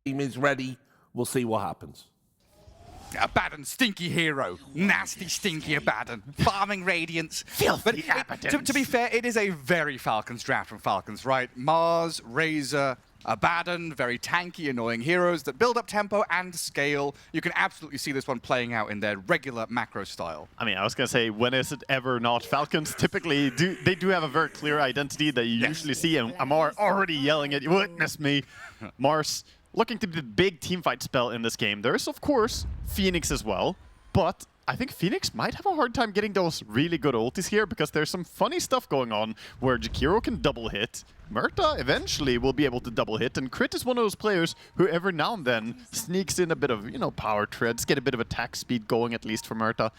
is ready. We'll see what happens. Abaddon, stinky hero. Nasty, stinky Abaddon. Farming Radiance. Filthy But to be fair, it is a very Falcons draft from Falcons, right? MOUZ, Razor, Abaddon, very tanky, annoying heroes that build up tempo and scale. You can absolutely see this one playing out in their regular macro style. I mean, I was going to say, when is it ever not? Falcons typically they do have a very clear identity that you usually see, and Amar already yelling at you, witness me. Mars looking to be the big teamfight spell in this game. There's, of course, Phoenix as well, but I think Phoenix might have a hard time getting those really good ultis here because there's some funny stuff going on where Jakiro can double hit. Murta eventually will be able to double hit, and Crit is one of those players who every now and then sneaks in a bit of, power treads, get a bit of attack speed going at least for Murta.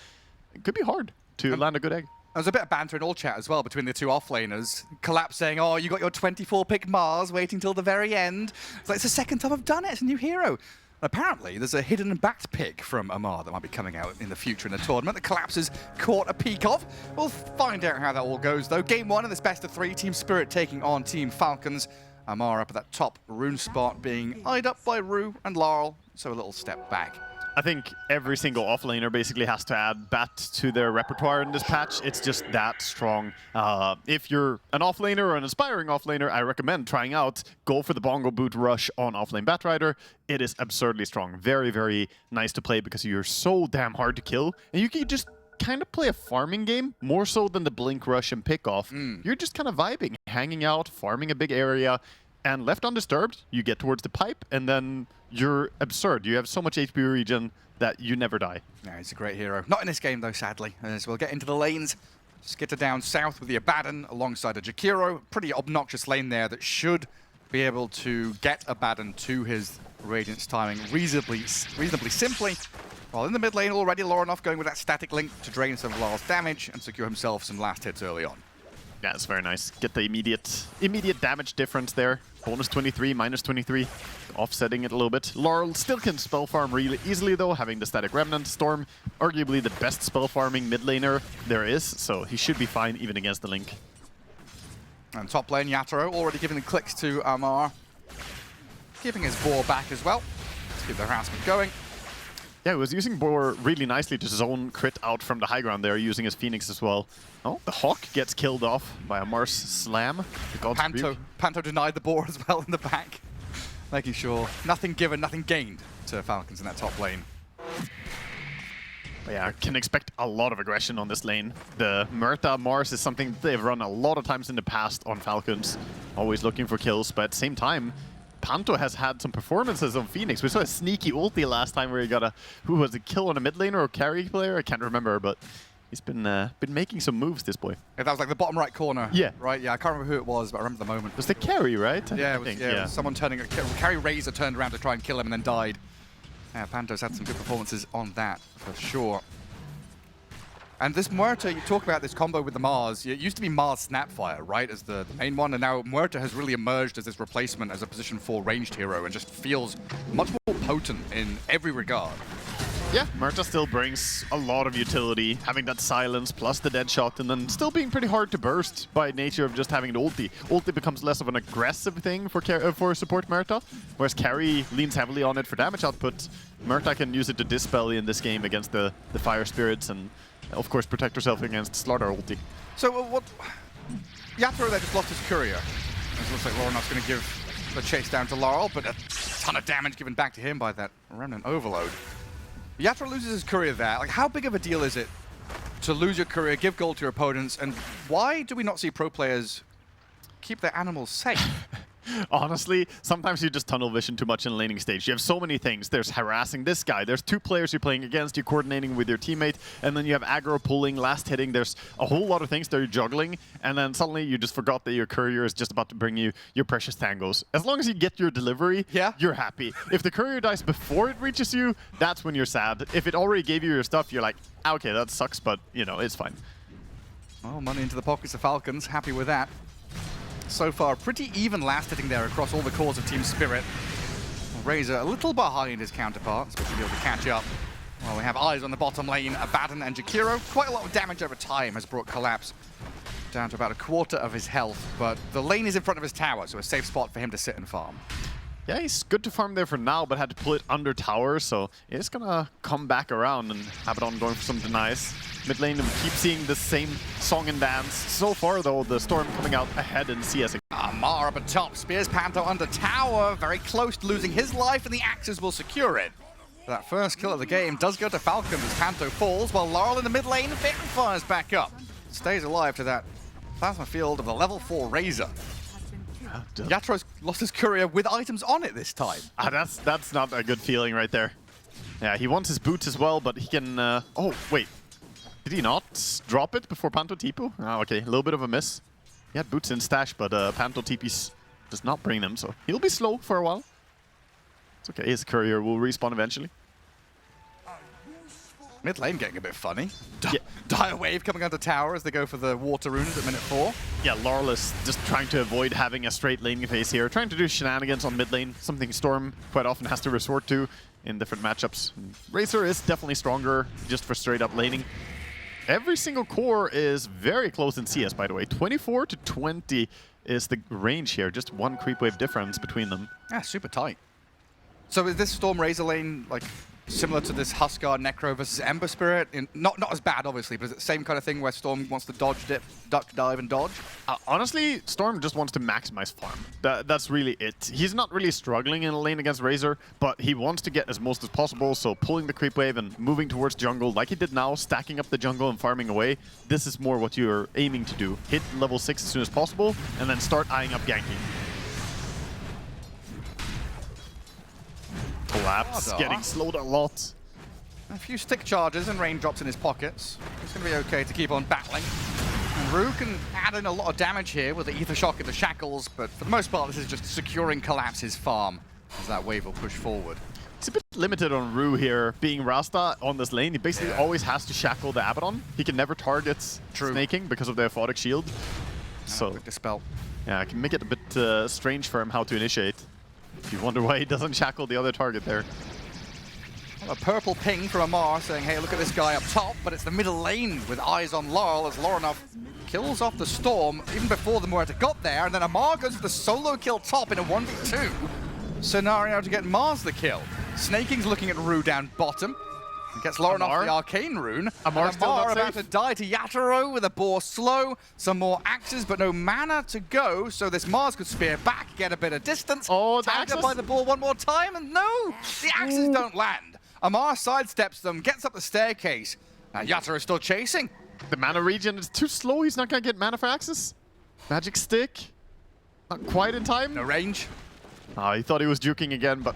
It could be hard to land a good egg. There's a bit of banter in all chat as well between the two offlaners. Collapse saying, oh, you got your 24-pick Mars waiting till the very end. It's like, it's the second time I've done it. It's a new hero. Apparently, there's a hidden backed pick from Amar that might be coming out in the future in the tournament that Collapse has caught a peek of. We'll find out how that all goes, though. Game 1 of this best-of-3, Team Spirit taking on Team Falcons. Amar up at that top rune spot being eyed up by Rue and Laurel, so a little step back. I think every single offlaner basically has to add Bat to their repertoire in this patch. It's just that strong. If you're an offlaner or an aspiring offlaner, I recommend trying out go for the Bongo Boot Rush on offlane Batrider. It is absurdly strong. Very, very nice to play because you're so damn hard to kill. And you can just kind of play a farming game, more so than the Blink Rush and Pickoff. You're just kind of vibing, hanging out, farming a big area. And left undisturbed, you get towards the pipe, and then you're absurd. You have so much HP regen that you never die. Yeah, he's a great hero. Not in this game, though, sadly, as we'll get into the lanes. Skitter down south with the Abaddon alongside a Jakiro. Pretty obnoxious lane there that should be able to get Abaddon to his Radiance timing reasonably simply. While in the mid lane already, Lorinov going with that static link to drain some of Lar's damage and secure himself some last hits early on. Yeah, it's very nice. Get the immediate damage difference there. Bonus 23, minus 23, offsetting it a little bit. Laurel still can spell farm really easily though, having the static remnant. Storm, arguably the best spell farming mid laner there is, so he should be fine even against the Link. And top lane, Yatoro already giving the clicks to Amar. Giving his boar back as well. Let's keep the harassment going. Yeah, he was using Boar really nicely to zone Crit out from the high ground there, using his Phoenix as well. Oh, the Hawk gets killed off by a Mars Slam. Panto denied the Boar as well in the back. Making sure nothing given, nothing gained to Falcons in that top lane. But yeah, can expect a lot of aggression on this lane. The Murta Mars is something they've run a lot of times in the past on Falcons. Always looking for kills, but at the same time, Panto has had some performances on Phoenix. We saw a sneaky ulti last time where he got a, who was a kill on a mid laner or carry player? I can't remember, but he's been making some moves, this boy. Yeah, that was like the bottom right corner. Yeah. Right, yeah, I can't remember who it was, but I remember the moment. It was the carry, right? Yeah, it was someone turning, carry Razor turned around to try and kill him and then died. Yeah, Panto's had some good performances on that, for sure. And this Muerta, you talk about this combo with the Mars. It used to be Mars Snapfire, right, as the main one, and now Muerta has really emerged as this replacement as a position 4 ranged hero and just feels much more potent in every regard. Yeah, Murta still brings a lot of utility, having that silence plus the dead shot, and then still being pretty hard to burst by nature of just having the ulti. Ulti becomes less of an aggressive thing for support Murta, whereas carry leans heavily on it for damage output. Murta can use it to dispel in this game against the fire spirits and of course protect herself against Slaughter ulti. So what? Yatoro there just lost his courier. It looks like Lauren's going to give the chase down to Laurel, but a ton of damage given back to him by that Remnant Overload. Yatoro loses his courier there. Like, how big of a deal is it to lose your courier, give gold to your opponents, and why do we not see pro players keep their animals safe? Honestly, sometimes you just tunnel vision too much in the laning stage. You have so many things. There's harassing this guy. There's 2 players you're playing against. You're coordinating with your teammate. And then you have aggro pulling, last hitting. There's a whole lot of things that you're juggling. And then suddenly you just forgot that your courier is just about to bring you your precious tangos. As long as you get your delivery, you're happy. If the courier dies before it reaches you, that's when you're sad. If it already gave you your stuff, you're like, okay, that sucks, but, it's fine. Well, money into the pockets of Falcons. Happy with that. So far, pretty even last hitting there across all the cores of Team Spirit. Razor a little behind his counterparts, but should be able to catch up. Well, we have eyes on the bottom lane. Abaddon and Jakiro. Quite a lot of damage over time has brought Collapse down to about a quarter of his health, but the lane is in front of his tower, so a safe spot for him to sit and farm. Yeah, he's good to farm there for now, but had to pull it under tower, so it's gonna come back around and Abaddon going for some denies. Mid lane, we keep seeing the same song and dance. So far, though, the Storm coming out ahead in CS. Mar up at top, spears Panto under tower, very close to losing his life, and the axes will secure it. That first kill of the game does go to Falcons as Panto falls, while Laurel in the mid lane fires back up. Stays alive to that plasma field of the level 4 Razor. Yatro's lost his courier with items on it this time. That's not a good feeling right there. Yeah, he wants his boots as well, but he can... oh, wait. Did he not drop it before Panto TP? Oh, okay, a little bit of a miss. He had boots in stash, but Panto TP does not bring them, so he'll be slow for a while. It's okay, his courier will respawn eventually. Mid lane getting a bit funny. Dire Wave coming onto tower as they go for the water runes at minute 4. Yeah, Laurel is just trying to avoid having a straight lane phase here, trying to do shenanigans on mid lane, something Storm quite often has to resort to in different matchups. Razor is definitely stronger just for straight up laning. Every single core is very close in CS, by the way. 24 to 20 is the range here, just one creep wave difference between them. Yeah, super tight. So is this Storm Razor lane like similar to this Huskar Necro versus Ember Spirit? Not as bad, obviously, but is it the same kind of thing where Storm wants to dodge, dip, duck, dive, and dodge? Honestly, Storm just wants to maximize farm. That's really it. He's not really struggling in a lane against Razor, but he wants to get as most as possible, so pulling the creep wave and moving towards jungle like he did now, stacking up the jungle and farming away. This is more what you're aiming to do. Hit level 6 as soon as possible, and then start eyeing up ganking. Collapse, getting slowed a lot. A few stick charges and raindrops in his pockets. It's going to be okay to keep on battling. And Rue can add in a lot of damage here with the Ether Shock and the Shackles, but for the most part this is just securing Collapse's farm as that wave will push forward. He's a bit limited on Rue here, being Rasta on this lane. He basically always has to shackle the Abaddon. He can never target Snaking because of the Aphotic Shield. So, Dispel. Yeah, I can make it a bit strange for him how to initiate. If you wonder why he doesn't shackle the other target there. Well, a purple ping from Amar saying, hey, look at this guy up top, but it's the middle lane with eyes on Laurel as Lorinov kills off the Storm even before the Muerta got there, and then Amar goes for the solo kill top in a 1v2 scenario to get Mars the kill. Snaking's looking at Rue down bottom. Gets Lorinov the Arcane Rune. Amar about to die to Yatoro with a boar slow. Some more axes, but no mana to go. So this Mars could spear back, get a bit of distance. Oh, tagged up by the boar one more time, and no! The axes don't land. Amar sidesteps them, gets up the staircase. Now Yatoro is still chasing. The mana regen is too slow. He's not going to get mana for axes. Magic Stick. Not quite in time. No range. He thought he was juking again, but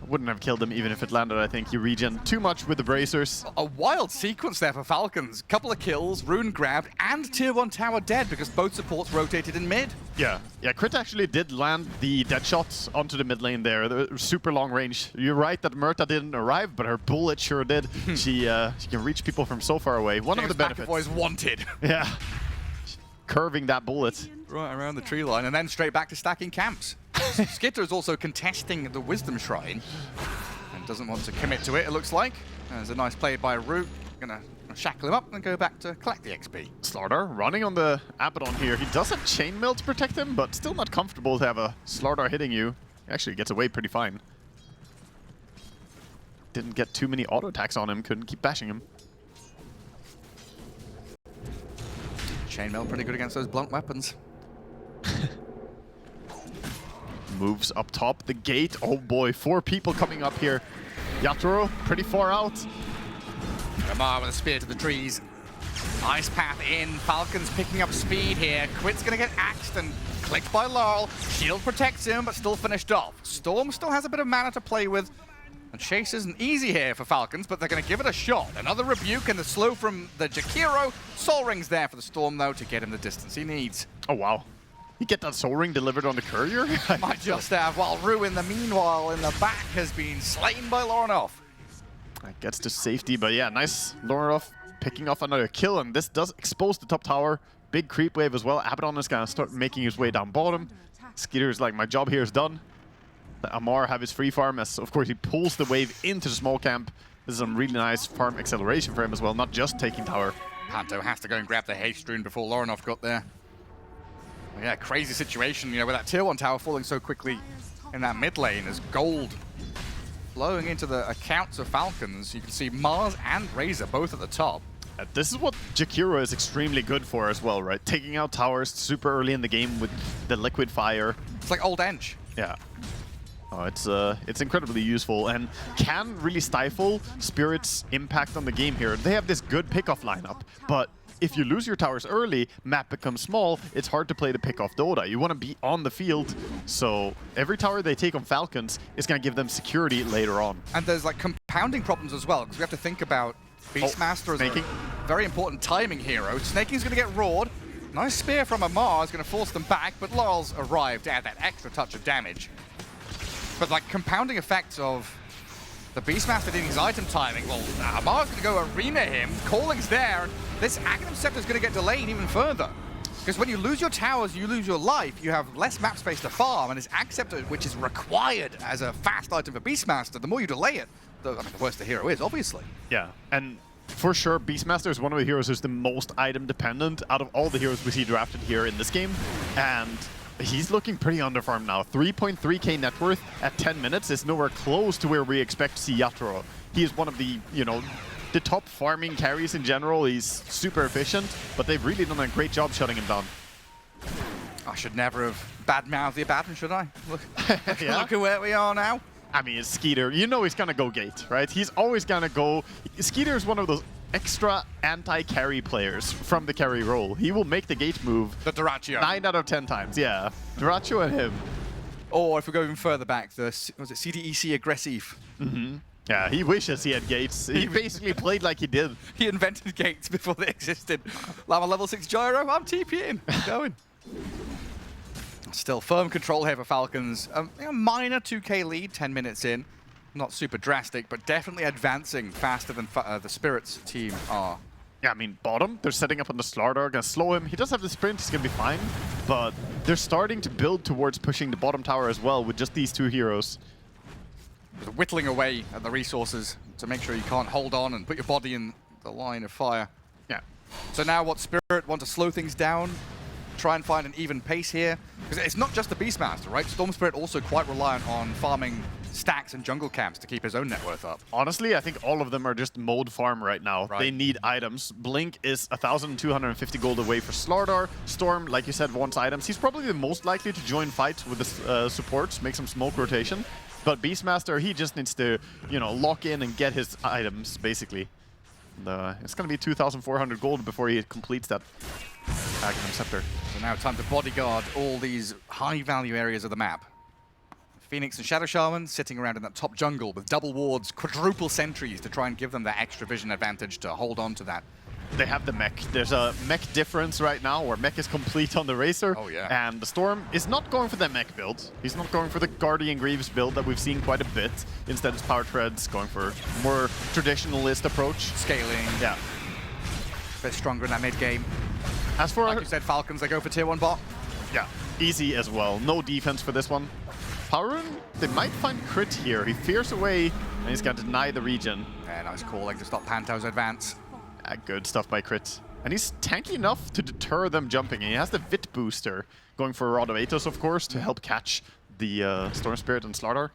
wouldn't have killed him even if it landed, I think. He regen too much with the bracers. A wild sequence there for Falcons. Couple of kills, rune grabbed, and tier 1 tower dead because both supports rotated in mid. Yeah, Crit actually did land the dead shots onto the mid lane there. The super long range. You're right that Muerta didn't arrive, but her bullet sure did. She can reach people from so far away. One of the benefits. McAvoy's wanted. Yeah. Curving that bullet. Right around the tree line, and then straight back to stacking camps. Skitter is also contesting the Wisdom Shrine and doesn't want to commit to it, it looks like. There's a nice play by Root. Gonna shackle him up and go back to collect the XP. Slardar running on the Abaddon here. He does have Chainmail to protect him, but still not comfortable to have a Slardar hitting you. He actually gets away pretty fine. Didn't get too many auto attacks on him, couldn't keep bashing him. Chainmail pretty good against those blunt weapons. Moves up top, the gate. Oh boy, 4 people coming up here. Yatoro pretty far out. Amar with a spear to the trees. Ice path in. Falcons picking up speed here. Quit's gonna get axed and clicked by Laurel. Shield protects him, but still finished off. Storm still has a bit of mana to play with. And chase isn't easy here for Falcons, but they're gonna give it a shot. Another rebuke and the slow from the Jakiro. Soul Ring's there for the Storm though to get him the distance he needs. Oh wow. You get that Soul Ring delivered on the courier? Might just have, while Rue in the meanwhile in the back has been slain by Lorinov. That gets to safety, but yeah, nice Lorinov picking off another kill, and this does expose the top tower. Big creep wave as well. Abaddon is gonna start making his way down bottom. Skitter's like, my job here is done. Let Amar have his free farm, as of course he pulls the wave into the small camp. This is some really nice farm acceleration for him as well, not just taking tower. Panto has to go and grab the haste rune before Lorinov got there. Yeah, crazy situation, you know, with that tier 1 tower falling so quickly. in that mid lane as gold flowing into the accounts of Falcons. You can see MOUZ and Razor both at the top. This is what Jakiro is extremely good for as well, right? Taking out towers super early in the game with the liquid fire. It's like old Ench. Yeah. Oh, it's incredibly useful and can really stifle Spirit's impact on the game here. They have this good pickoff lineup, but if you lose your towers early, map becomes small, it's hard to play the pickoff DOTA. You want to be on the field, so every tower they take on Falcons is going to give them security later on. And there's like compounding problems as well, because we have to think about Beastmaster as a very important timing hero. Snaking's going to get roared. Nice spear from Amar is going to force them back, but Laurel's arrived to add that extra touch of damage. But like compounding effects of the Beastmaster doing his item timing, well, Amar's going to go arena him, Calling's there, and this Aghanim Scepter is going to get delayed even further. Because when you lose your towers, you lose your life, you have less map space to farm, and this Ag Scepter, which is required as a fast item for Beastmaster, the more you delay it, the worse the hero is, obviously. Yeah, and for sure, Beastmaster is one of the heroes who's the most item dependent out of all the heroes we see drafted here in this game, and he's looking pretty underfarmed now. 3.3k net worth at 10 minutes is nowhere close to where we expect to see Yatoro. He is one of the, the top farming carries in general. He's super efficient, but they've really done a great job shutting him down. I should never have bad-mouthed the Abaddon, should I? Look, Yeah. look at where we are now. I mean, it's Skeeter. You know he's gonna go gate, right? He's always gonna go. Skeeter is one of those extra anti-carry players from the carry role. He will make the gate move. The Duraccio. 9 out of 10 times, yeah. Duraccio and him. Or if we go even further back, was it CDEC Aggressive? Yeah, he wishes he had gates. He basically played like he did. He invented gates before they existed. Lama level 6 gyro, I'm TPing. Going. Still firm control here for Falcons. A minor 2k lead, 10 minutes in. Not super drastic, but definitely advancing faster than the Spirits team are. Yeah, I mean, bottom, they're setting up on the Slardar, gonna slow him. He does have the sprint, he's gonna be fine. But they're starting to build towards pushing the bottom tower as well with just these two heroes. Whittling away at the resources to make sure you can't hold on and put your body in the line of fire. Yeah. So now what Spirit want to slow things down, try and find an even pace here. Because it's not just the Beastmaster, right? Storm Spirit also quite reliant on farming stacks and jungle camps to keep his own net worth up. Honestly, I think all of them are just mode farm right now. Right. They need items. Blink is 1,250 gold away for Slardar. Storm, like you said, wants items. He's probably the most likely to join fights with the supports, make some smoke rotation. But Beastmaster, he just needs to, lock in and get his items, basically. It's going to be 2,400 gold before he completes that Aghanim Scepter. So now time to bodyguard all these high-value areas of the map. Phoenix and Shadow Shaman sitting around in that top jungle with double wards, quadruple sentries to try and give them that extra vision advantage to hold on to that. They have the mech. There's a mech difference right now where mech is complete on the Razor. Oh, yeah. And the Storm is not going for that mech build. He's not going for the Guardian Greaves build that we've seen quite a bit. Instead, it's Power Treads, going for a more traditionalist approach. Scaling. Yeah. A bit stronger in that mid-game. As for... Like you said, Falcons, they go for tier 1 bot. Yeah, easy as well. No defense for this one. Power Rune, they might find crit here. He fears away, and he's going to deny the region. Yeah, nice calling to stop Panto's advance. Good stuff by Crit. And he's tanky enough to deter them jumping. And he has the Vit booster going for Rod of Atos, of course, to help catch the Storm Spirit and Slardar.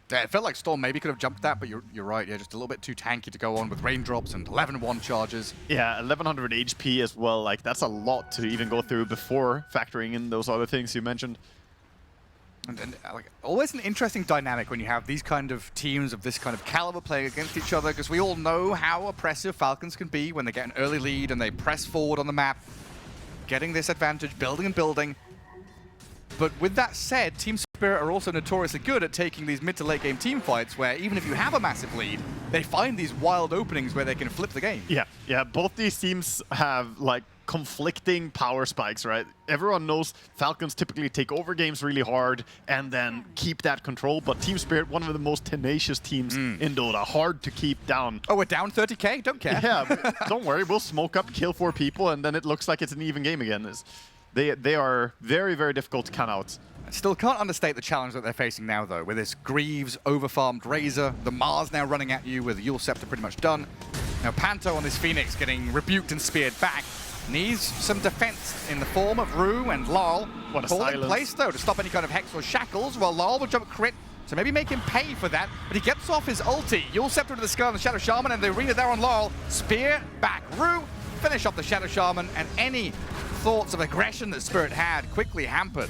Yeah, it felt like Storm maybe could have jumped that, but you're right. Yeah, just a little bit too tanky to go on with raindrops and 11-1 charges. Yeah, 1100 HP as well. Like, that's a lot to even go through before factoring in those other things you mentioned. And like, always an interesting dynamic when you have these kind of teams of this kind of caliber playing against each other, because we all know how oppressive Falcons can be when they get an early lead and they press forward on the map, getting this advantage, building and building. But with that said, Team Spirit are also notoriously good at taking these mid to late game team fights where even if you have a massive lead, they find these wild openings where they can flip the game. Yeah, both these teams have like conflicting power spikes, right? Everyone knows Falcons typically take over games really hard and then keep that control, but Team Spirit, one of the most tenacious teams in Dota, hard to keep down. Oh, we're down 30k? Don't care. Yeah, don't worry, we'll smoke up, kill 4 people, and then it looks like it's an even game again. They are very, very difficult to count out. Still can't understate the challenge that they're facing now, though, with this Greaves, overfarmed Razor, the MOUZ now running at you with Yule Scepter pretty much done. Now Panto on this Phoenix getting rebuked and speared back. needs some defense in the form of Rue and Lol. What a Call in silence. place, though, to stop any kind of Hex or Shackles, while Lol will jump crit to maybe make him pay for that, but he gets off his ulti. Yule Scepter to the skull on the Shadow Shaman, and the arena there on Lol. Spear back. Rue, finish off the Shadow Shaman, and any thoughts of aggression that Spirit had quickly hampered.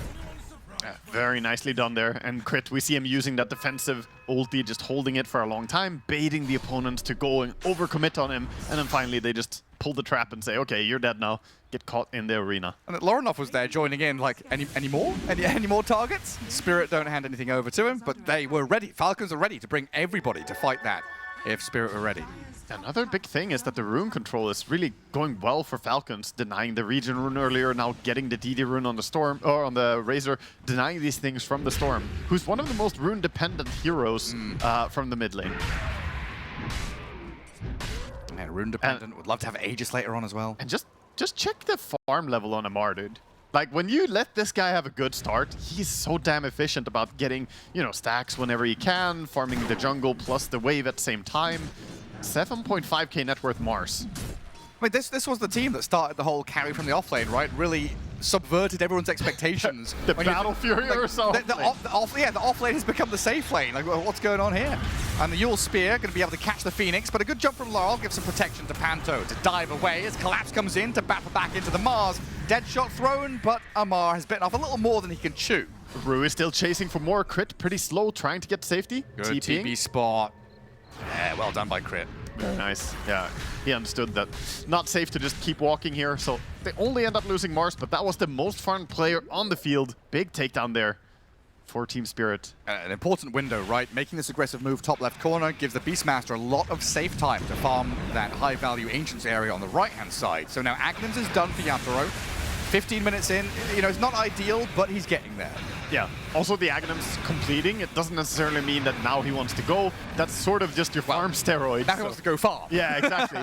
Yeah, very nicely done there. And Crit, we see him using that defensive ulti, just holding it for a long time, baiting the opponent to go and overcommit on him, and then finally they just pull the trap and say, okay, you're dead now. Get caught in the arena. And that Lorinov was there joining in, like, any more targets? Spirit don't hand anything over to him, but they were ready. Falcons are ready to bring everybody to fight that if Spirit were ready. Another big thing is that the rune control is really going well for Falcons, denying the region rune earlier, now getting the DD rune on the Storm, or on the Razor, denying these things from the Storm, who's one of the most rune-dependent heroes from the mid lane. Yeah, rune-dependent. Would love to have Aegis later on as well. And just check the farm level on Amar, dude. Like, when you let this guy have a good start, he's so damn efficient about getting, you know, stacks whenever he can, farming the jungle plus the wave at the same time. 7.5k net worth Mars. I mean, this was the team that started the whole carry from the offlane, right? Really subverted everyone's expectations. The When Battle Fury like, or so. the offlane has become the safe lane. Like, what's going on here? And the Yule Spear going to be able to catch the Phoenix, but a good jump from Laurel gives some protection to Panto to dive away as Collapse comes in to battle back into the Mars. Dead shot thrown, but Amar has bitten off a little more than he can chew. Rue is still chasing for more. Crit pretty slow, trying to get safety. Good TPing. TP spot. Yeah, well done by Crit. Very nice. Yeah, he understood that not safe to just keep walking here, so they only end up losing Mars, but that was the most fun player on the field. Big takedown there for Team Spirit. An important window, right? Making this aggressive move top left corner gives the Beastmaster a lot of safe time to farm that high-value Ancients area on the right-hand side. So now Agnins is done for Yatoro. 15 minutes in, you know, it's not ideal, but he's getting there. Yeah, also the Agnim's completing. It doesn't necessarily mean that now he wants to go. That's sort of just your farm steroid. Now he wants to go far. Yeah, exactly.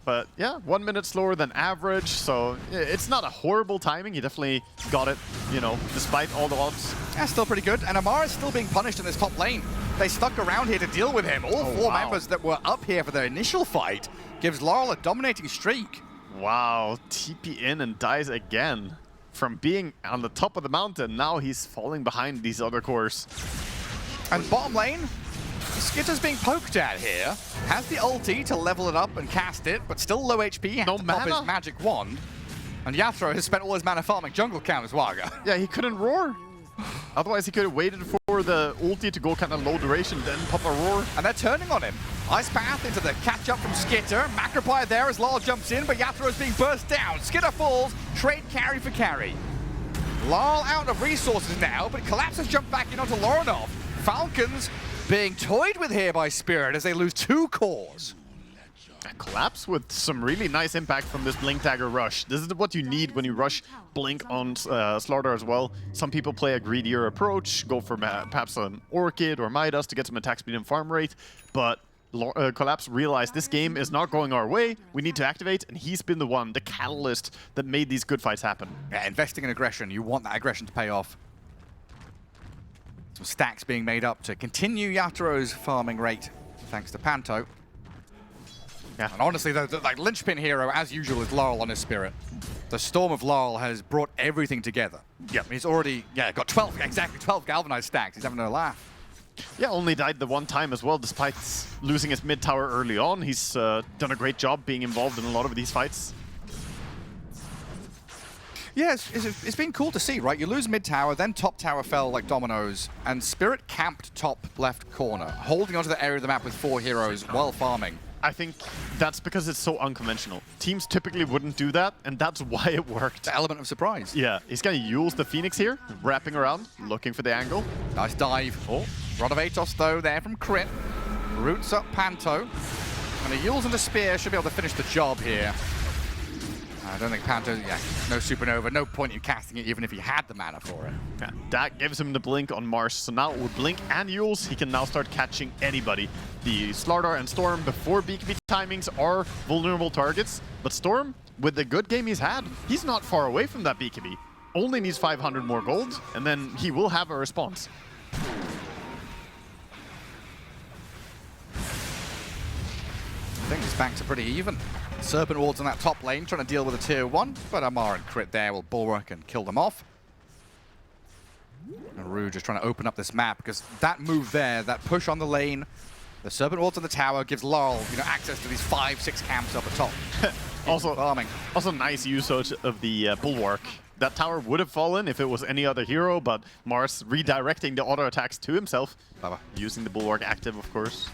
But yeah, 1 minute slower than average, so it's not a horrible timing. He definitely got it, you know, despite all the odds. That's still pretty good, and Amar is still being punished in this top lane. They stuck around here to deal with him. All four members that were up here for their initial fight gives Laurel a dominating streak. Wow, TP in and dies again. From being on the top of the mountain, now he's falling behind these other cores. And bottom lane, Skitter's being poked at here. Has the ulti to level it up and cast it, but still low HP. Has No to pop his mana? magic wand. And Yatro has spent all his mana farming jungle count as Waga. Yeah, he couldn't roar. Otherwise, he could have waited for the ulti to go kind of low duration, then pop a roar. And they're turning on him. Ice Path into the catch-up from Skitter. Macropie there as Lal jumps in, but Yatro is being burst down. Skitter falls, trade carry for carry. Lal out of resources now, but Collapse has jumped back in onto Lorinov. Falcons being toyed with here by Spirit as they lose 2 cores. A Collapse with some really nice impact from this Blink Dagger rush. This is what you need when you rush Blink on Slaughter as well. Some people play a greedier approach, go for perhaps an Orchid or Midas to get some attack speed and farm rate, but Collapse realized this game is not going our way, we need to activate, and he's been the one, the catalyst that made these good fights happen. Yeah, investing in aggression, you want that aggression to pay off. Some stacks being made up to continue Yatoro's farming rate, thanks to Panto. Yeah. And honestly, the like linchpin hero, as usual, is Laurel on his Spirit. The Storm of Laurel has brought everything together. Yeah. He's already, got 12 galvanized stacks. He's having a laugh. Yeah, only died the one time as well, despite losing his mid tower early on. He's done a great job being involved in a lot of these fights. Yeah, it's been cool to see, right? You lose mid tower, then top tower fell like dominoes, and Spirit camped top left corner, holding onto the area of the map with 4 heroes while farming. I think that's because it's so unconventional. Teams typically wouldn't do that, and that's why it worked. The element of surprise. Yeah, he's gonna use the Phoenix here, wrapping around, looking for the angle. Nice dive. Oh, Rod of Atos though there from Crit. Roots up Panto. And the Yules and the Spear should be able to finish the job here. I don't think Panto, no Supernova, no point in casting it even if he had the mana for it. Yeah, that gives him the blink on Mars. So now with Blink and Yules, he can now start catching anybody. The Slardar and Storm before BKB timings are vulnerable targets, but Storm, with the good game he's had, he's not far away from that BKB. Only needs 500 more gold, and then he will have a response. I think these backs are pretty even. Serpent wards on that top lane, trying to deal with a tier 1, but Amar and Crit there will bulwark and kill them off. And Rue just trying to open up this map, because that move there, that push on the lane, the Serpent wards on the tower gives Laurel, access to these 5-6 camps up at top. Also nice usage of the bulwark. That tower would have fallen if it was any other hero, but Mars redirecting the auto attacks to himself, using the bulwark active, of course.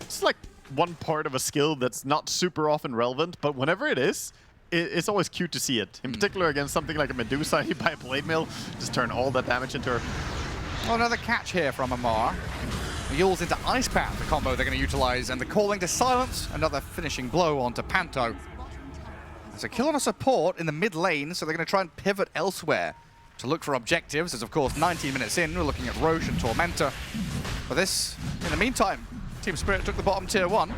It's like one part of a skill that's not super often relevant, but whenever it is, it's always cute to see it. In particular against something like a Medusa, you buy a blade mail, just turn all that damage into her. Oh, another catch here from Amar. Yules into Ice Path, the combo they're going to utilize, and the calling to silence, another finishing blow onto Panto. There's a kill on a support in the mid lane, so they're going to try and pivot elsewhere to look for objectives, as of course 19 minutes in, we're looking at Roche and Tormentor. But this, in the meantime, Team Spirit took the bottom tier 1.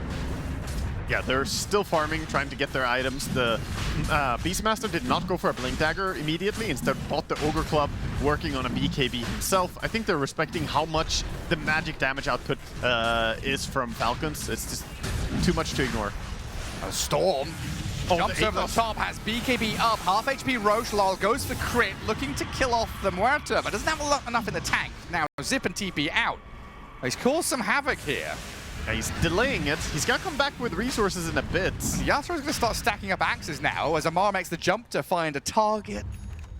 Yeah, they're still farming, trying to get their items. The Beastmaster did not go for a Blink Dagger immediately, instead bought the Ogre Club, working on a BKB himself. I think they're respecting how much the magic damage output is from Falcons. It's just too much to ignore. A Storm jumps over the top, has BKB up, half HP Roche, Lol goes for crit, looking to kill off the Muerta, but doesn't have enough in the tank. Now Zip and TP out. He's caused some havoc here. Yeah, he's delaying it. He's got to come back with resources in a bit. Yatro's going to start stacking up axes now as Amar makes the jump to find a target.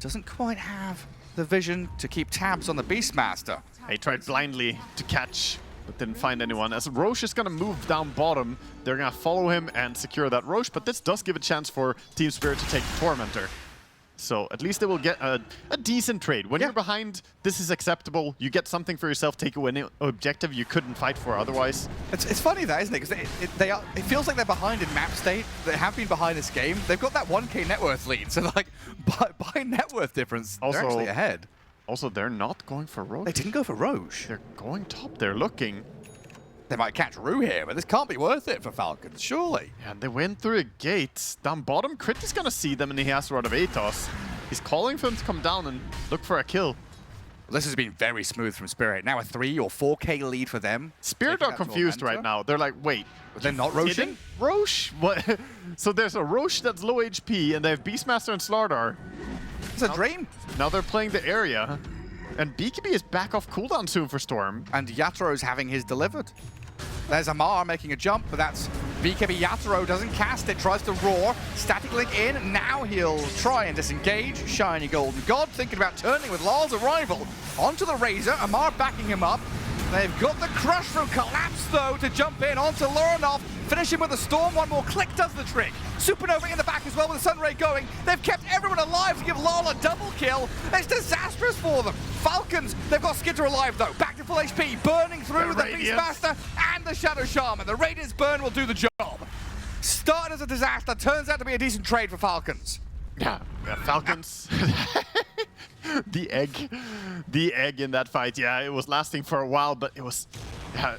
Doesn't quite have the vision to keep tabs on the Beastmaster. He tried blindly to catch, but didn't find anyone. As Roche is going to move down bottom, they're going to follow him and secure that Roche, but this does give a chance for Team Spirit to take Tormentor. So at least they will get a decent trade. When you're behind, this is acceptable. You get something for yourself, take away an objective you couldn't fight for otherwise. It's funny that, isn't it? Because it feels like they're behind in map state. They have been behind this game. They've got that 1k net worth lead. So like, by net worth difference, they're actually ahead. Also, they're not going for Roche. They didn't go for Roche. They're going top. They're looking. They might catch Rue here, but this can't be worth it for Falcons, surely. Yeah, and they went through a gate. Down bottom, Crit is going to see them, and he has Rod of Atos. He's calling for them to come down and look for a kill. Well, this has been very smooth from Spirit. Now a 3 or 4k lead for them. Spirit are confused right now. They're like, wait. They're not Roshing? Roche? What? So there's a Roche that's low HP, and they have Beastmaster and Slardar. It's a dream. Now they're playing the area. And BKB is back off cooldown soon for Storm. And Yatro's having his delivered. There's Amar making a jump, but that's BKB. Yatoro doesn't cast it, tries to roar. Static Link in, now he'll try and disengage. Shiny Golden God thinking about turning with Lol's arrival. Onto the Razor, Amar backing him up. They've got the crush from Collapse though to jump in onto Lorinov. Finishing with the Storm, one more click does the trick. Supernova in the back as well with the Sunray going. They've kept everyone alive to give Lol a double kill. It's disastrous for them. Falcons, they've got Skitter alive though. Back to full HP, burning through the Beastmaster and the Shadow Shaman. The Radiant's burn will do the job. Started as a disaster, turns out to be a decent trade for Falcons. Yeah, Falcons. The egg in that fight, yeah, it was lasting for a while, but it was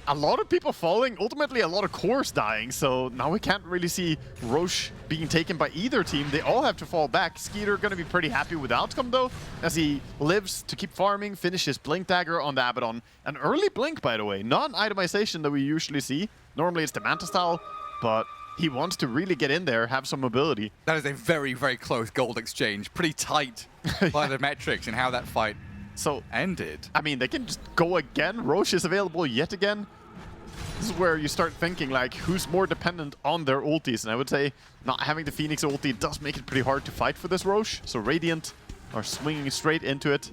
a lot of people falling, ultimately a lot of cores dying, so now we can't really see Roche being taken by either team. They all have to fall back. Skeeter going to be pretty happy with the outcome though, as he lives to keep farming, finishes Blink Dagger on the Abaddon. An early Blink, by the way, not an itemization that we usually see. Normally it's the Manta style, but he wants to really get in there, have some mobility. That is a very, very close gold exchange. Pretty tight by the metrics and how that fight ended. I mean, they can just go again. Roche is available yet again. This is where you start thinking, like, who's more dependent on their ultis? And I would say not having the Phoenix ulti does make it pretty hard to fight for this Roche. So Radiant are swinging straight into it.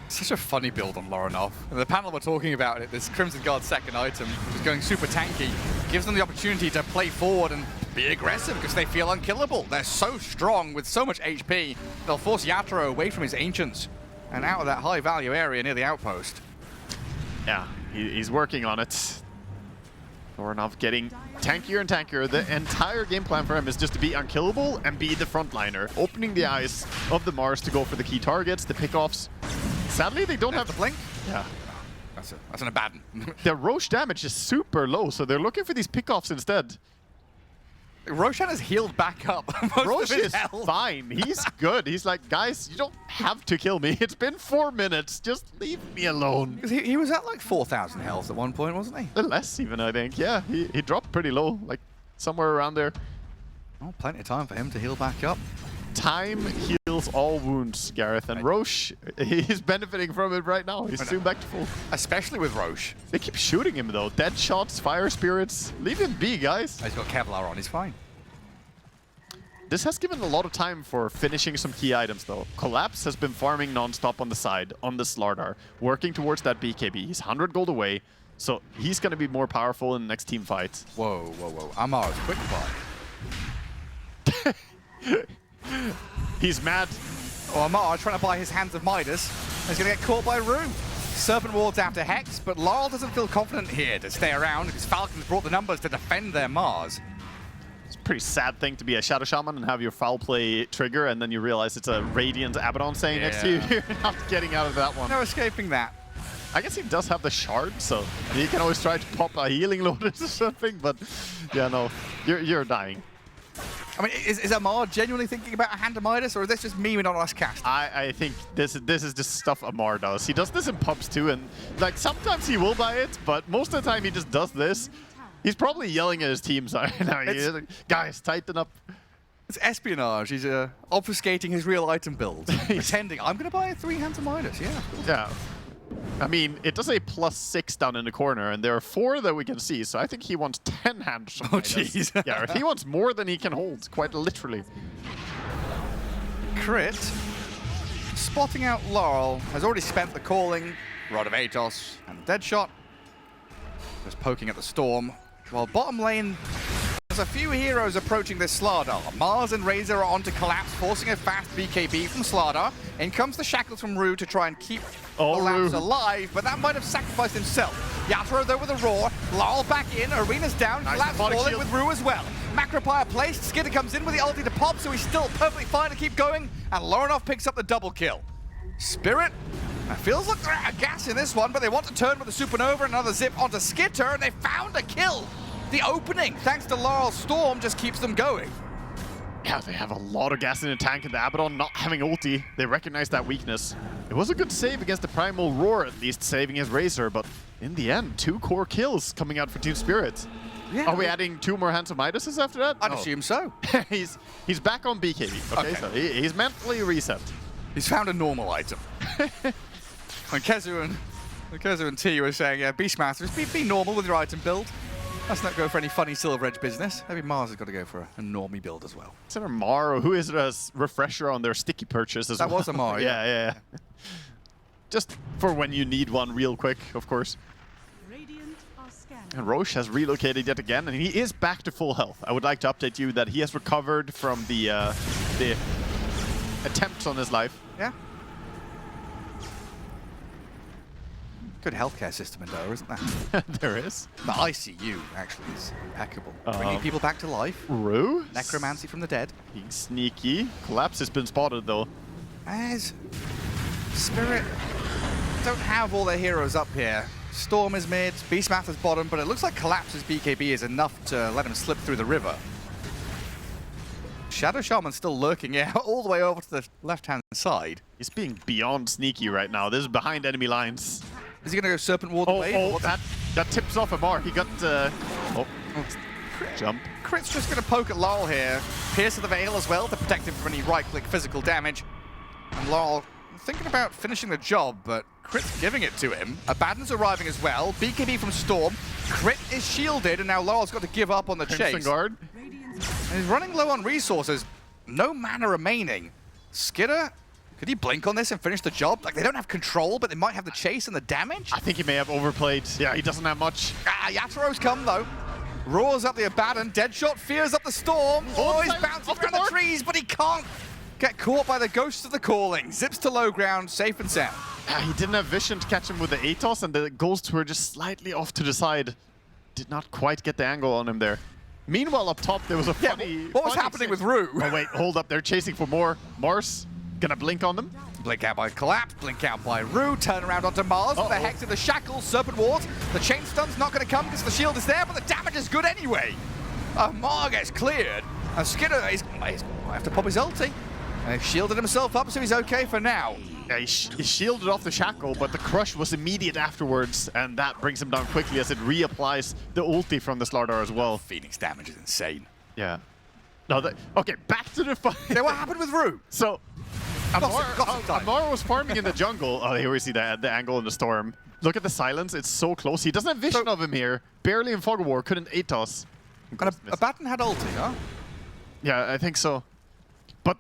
Such a funny build on Lorinov. And the panel we're talking about it, this Crimson Guard second item, which is going super tanky, gives them the opportunity to play forward and be aggressive because they feel unkillable. They're so strong with so much HP, they'll force Yatoro away from his Ancients and out of that high value area near the outpost. Yeah, he's working on it. Lorinov getting tankier and tankier. The entire game plan for him is just to be unkillable and be the frontliner, opening the eyes of the Mars to go for the key targets, the pickoffs. Sadly, they don't have the blink. Yeah. That's an Abaddon. Their Roche damage is super low, so they're looking for these pickoffs instead. Roshan has healed back up. Roche is fine. He's good. He's like, guys, you don't have to kill me. It's been 4 minutes. Just leave me alone. He was at like 4,000 health at one point, wasn't he? Less even, I think. Yeah, he dropped pretty low, like somewhere around there. Oh, plenty of time for him to heal back up. Time heals all wounds, Gareth, and Roche, he's benefiting from it right now. He's soon back to full. Especially with Roche. They keep shooting him though. Dead shots, fire spirits. Leave him be, guys. He's got Kevlar on, he's fine. This has given a lot of time for finishing some key items though. Collapse has been farming non-stop on the side, on the Slardar, working towards that BKB. He's 100 gold away, so he's going to be more powerful in the next team fight. Whoa, whoa, whoa. Amar's quick buy. He's mad. Oh, Amar trying to buy his Hands of Midas. He's going to get caught by Rue. Serpent Ward's out to Hex, but Laurel doesn't feel confident here to stay around because Falcons brought the numbers to defend their Mars. It's a pretty sad thing to be a Shadow Shaman and have your foul play trigger, and then you realize it's a Radiant Abaddon staying next to you. You're not getting out of that one. No escaping that. I guess he does have the shard, so he can always try to pop a healing lotus or something, but yeah, no, you're dying. I mean, is Amar genuinely thinking about a Hand of Midas, or is this just memeing on us cast? I think this is just stuff Amar does. He does this in pubs too, and like sometimes he will buy it, but most of the time he just does this. He's probably yelling at his teams right now. Like, guys, tighten up. It's espionage. He's obfuscating his real item build, pretending I'm going to buy 3 Hands of Midas. Yeah. Cool. Yeah. I mean, it does say +6 down in the corner, and there are 4 that we can see, so I think he wants 10 hands. Oh, jeez. Yeah, he wants more than he can hold, quite literally. Crit, spotting out Laurel, has already spent the calling, Rod of Atos, and Dead Shot. Just poking at the Storm. While bottom lane, there's a few heroes approaching this Slardar. Mars and Razor are on to Collapse, forcing a fast BKB from Slardar. In comes the Shackles from Rue to try and keep Collapse alive, but that might have sacrificed himself. Yatoro though with a roar, Laurel back in, Arena's down, nice Collapse falling with Rue as well. Macropire placed, Skidder comes in with the ulti to pop, so he's still perfectly fine to keep going, and Lorinov picks up the double kill. Spirit, it feels like they're out of gas in this one, but they want to turn with a Supernova and another zip onto Skitter, and they found a kill. The opening, thanks to Laurel's Storm, just keeps them going. Yeah, they have a lot of gas in the tank, and the Abaddon not having ulti. They recognize that weakness. It was a good save against the Primal Roar, at least saving his Razor, but in the end, 2 core kills coming out for Team Spirit. Yeah. Are we adding 2 more Hands of Midases after that? I'd assume so. he's back on BKB, okay? So he's mentally reset. He's found a normal item. When Kezu and T were saying, yeah, Beastmasters, be normal with your item build. Let's not go for any funny Silver Edge business. Maybe Mars has got to go for a normie build as well. Is it Amar, or who is it as refresher on their sticky purchase as well? That was Amar, yeah. Just for when you need one real quick, of course. And Roche has relocated yet again, and he is back to full health. I would like to update you that he has recovered from the attempts on his life. Yeah. Good healthcare system in DOTA, isn't there? There is. The ICU, actually, is impeccable. Bringing people back to life. Rue? Necromancy from the dead. Being sneaky. Collapse has been spotted, though. As Spirit don't have all their heroes up here. Storm is mid, Beastmaster's bottom, but it looks like Collapse's BKB is enough to let him slip through the river. Shadow Shaman's still lurking all the way over to the left-hand side. He's being beyond sneaky right now. This is behind enemy lines. Is he going to go Serpent Ward away? Oh, that tips off Amar. He got... jump. Crit's just going to poke at Laurel here. Pierce of the Veil as well to protect him from any right-click physical damage. And Laurel thinking about finishing the job, but Crit's giving it to him. Abaddon's arriving as well. BKB from Storm. Crit is shielded, and now Laurel's got to give up on the chase. Guard. And he's running low on resources. No mana remaining. Skidder, could he blink on this and finish the job? Like, they don't have control, but they might have the chase and the damage? I think he may have overplayed. Yeah, he doesn't have much. Yatoro's come, though. Roars up the Abaddon. Deadshot fears up the Storm. Oh, he's bouncing around the trees, but he can't get caught by the Ghosts of the Calling. Zips to low ground, safe and sound. He didn't have vision to catch him with the Atos, and the Ghosts were just slightly off to the side. Did not quite get the angle on him there. Meanwhile, up top, there was a funny... What was happening with Rue? Oh, wait, hold up. They're chasing for more. Mars, gonna blink on them. Blink out by Collapse, blink out by Rue, turn around onto Mars with the Hex of the Shackles, Serpent Ward. The Chain Stun's not going to come because the shield is there, but the damage is good anyway. Mar gets cleared, and Skidder, he's might have to pop his ulti. He shielded himself up, so he's okay for now. Yeah, he shielded off the shackle, but the crush was immediate afterwards, and that brings him down quickly as it reapplies the ulti from the Slardar as well. Phoenix damage is insane. Yeah. No, okay, back to the fight. Yeah, what happened with Rue? So, Gossip Amar was farming in the jungle. Oh, here we see the angle in the storm. Look at the silence, it's so close. He doesn't have vision of him here. Barely in Fog of War, couldn't ATOS. And a Batten had ulti, huh? Yeah, I think so. But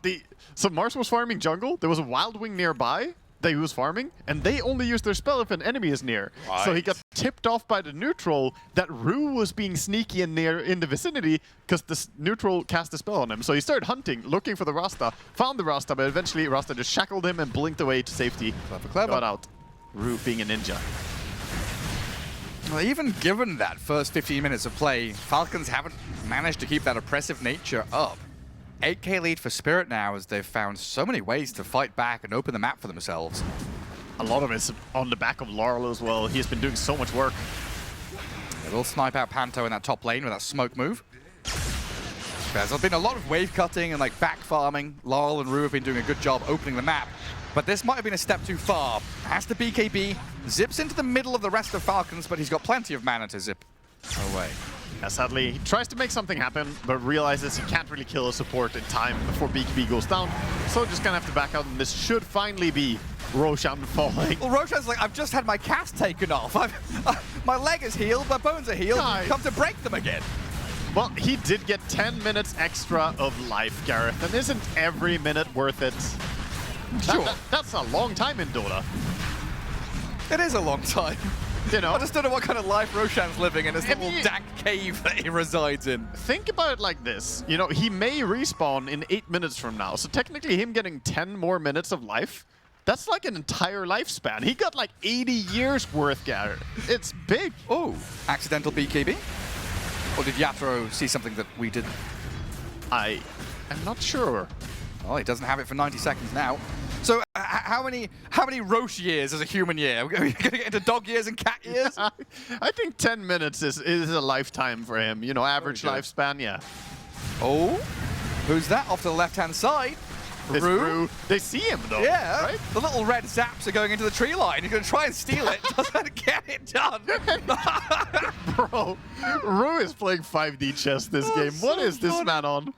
so Mars was farming jungle, there was a Wild Wing nearby that he was farming, and they only use their spell if an enemy is near. Right. So he got tipped off by the neutral that Rue was being sneaky and near in the vicinity because the neutral cast a spell on him. So he started hunting, looking for the Rasta, found the Rasta, but eventually Rasta just shackled him and blinked away to safety. Clever. Got out. Rue being a ninja. Well, even given that first 15 minutes of play, Falcons haven't managed to keep that oppressive nature up. 8k lead for Spirit now as they've found so many ways to fight back and open the map for themselves. A lot of it's on the back of Laurel as well. He's been doing so much work. They will snipe out Panto in that top lane with that smoke move. There's been a lot of wave cutting and like back farming. Laurel and Rue have been doing a good job opening the map. But this might have been a step too far. As the BKB zips into the middle of the rest of Falcons, but he's got plenty of mana to zip away. Yeah, sadly, he tries to make something happen, but realizes he can't really kill a support in time before BKB goes down. So just gonna have to back out, and this should finally be Roshan falling. Well, Roshan's like, I've just had my cast taken off. My leg is healed, my bones are healed. Nice. Come to break them again. Well, he did get 10 minutes extra of life, Gareth, and isn't every minute worth it? Sure. That's a long time in Dota. It is a long time. You know, I just don't know what kind of life Roshan's living in this little dank cave that he resides in. think about it like this. You know, he may respawn in 8 minutes from now, so technically him getting 10 more minutes of life, that's like an entire lifespan. He got like 80 years worth, Gareth. It's big. Oh, accidental BKB? Or did Yatoro see something that we didn't? I am not sure. Well, he doesn't have it for 90 seconds now. So how many Roche years is a human year? Are we going to get into dog years and cat years? I think 10 minutes is a lifetime for him. You know, average lifespan, yeah. Oh, who's that off to the left-hand side? It's Rue. They see him, though. Yeah, right? The little red zaps are going into the tree line. He's going to try and steal it. Doesn't get it done. Bro, Rue is playing 5D chess this game. What is this man on?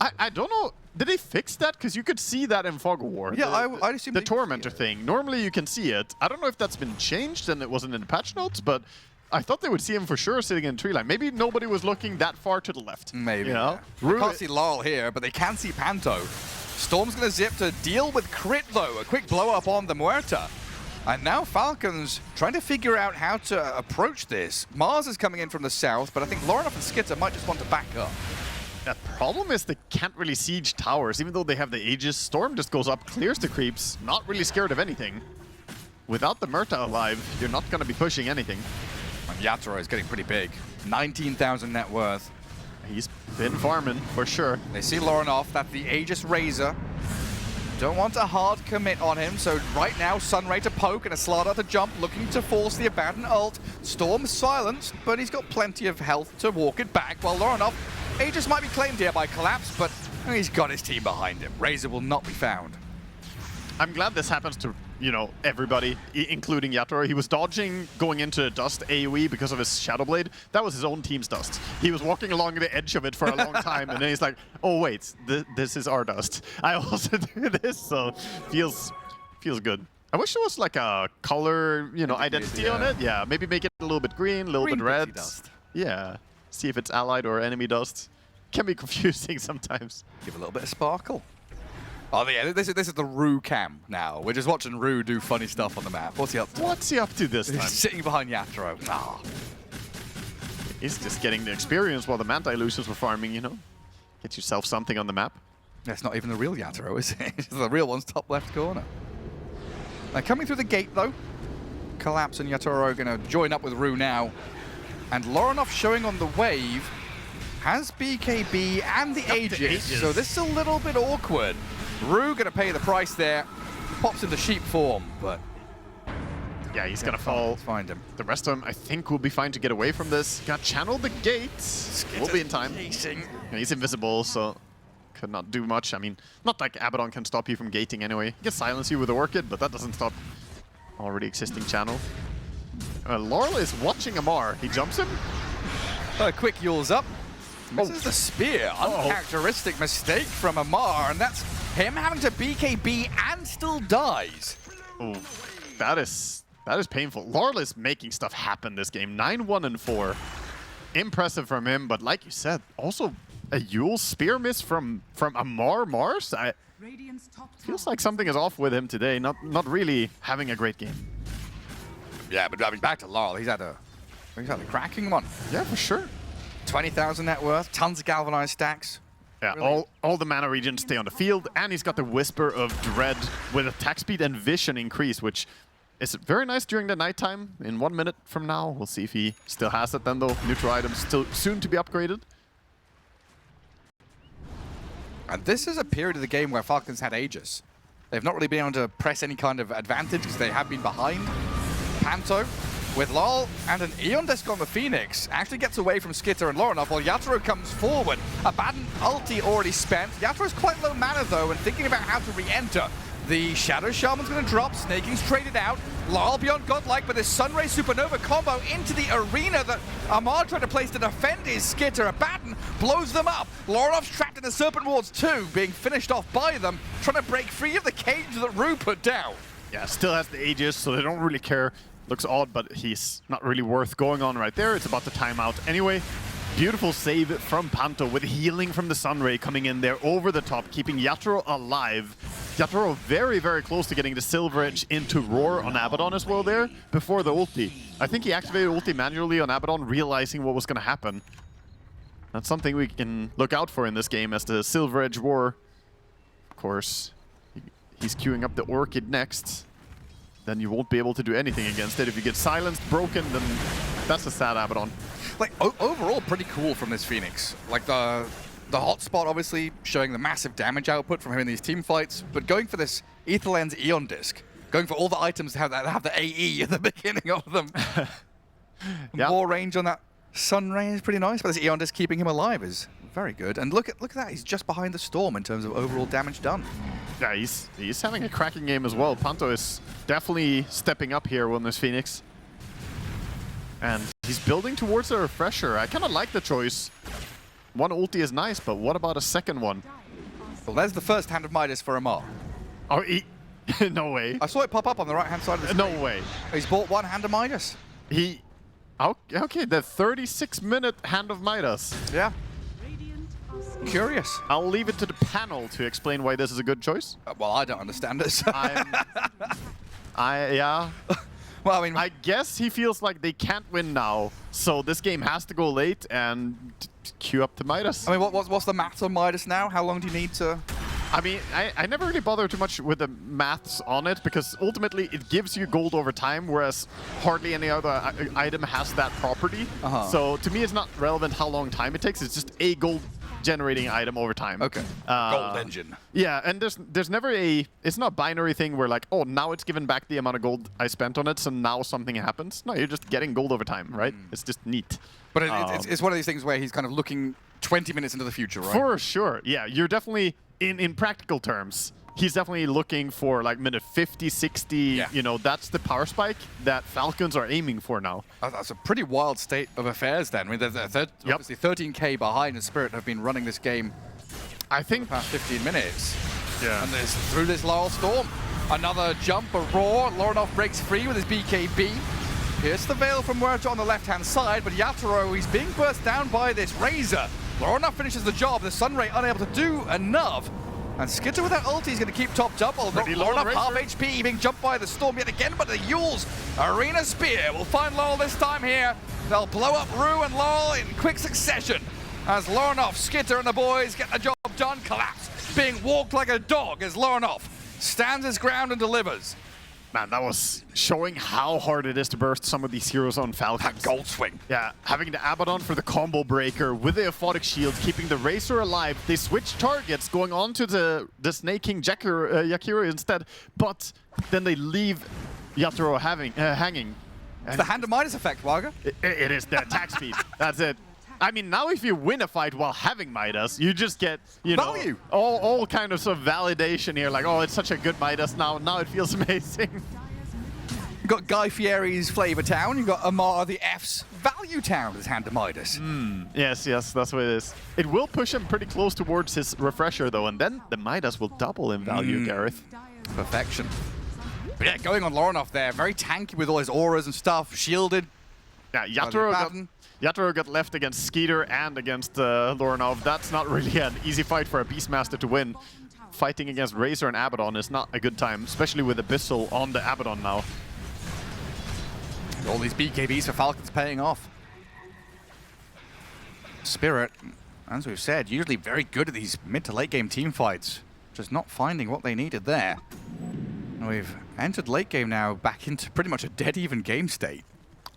I don't know. Did they fix that? Because you could see that in Fog of War. Yeah, I'd assume the they- Tormentor thing. Normally you can see it. I don't know if that's been changed and it wasn't in the patch notes, but I thought they would see him for sure sitting in tree line. Maybe nobody was looking that far to the left. Maybe. You know? They can't see Laurel here, but they can see Panto. Storm's going to zip to deal with crit, though. A quick blow-up on the Muerta. And now Falcons trying to figure out how to approach this. Mars is coming in from the south, but I think Lorenoff and Skitter might just want to back up. The problem is they can't really siege towers, even though they have the Aegis. Storm just goes up, clears the creeps, not really scared of anything. Without the Murta alive, you're not going to be pushing anything. And Yatoro is getting pretty big. 19,000 net worth. He's been farming, for sure. They see Lorenoff, that's the Aegis Razor. Don't want a hard commit on him, so right now Sunray to poke and a Slardar to jump, looking to force the Abaddon ult. Storm's silenced, but he's got plenty of health to walk it back, while Lorenoff, Aegis might be claimed here by Collapse, but he's got his team behind him. Razor will not be found. I'm glad this happens to, you know, everybody, including Yatoro. He was dodging going into Dust AoE because of his Shadow Blade. That was his own team's Dust. He was walking along the edge of it for a long time, and then he's like, oh wait, this is our Dust. I also do this, so feels good. I wish there was like a color, you know, identity on it. Yeah, maybe make it a little bit green, a little bit red. Dust. Yeah, see if it's allied or enemy Dust. Can be confusing sometimes. Give a little bit of sparkle. Oh yeah, this is the Rue cam now. We're just watching Rue do funny stuff on the map. What's he up to? What's he up to this time? He's sitting behind Yatoro. Ah. He's just getting the experience while the Manta Illusions were farming, you know? Get yourself something on the map. That's not even the real Yatoro, is it? The real one's top left corner. Now coming through the gate though, Collapse and Yatoro are going to join up with Rue now. And Lorenoff showing on the wave has BKB and the Aegis, so this is a little bit awkward. Rue going to pay the price there. Pops into sheep form, but Yeah, he's gonna fall. Let's find him. The rest of them, I think, will be fine to get away from this. Got channeled the gates. We'll be in time. Chasing. Yeah, he's invisible, so could not do much. I mean, not like Abaddon can stop you from gating anyway. He can silence you with the Orchid, but that doesn't stop already existing channel. Laurel is watching Amar. He jumps him. Quick Yule's up. Misses the spear. Uncharacteristic mistake from Amar, and that's him having to BKB and still dies. Oh, that is painful. Laurel is making stuff happen this game. 9-1-4. Impressive from him, but like you said, also a Yule spear miss from Amar Mars. Feels like something is off with him today. Not really having a great game. Yeah, but I mean, back to Laurel. He's had a cracking one. Yeah, for sure. 20,000 net worth, tons of galvanized stacks. Yeah, Really? all the mana regions stay on the field, and he's got the Whisper of Dread with attack speed and vision increase, which is very nice during the nighttime. In 1 minute from now, we'll see if he still has it then, though. Neutral items still soon to be upgraded. And this is a period of the game where Falcons had Aegis. They've not really been able to press any kind of advantage because they have been behind. Panto, with Lol and an Eon Disc on the Phoenix, actually gets away from Skitter and Lorinov while Yatoro comes forward. Abaddon ulti already spent. Yatoro's quite low mana though, and thinking about how to re-enter. The Shadow Shaman's going to drop, Snaking's traded out. Lol beyond godlike, but this Sunray Supernova combo into the arena that Amar tried to place to defend his Skitter. Abaddon blows them up. Lorinov's trapped in the Serpent Wards too, being finished off by them, trying to break free of the cage that Rue put down. Yeah, still has the Aegis, so they don't really care. Looks odd, but he's not really worth going on right there. It's about the timeout anyway. Beautiful save from Panto with healing from the Sunray coming in there over the top, keeping Yatoro alive. Yatoro very, very close to getting the Silver Edge into Roar on Abaddon as well there before the ulti. I think he activated ulti manually on Abaddon, realizing what was going to happen. That's something we can look out for in this game as the Silver Edge War. Of course, he's queuing up the Orchid next. Then you won't be able to do anything against it. If you get silenced, broken, then that's a sad Abaddon. Like, overall, pretty cool from this Phoenix. Like, the hotspot, obviously, showing the massive damage output from him in these team fights, but going for this Ether Lens Eon Disc, going for all the items that have the AE at the beginning of them. Yeah. More range on that Sunray is pretty nice, but this Eon Disc keeping him alive is very good. And look at that, he's just behind the Storm in terms of overall damage done. Yeah, he's having a cracking game as well. Panto is definitely stepping up here on this Phoenix. And he's building towards a refresher. I kind of like the choice. One ulti is nice, but what about a second one? Well, there's the first Hand of Midas for Amar. Oh, no way. I saw it pop up on the right-hand side of the screen. No way. He's bought one Hand of Midas. Okay, the 36-minute Hand of Midas. Yeah. Curious. I'll leave it to the panel to explain why this is a good choice. Well, I don't understand it. So. Yeah. Well, I mean, I guess he feels like they can't win now, so this game has to go late and queue up to Midas. I mean, what's the maths on Midas now? How long do you need to... I mean, I never really bother too much with the maths on it, because ultimately it gives you gold over time, whereas hardly any other item has that property. So to me, it's not relevant how long time it takes. It's just a gold generating item over time. Okay. Gold engine. Yeah, and there's never it's not a binary thing where like, oh, now it's given back the amount of gold I spent on it, so now something happens. No, you're just getting gold over time, right? It's just neat. But it's one of these things where he's kind of looking 20 minutes into the future, right? For sure. Yeah, you're definitely, in practical terms, he's definitely looking for like minute 50, 60, you know, that's the power spike that Falcons are aiming for now. That's a pretty wild state of affairs then. I mean, they're obviously 13k behind, and Spirit have been running this game, I think, for the past 15 minutes. Yeah. And there's through this Laurel Storm. Another jump, a roar. Lorinov breaks free with his BKB. Here's the Veil from Muerto on the left-hand side, but Yatoro, he's being burst down by this Razor. Lorinov finishes the job, the Sunray unable to do enough. And Skitter with that ulti is going to keep topped up. Lorinov half HP being jumped by the Storm yet again, but the Yule's Arena Spear will find Laurel this time here. They'll blow up Rue and Laurel in quick succession as Lorinov, Skitter and the boys get the job done. Collapse being walked like a dog as Lorinov stands his ground and delivers. Man, that was showing how hard it is to burst some of these heroes on Falcons. That gold swing. Yeah, having the Abaddon for the combo breaker with the Aphotic Shield, keeping the Razor alive. They switch targets, going on to the Snake King Yakiro instead, but then they leave Yatoro hanging. It's the Hand of Midas effect, Waga. It is the attack speed. That's it. I mean, now if you win a fight while having Midas, you just get, you know, Value. all kind of sort of validation here. Like, oh, it's such a good Midas now. Now it feels amazing. You've got Guy Fieri's Flavor Town. You've got Amar the F's Value Town with his hand to Midas. Yes, that's what it is. It will push him pretty close towards his refresher, though, and then the Midas will double in value, Gareth. Perfection. But yeah, going on Lorinov there. Very tanky with all his auras and stuff. Shielded. Yeah, Yatoro got left against Skeeter and against Lorinov. That's not really an easy fight for a Beastmaster to win. Fighting against Razor and Abaddon is not a good time, especially with Abyssal on the Abaddon now. All these BKBs for Falcons paying off. Spirit, as we've said, usually very good at these mid to late game team fights. Just not finding what they needed there. And we've entered late game now back into pretty much a dead even game state.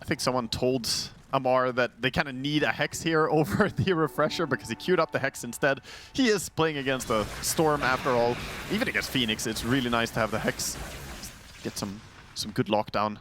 I think someone told Amar that they kind of need a Hex here over the refresher because he queued up the Hex instead. He is playing against a Storm after all. Even against Phoenix, it's really nice to have the Hex. Get some good lockdown.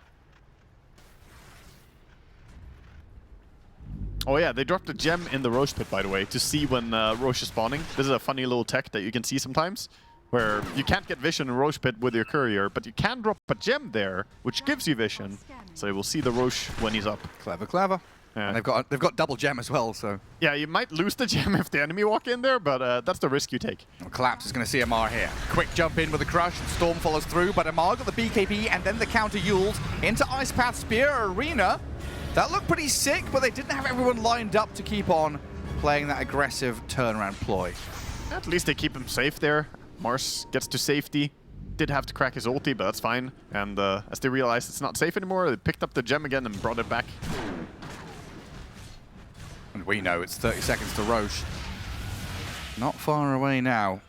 Oh yeah, they dropped a gem in the Roche pit, by the way, to see when Roche is spawning. This is a funny little tech that you can see sometimes, where you can't get vision in Roche pit with your courier, but you can drop a gem there, which gives you vision. So you will see the Roche when he's up. Clever, clever. Yeah. And they've got double gem as well, so. Yeah, you might lose the gem if the enemy walk in there, but that's the risk you take. Well, Collapse is going to see Amar here. Quick jump in with a crush. Storm follows through, but Amar got the BKB and then the counter Yules into Ice Path Spear Arena. That looked pretty sick, but they didn't have everyone lined up to keep on playing that aggressive turnaround ploy. At least they keep him safe there. Mars gets to safety. Did have to crack his ulti, but that's fine. And as they realized it's not safe anymore, they picked up the gem again and brought it back. And we know it's 30 seconds to Roche. Not far away now.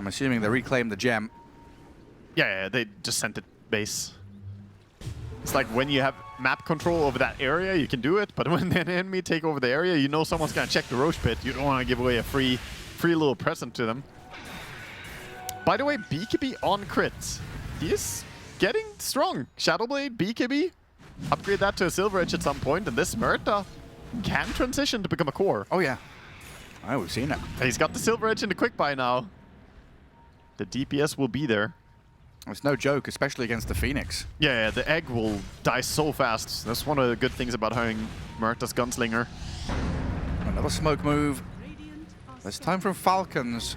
I'm assuming they reclaimed the gem. Yeah, they just sent it base. It's like when you have map control over that area, you can do it, but when an enemy take over the area, you know someone's gonna check the Roche pit. You don't want to give away a free little present to them. By the way, BKB on crits. He is getting strong. Shadowblade, BKB. Upgrade that to a Silver Edge at some point, and this Murta can transition to become a core. Oh yeah. Oh, we've seen it. And he's got the Silver Edge in the quick buy now. The DPS will be there. It's no joke, especially against the Phoenix. Yeah, the egg will die so fast. That's one of the good things about having Murta's Gunslinger. Another smoke move. This time from Falcons.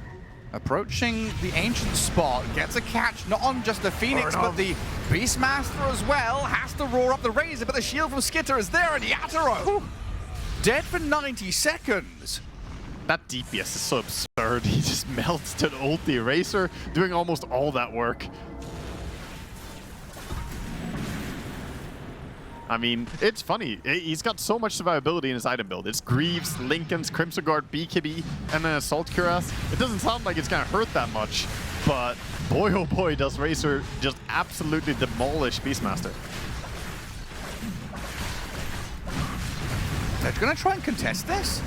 Approaching the Ancient spot. Gets a catch, not on just the Phoenix, but the Beastmaster as well. Has to roar up the Razor, but the shield from Skitter is there, and Yatoro dead for 90 seconds. That DPS is so absurd. He just melts to the ulti. Razor doing almost all that work. I mean, it's funny. He's got so much survivability in his item build. It's Greaves, Lincoln's, Crimson Guard, BKB, and then Assault Cuirass. It doesn't sound like it's gonna hurt that much, but boy oh boy does Razor just absolutely demolish Beastmaster. They're gonna try and contest this?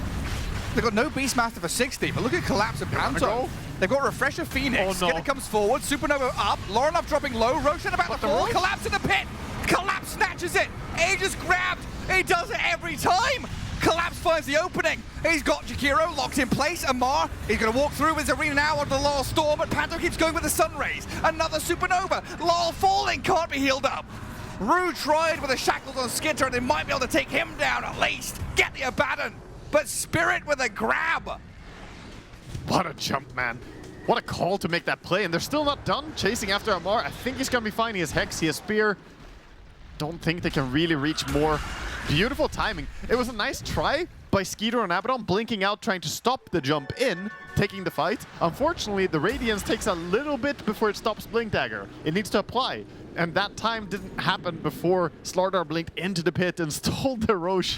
They've got no Beastmaster for 60, but look at Collapse and Panto. They've got Refresher Phoenix. Oh, no. Skitter comes forward, Supernova up, Lorinov dropping low, Roshan about to fall, Collapse in the pit! Collapse snatches it! Aegis grabbed! He does it every time! Collapse finds the opening! He's got Jakiro locked in place, Amar, he's gonna walk through his arena now onto the Lol Storm, but Panto keeps going with the Sun Rays. Another Supernova! Lol falling, can't be healed up! Rue tried with the shackles on Skitter and they might be able to take him down at least! Get the Abaddon! But Spirit with a grab! What a jump, man. What a call to make that play, and they're still not done chasing after Amar. I think he's gonna be fine. He has Hex, he has Spear. Don't think they can really reach more. Beautiful timing. It was a nice try by Skeeter and Abaddon, blinking out, trying to stop the jump in, taking the fight. Unfortunately, the Radiance takes a little bit before it stops Blink Dagger. It needs to apply, and that time didn't happen before Slardar blinked into the pit and stole the Roche.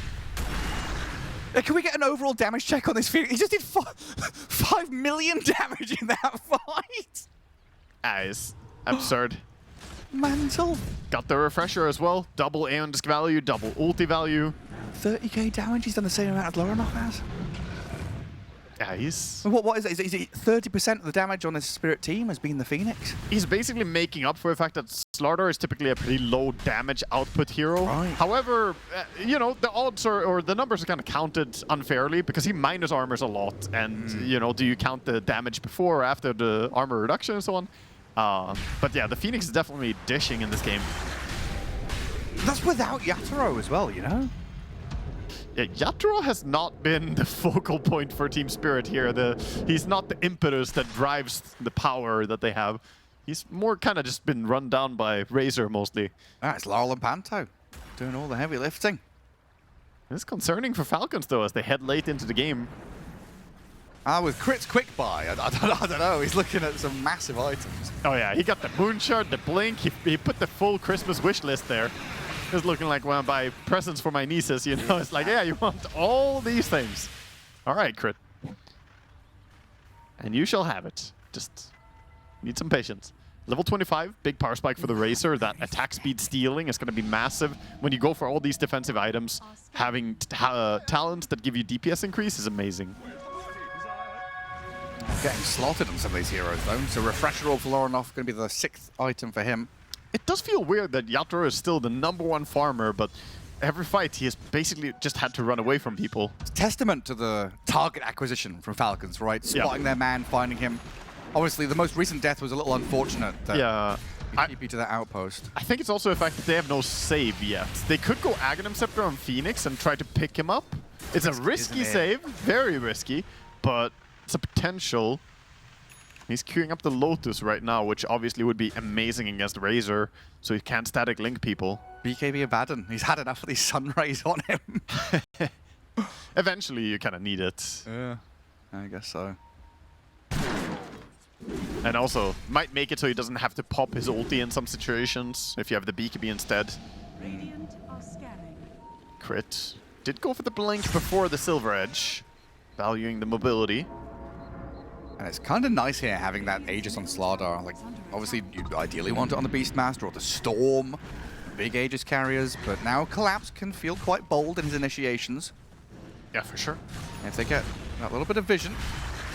Can we get an overall damage check on this Phoenix? He just did 5 million damage in that fight! That is absurd. Mantle. Got the refresher as well. Double Aeon Disc value, double ulti value. 30k damage, he's done the same amount as Lorinov has. Yeah, he's... What is it? Is it 30% of the damage on this Spirit team has been the Phoenix? He's basically making up for the fact that Slardar is typically a pretty low damage output hero. Right. However, you know, the odds or the numbers are kind of counted unfairly because he minus armors a lot. And, you know, do you count the damage before or after the armor reduction and so on? But yeah, the Phoenix is definitely dishing in this game. That's without Yatoro as well, you know? Yeah, Yatoro has not been the focal point for Team Spirit here. He's not the impetus that drives the power that they have. He's more kind of just been run down by Razor mostly. It's Laurel and Panto doing all the heavy lifting. It's concerning for Falcons though as they head late into the game. With Crit's quick buy, I don't know, he's looking at some massive items. Oh yeah, he got the Moonshard, the Blink, he put the full Christmas wish list there. It's looking like when I buy presents for my nieces, you know, it's like, yeah, you want all these things. All right, Crit. And you shall have it. Just need some patience. Level 25, big power spike for the Razor. That attack speed stealing is going to be massive. When you go for all these defensive items, having talents that give you DPS increase is amazing. Getting slotted on some of these heroes, though. So Refresher Orb for Lorinov going to be the 6th item for him. It does feel weird that Yatoro is still the #1 farmer, but every fight he has basically just had to run away from people. It's testament to the target acquisition from Falcons, right? Spotting their man, finding him. Obviously, the most recent death was a little unfortunate. Yeah. TP to that outpost. I think it's also the fact that they have no save yet. They could go Aghanim Scepter on Phoenix and try to pick him up. It's a risky save, very risky, but it's a potential. He's queuing up the Lotus right now, which obviously would be amazing against Razor, so he can't static link people. BKB Abaddon, he's had enough of these sun rays on him. Eventually, you kind of need it. Yeah, I guess so. And also, might make it so he doesn't have to pop his ulti in some situations, if you have the BKB instead. Radiant are scanning. Crit. Did go for the blink before the Silver Edge, valuing the mobility. And it's kind of nice here having that Aegis on Slardar. Like, obviously, you'd ideally want it on the Beastmaster or the Storm, big Aegis carriers, but now Collapse can feel quite bold in his initiations. Yeah, for sure. If they get that little bit of vision.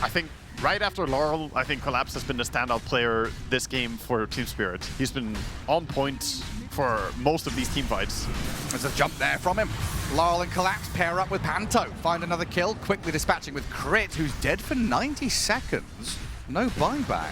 I think right after Laurel, I think Collapse has been the standout player this game for Team Spirit. He's been on point for most of these team fights. There's a jump there from him. Laurel and Collapse pair up with Panto. Find another kill, quickly dispatching with Crit, who's dead for 90 seconds. No buyback.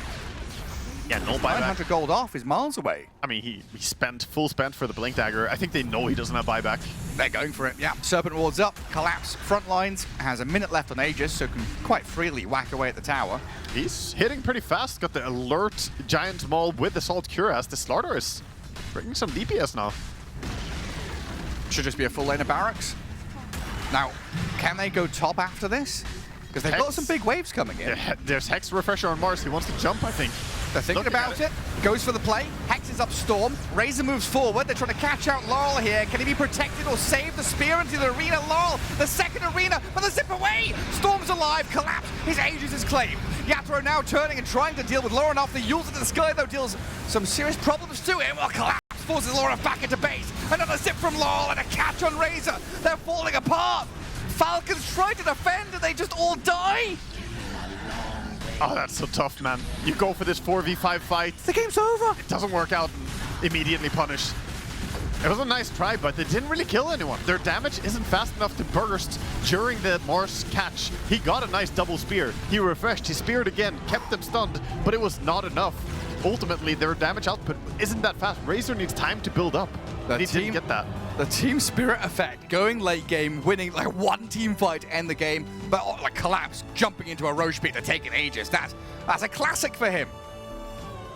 Yeah, no buyback. 900 gold off is miles away. I mean, he spent full spent for the Blink Dagger. I think they know he doesn't have buyback. They're going for it, yeah. Serpent Ward's up. Collapse front lines. Has a minute left on Aegis, so can quite freely whack away at the tower. He's hitting pretty fast. Got the alert Giant Maul with the Salt Cuirass. The Slardar is bringing some DPS now. Should just be a full lane of barracks. Now, can they go top after this? Because they've got some big waves coming in. Yeah, there's Hex Refresher on Mars. He wants to jump, I think. They're thinking about it. Goes for the play. Hex is up Storm. Razor moves forward. They're trying to catch out Laurel here. Can he be protected or save the spear into the arena? Laurel, the second arena, but the zip away. Storm's alive. Collapse. His Aegis is claimed. Yatoro now turning and trying to deal with Lorinov. The Yules into the sky, though, deals some serious problems to him. Well, Collapse forces Laurel back into base. Another zip from Laurel and a catch on Razor. They're falling apart. Falcons try to defend and they just all die. Oh, that's so tough, man. You go for this 4v5 fight. The game's over. It doesn't work out. Immediately punished. It was a nice try, but they didn't really kill anyone. Their damage isn't fast enough to burst during the Mars catch. He got a nice double spear. He refreshed, he speared again, kept them stunned, but it was not enough. Ultimately, their damage output isn't that fast. Razor needs time to build up. He didn't get that. The team spirit effect, going late game, winning like one team fight to end the game, but like Collapse, jumping into a Roche pit to take an Aegis. That's a classic for him.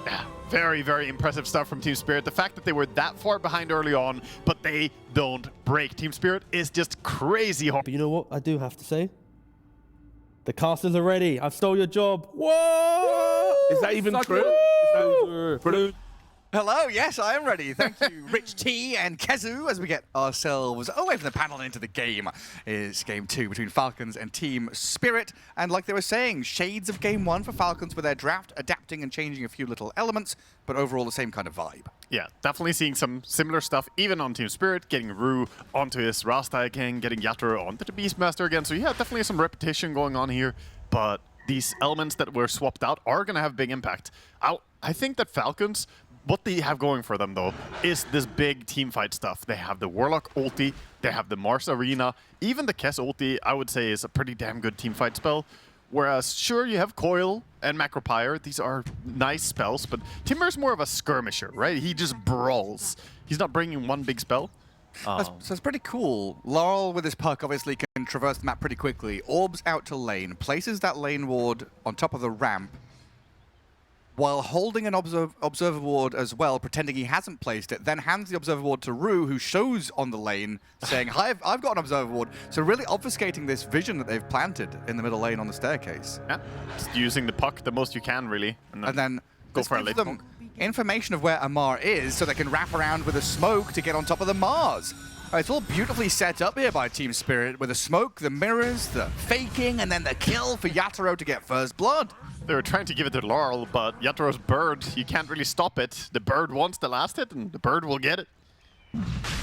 Yeah, very, very impressive stuff from Team Spirit. The fact that they were that far behind early on, but they don't break. Team Spirit is just crazy hard. But you know what I do have to say? The casters are ready. I've stole your job. Whoa! Is that even true? Is that true? Hello, yes, I am ready. Thank you, Rich T and Kezu, as we get ourselves away from the panel into the game. It's game 2 between Falcons and Team Spirit. And like they were saying, shades of game 1 for Falcons with their draft, adapting and changing a few little elements, but overall the same kind of vibe. Yeah, definitely seeing some similar stuff, even on Team Spirit, getting Rue onto his Rasta again, getting Yatoro onto the Beastmaster again. So yeah, definitely some repetition going on here, but these elements that were swapped out are going to have big impact. I think that Falcons, what they have going for them, though, is this big teamfight stuff. They have the Warlock ulti, they have the Mars Arena. Even the Kess ulti, I would say, is a pretty damn good teamfight spell. Whereas, sure, you have Coil and Macropyre. These are nice spells, but Timber's more of a skirmisher, right? He just brawls. He's not bringing one big spell. So it's pretty cool. Laurel with his puck obviously can traverse the map pretty quickly. Orbs out to lane, places that lane ward on top of the ramp, while holding an observer ward as well, pretending he hasn't placed it, then hands the observer ward to Rue, who shows on the lane, saying, Hi, I've got an observer ward. So really obfuscating this vision that they've planted in the middle lane on the staircase. Yeah, just using the puck the most you can, really. And then go this for a gives late them poke. information of where Amar is, so they can wrap around with a smoke to get on top of the Mars. It's all beautifully set up here by Team Spirit, with the smoke, the mirrors, the faking, and then the kill for Yatoro to get first blood. They were trying to give it to Laurel, but Yatoro's bird, you can't really stop it. The bird wants the last hit, and the bird will get it.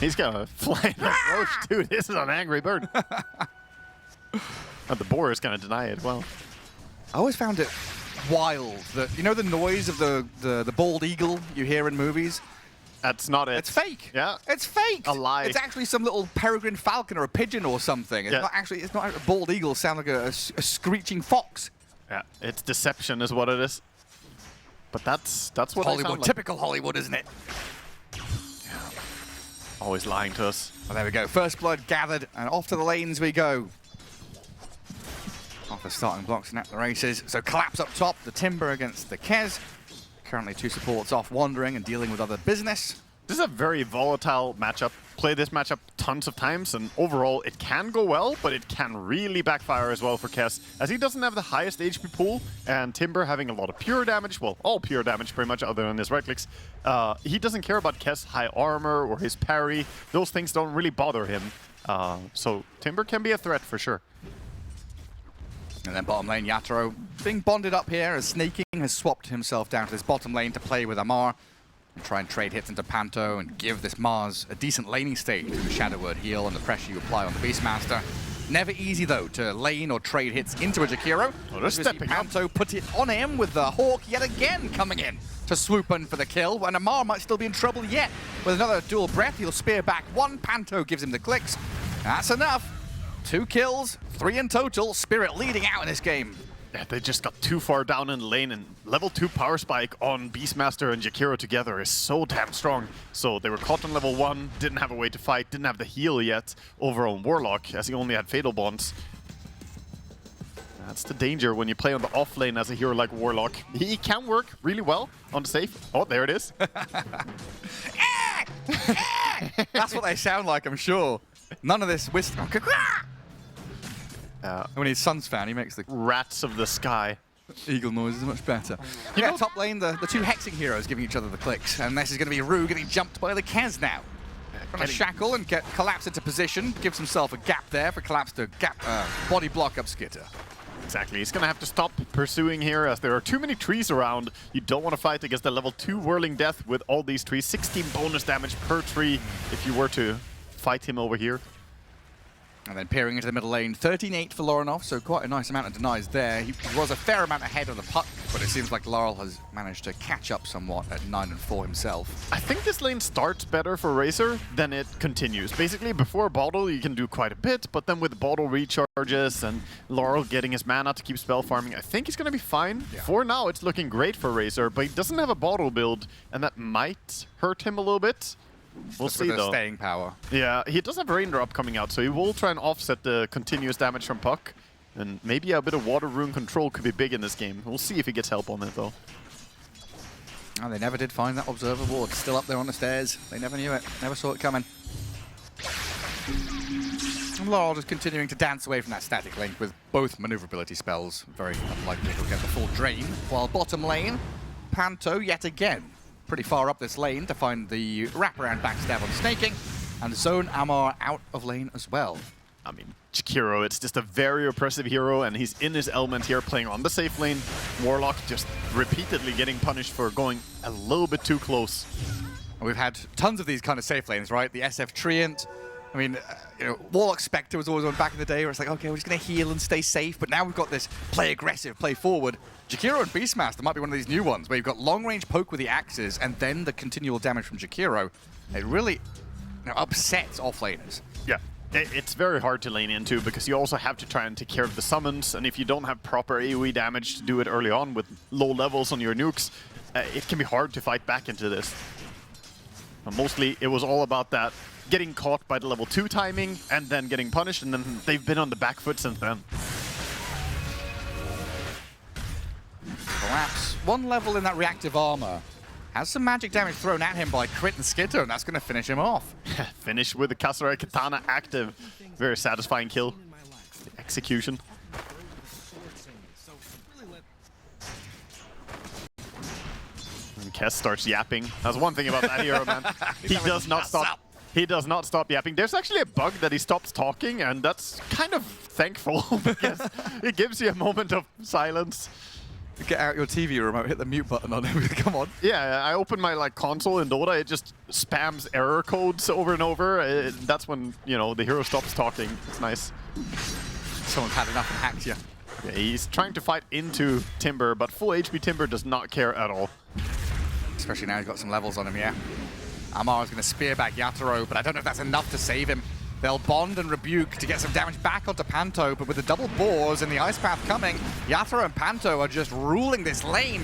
He's gonna fly like Roche, dude. This is an angry bird. And the boar is gonna deny it. Well, I always found it wild that, you know, the noise of the bald eagle you hear in movies? that's not it. It's fake. Yeah. It's fake. A lie. It's actually some little peregrine falcon or a pigeon or something. It's Yeah. not actually, it's not a bald eagle. Sound like a screeching fox. Yeah, it's deception is what it is. But that's what they Hollywood, sound like. typical Hollywood, isn't it? Always lying to us. Well, there we go. First blood gathered, and off to the lanes we go. Off the starting blocks and at the races. So collapse up top, the Timber against the Kez. Currently 2 supports off wandering and dealing with other business. This is a very volatile matchup. Played this matchup tons of times, and overall it can go well, but it can really backfire as well for Kess, as he doesn't have the highest HP pool, and Timber having a lot of pure damage, well, all pure damage pretty much other than his right clicks. He doesn't care about Kess' high armor or his parry. Those things don't really bother him. So Timber can be a threat for sure. And then bottom lane, Yatoro being bonded up here as Snaking has swapped himself down to this bottom lane to play with Amar. And try and trade hits into Panto and give this Mars a decent laning stage through the Shadow Word heal and the pressure you apply on the Beastmaster. Never easy, though, to lane or trade hits into a Jakiro. Oh, they're stepping up. Panto put it on him with the Hawk yet again coming in to swoop in for the kill, and Amar might still be in trouble yet. With another dual breath, he'll spear back one. Panto gives him the clicks. That's enough. 2 kills, 3 in total. Spirit leading out in this game. Yeah, they just got too far down in the lane, and level 2 power spike on Beastmaster and Jakiro together is so damn strong. So they were caught on level 1, didn't have a way to fight, didn't have the heal yet over on Warlock, as he only had Fatal Bonds. That's the danger when you play on the off lane as a hero like Warlock. He can work really well on the safe. Oh, there it is. That's what they sound like, I'm sure. None of this wisdom. When he's Suns fan, he makes the Rats of the sky. eagle noises much better. You know, top lane, the 2 hexing heroes giving each other the clicks, and this is going to be Rue getting jumped by the Kez now. Trying to shackle and get Collapse into position, gives himself a gap there for Collapse to body block up Skitter. Exactly, he's gonna have to stop pursuing here as there are too many trees around. You don't want to fight against the level 2 Whirling Death with all these trees. 16 bonus damage per tree if you were to fight him over here. And then peering into the middle lane, 13-8 for Lorinov, so quite a nice amount of denies there. He was a fair amount ahead of the puck, but it seems like Laurel has managed to catch up somewhat at 9-4 himself. I think this lane starts better for Razor than it continues. Basically, before Bottle, you can do quite a bit, but then with Bottle recharges and Laurel getting his mana to keep spell farming, I think he's going to be fine. Yeah. For now, it's looking great for Razor, but he doesn't have a Bottle build, and that might hurt him a little bit. We'll Just see, with the though. staying power. Yeah, he does have Rain Drop coming out, so he will try and offset the continuous damage from Puck. And maybe a bit of Water Rune control could be big in this game. We'll see if he gets help on it, though. Oh, they never did find that Observer Ward. Still up there on the stairs. They never knew it. Never saw it coming. And Laurel just continuing to dance away from that static link with both maneuverability spells. Very unlikely he'll get the full drain. While bottom lane, Panto yet again. Pretty far up this lane to find the wraparound backstab on Snaking. And Zone Amar out of lane as well. I mean, Jakiro, it's just a very oppressive hero, and he's in his element here playing on the safe lane. Warlock just repeatedly getting punished for going a little bit too close. And we've had tons of these kind of safe lanes, right? The SF Treant, I mean, Warlock Spectre was always on back in the day where it's like, okay, we're just going to heal and stay safe, but now we've got this play aggressive, play forward. Jakiro and Beastmaster might be one of these new ones where you've got long-range poke with the axes and then the continual damage from Jakiro. It really upsets offlaners. Yeah. It's very hard to lane into because you also have to try and take care of the summons, and if you don't have proper AoE damage to do it early on with low levels on your nukes, it can be hard to fight back into this. And mostly it was all about that, getting caught by the level 2 timing and then getting punished, and then they've been on the back foot since then. Perhaps one level in that reactive armor has some magic damage thrown at him by Crit and Skitter, and that's going to finish him off. Finish with the Kasurai Katana active. Very satisfying kill. The execution. And Kess starts yapping. That's one thing about that hero, man. He does not stop. He does not stop yapping. There's actually a bug that he stops talking, and that's kind of thankful because it gives you a moment of silence. Get out your TV remote, hit the mute button on it. Come on. Yeah, I open my console in Dota. It just spams error codes over and over. That's when the hero stops talking. It's nice. Someone's had enough and hacked you. Yeah, he's trying to fight into Timber, but full HP Timber does not care at all. Especially now he's got some levels on him. Yeah. Amara's going to spear back Yatoro, but I don't know if that's enough to save him. They'll bond and rebuke to get some damage back onto Panto, but with the double boars and the ice path coming, Yatoro and Panto are just ruling this lane.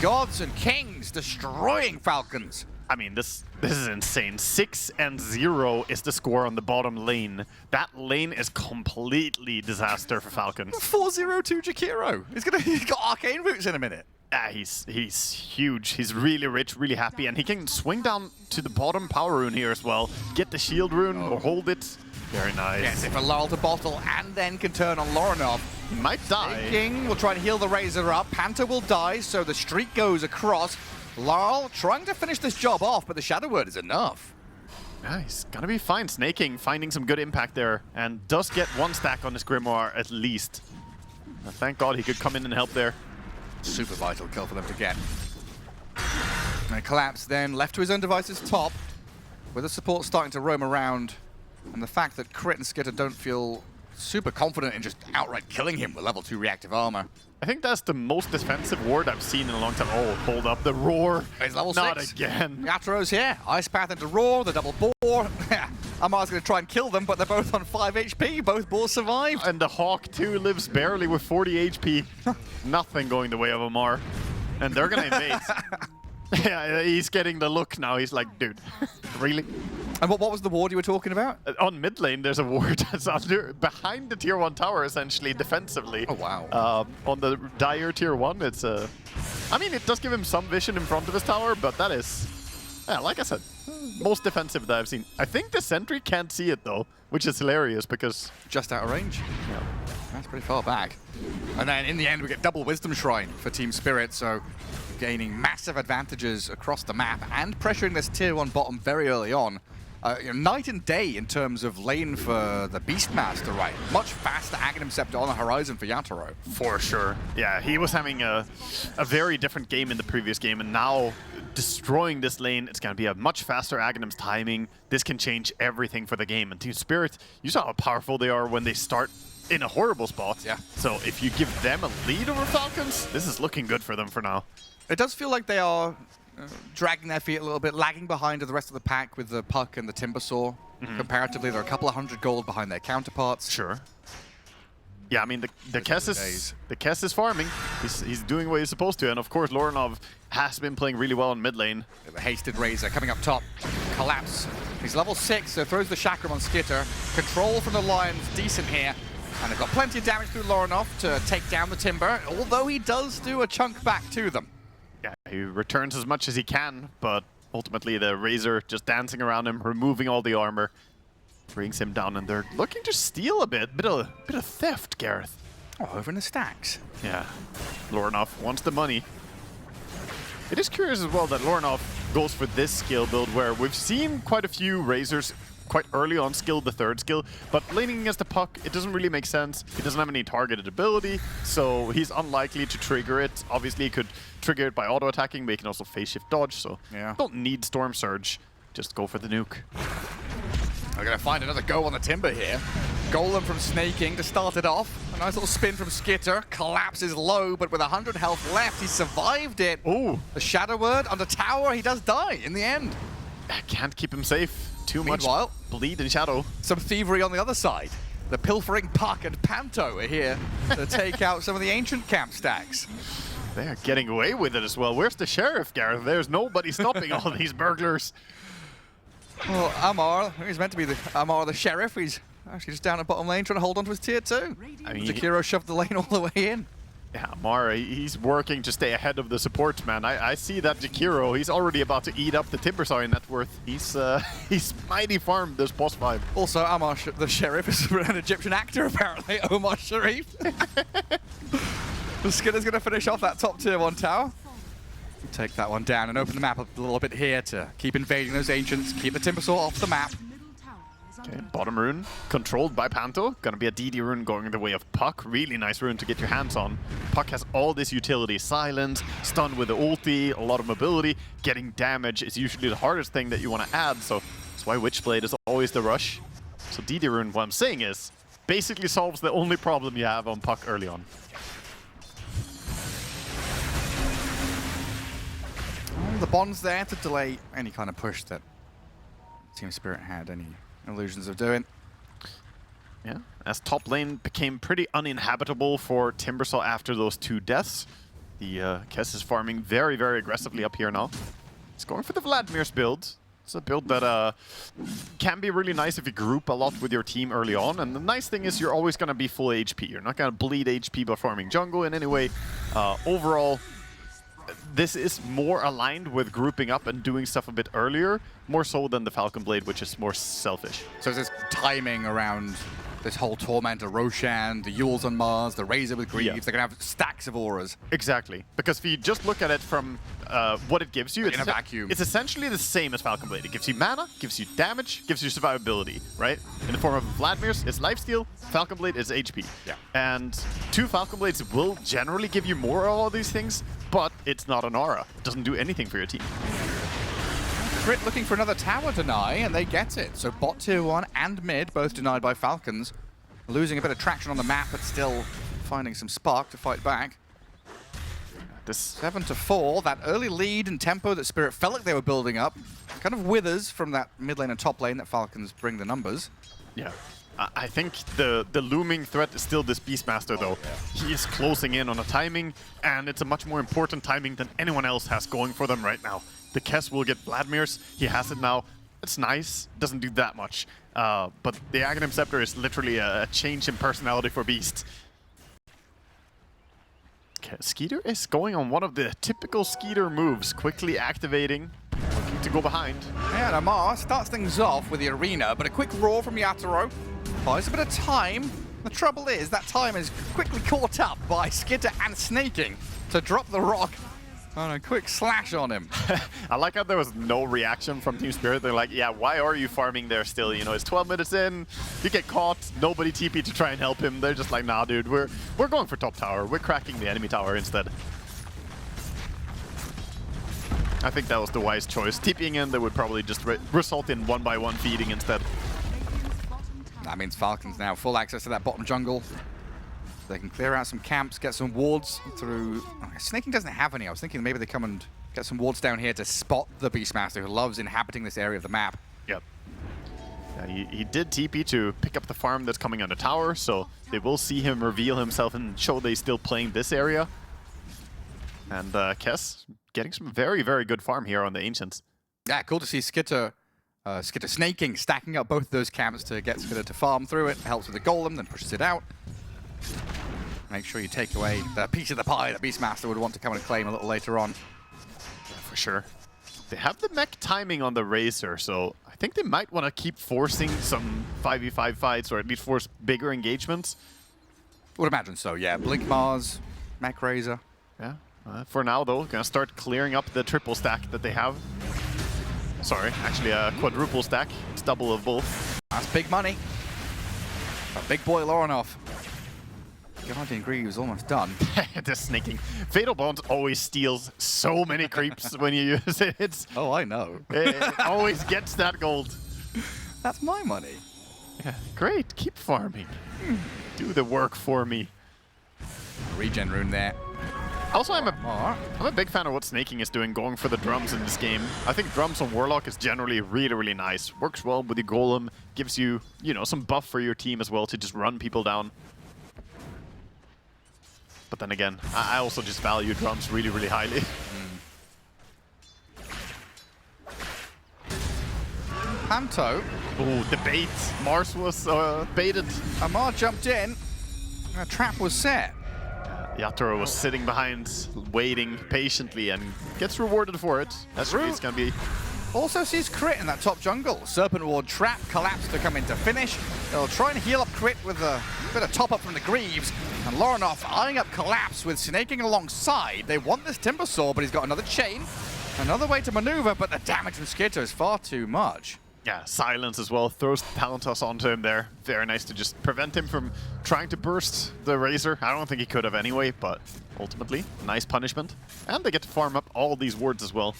Gods and kings destroying Falcons. I mean, this is insane. 6-0 is the score on the bottom lane. That lane is completely disaster for Falcons. 4-0 to Jakiro. He's got arcane boots in a minute. He's huge. He's really rich, really happy, and he can swing down to the bottom power rune here as well. Get the shield rune or hold it. Very nice. Gets it for Laurel to bottle and then can turn on Lorinov. He might die. King will try to heal the Razor up. Panther will die, so the streak goes across. Laurel trying to finish this job off, but the Shadow Word is enough. Yeah, he's gonna be fine. Snaking, finding some good impact there, and does get one stack on his Grimoire at least. Thank God he could come in and help there. Super vital kill for them to get. And Collapse then left to his own device's top, with the support starting to roam around, and the fact that Crit and Skitter don't feel super confident in just outright killing him with level 2 reactive armor. I think that's the most defensive ward I've seen in a long time. Oh, hold up, the roar. He's level 6. Not again. Yatoro's here. Ice Path into roar, the double boar. Amar's going to try and kill them, but they're both on 5 HP. Both boars survived. And the Hawk, too, lives barely with 40 HP. Nothing going the way of Amar. And they're going to invade. Yeah, he's getting the look now. He's like, dude, really? And what was the ward you were talking about? On mid lane, there's a ward that's behind the tier 1 tower, essentially, defensively. Oh, wow. On the dire tier 1, it's a... I mean, it does give him some vision in front of his tower, but that is... Yeah, like I said, most defensive that I've seen. I think the sentry can't see it, though, which is hilarious, because... Just out of range. Yeah. That's pretty far back. And then in the end, we get double Wisdom Shrine for Team Spirit, so gaining massive advantages across the map and pressuring this tier 1 bottom very early on. Night and day in terms of lane for the Beastmaster, right? Much faster Aghanim Scepter on the horizon for Yatoro. For sure. Yeah, he was having a very different game in the previous game, and now destroying this lane, it's going to be a much faster Aghanim's timing. This can change everything for the game. And Team Spirit, you saw how powerful they are when they start in a horrible spot. Yeah. So if you give them a lead over Falcons, this is looking good for them for now. It does feel like they are dragging their feet a little bit, lagging behind the rest of the pack with the Puck and the Timbersaw. Comparatively, they're a couple of 100 gold behind their counterparts. Sure. Yeah, I mean, the Kess is farming. He's doing what he's supposed to, and of course, Lorinov has been playing really well in mid lane. The Hasted Razor coming up top. Collapse. He's level 6, so throws the Chakram on Skitter. Control from the Lions, decent here. And they've got plenty of damage through Lorinov to take down the Timber, although he does do a chunk back to them. Yeah, he returns as much as he can, but ultimately the Razor just dancing around him, removing all the armor, brings him down, and they're looking to steal a bit of theft, Gareth. Oh, over in the stacks. Yeah, Lorinov wants the money. It is curious as well that Lorinov goes for this skill build where we've seen quite a few Razors quite early on skill the third skill, but laning against the Puck, it doesn't really make sense. He doesn't have any targeted ability, so he's unlikely to trigger it. Obviously, he could trigger it by auto-attacking, but he can also phase shift dodge, so yeah. Don't need Storm Surge. Just go for the nuke. We're going to find another go on the Timber here. Golem from Snaking to start it off. A nice little spin from Skitter. Collapses low, but with 100 health left, he survived it. Ooh. The Shadow Word under tower, he does die in the end. I can't keep him safe. Too Meanwhile, much bleed and shadow. some thievery on the other side. The Pilfering Puck and Panto are here to take out some of the ancient camp stacks. They're getting away with it as well. Where's the sheriff, Gareth? There's nobody stopping all these burglars. Well, Amar, he's meant to be the Amar the sheriff. He's actually just down at bottom lane trying to hold on to his tier 2. I mean, Jakiro shoved the lane all the way in. yeah, Mara, he's working to stay ahead of the supports, man. I see that Jakiro, he's already about to eat up the Timbersaw net worth. He's mighty farmed this boss fight. Also, Amar the sheriff is an Egyptian actor, apparently. Omar Sharif. The Skinner's going to finish off that top tier 1 tower. Take that one down and open the map up a little bit here to keep invading those ancients, keep the Timbersaw off the map. Middle tower is Okay, under bottom rune, controlled by Panto. Gonna be a DD rune going the way of Puck. Really nice rune to get your hands on. Puck has all this utility. Silence, stun with the ulti, a lot of mobility. Getting damage is usually the hardest thing that you want to add, so that's why Witchblade is always the rush. So DD rune, what I'm saying is, basically solves the only problem you have on Puck early on. The Bond's there to delay any kind of push that Team Spirit had any illusions of doing. Yeah, as top lane became pretty uninhabitable for Timbersaw after those 2 deaths. The Kess is farming very, very aggressively up here now. He's going for the Vladimir's build. It's a build that can be really nice if you group a lot with your team early on. And the nice thing is you're always going to be full HP. You're not going to bleed HP by farming jungle in any way. Overall, this is more aligned with grouping up and doing stuff a bit earlier, more so than the Falcon Blade, which is more selfish. So it's this timing around this whole Tormentor, Roshan, the Yules on Mars, the Razor with Greaves. Yeah. They're going to have stacks of auras. Exactly, because if you just look at it from what it gives you, In a vacuum. It's essentially the same as Falcon Blade. It gives you mana, gives you damage, gives you survivability, right? In the form of Vladimir's, it's lifesteal, Falcon Blade is HP. Yeah. And 2 Falcon Blades will generally give you more of all these things, but it's not an aura. It doesn't do anything for your team. Crit looking for another tower deny, and they get it. So bot tier 1 and mid, both denied by Falcons. Losing a bit of traction on the map, but still finding some spark to fight back. This 7-4, that early lead and tempo that Spirit felt like they were building up kind of withers from that mid lane and top lane that Falcons bring the numbers. Yeah. I think the looming threat is still this Beastmaster, though. He is closing in on a timing, and it's a much more important timing than anyone else has going for them right now. The Kess will get Vladimir's. He has it now. It's nice. Doesn't do that much. But the Aghanim Scepter is literally a change in personality for Beast. Okay, Skeeter is going on one of the typical Skeeter moves, quickly activating, looking to go behind. And Amar starts things off with the arena, but a quick roar from Yatoro buys a bit of time. The trouble is that time is quickly caught up by Skitter and Snaking to drop the rock on a quick slash on him. I like how there was no reaction from Team Spirit. They're like, yeah, why are you farming there still? You know, it's 12 minutes in, you get caught, nobody TP to try and help him. They're just like, nah, dude, we're going for top tower. We're cracking the enemy tower instead. I think that was the wise choice. TPing in, they would probably just result in 1-by-1 feeding instead. That means Falcons now full access to that bottom jungle. They can clear out some camps, get some wards through... Snaking doesn't have any. I was thinking maybe they come and get some wards down here to spot the Beastmaster, who loves inhabiting this area of the map. Yep. Yeah, he did TP to pick up the farm that's coming on the tower, so they will see him reveal himself and show that he's still playing this area. And Kess getting some very, very good farm here on the Ancients. Yeah, cool to see Skitter Snaking, stacking up both of those camps to get Skitter to farm through it. Helps with the Golem, then pushes it out. Make sure you take away the piece of the pie that Beastmaster would want to come and claim a little later on. Yeah, for sure. They have the mech timing on the Razor, so I think they might want to keep forcing some 5v5 fights, or at least force bigger engagements. Would imagine so, yeah. Blink Mars, Mech Razor. Yeah. For now, though, gonna start clearing up the triple stack that they have. Sorry, actually a quadruple stack. It's double of both. That's big money. A big boy Loranov. Guardian Greaves almost done. The snaking. Fatal Bones always steals so many creeps when you use it. Oh, I know. It always gets that gold. That's my money. Yeah, great. Keep farming. Do the work for me. Regen rune there. Also, I'm a big fan of what Snaking is doing, going for the drums in this game. I think drums on Warlock is generally really, really nice. Works well with the Golem, gives you, you know, some buff for your team as well to just run people down. But then again, I also just value drums really, really highly. Panto. Oh, the bait. Mars was baited. Amar jumped in. A trap was set. Yatoro was sitting behind, waiting patiently, and gets rewarded for it. That's really it's gonna be. Also sees Crit in that top jungle. Serpent Ward trap, collapse to come in to finish. They'll try and heal up Crit with a bit of top up from the Greaves. And Lorinoff eyeing up collapse with Snaking alongside. They want this Timber Saw, but he's got another chain. Another way to maneuver, but the damage from Skitto is far too much. Yeah, silence as well. Throws Palantos onto him there. Very nice to just prevent him from trying to burst the Razor. I don't think he could have anyway, but ultimately, nice punishment. And they get to farm up all these wards as well.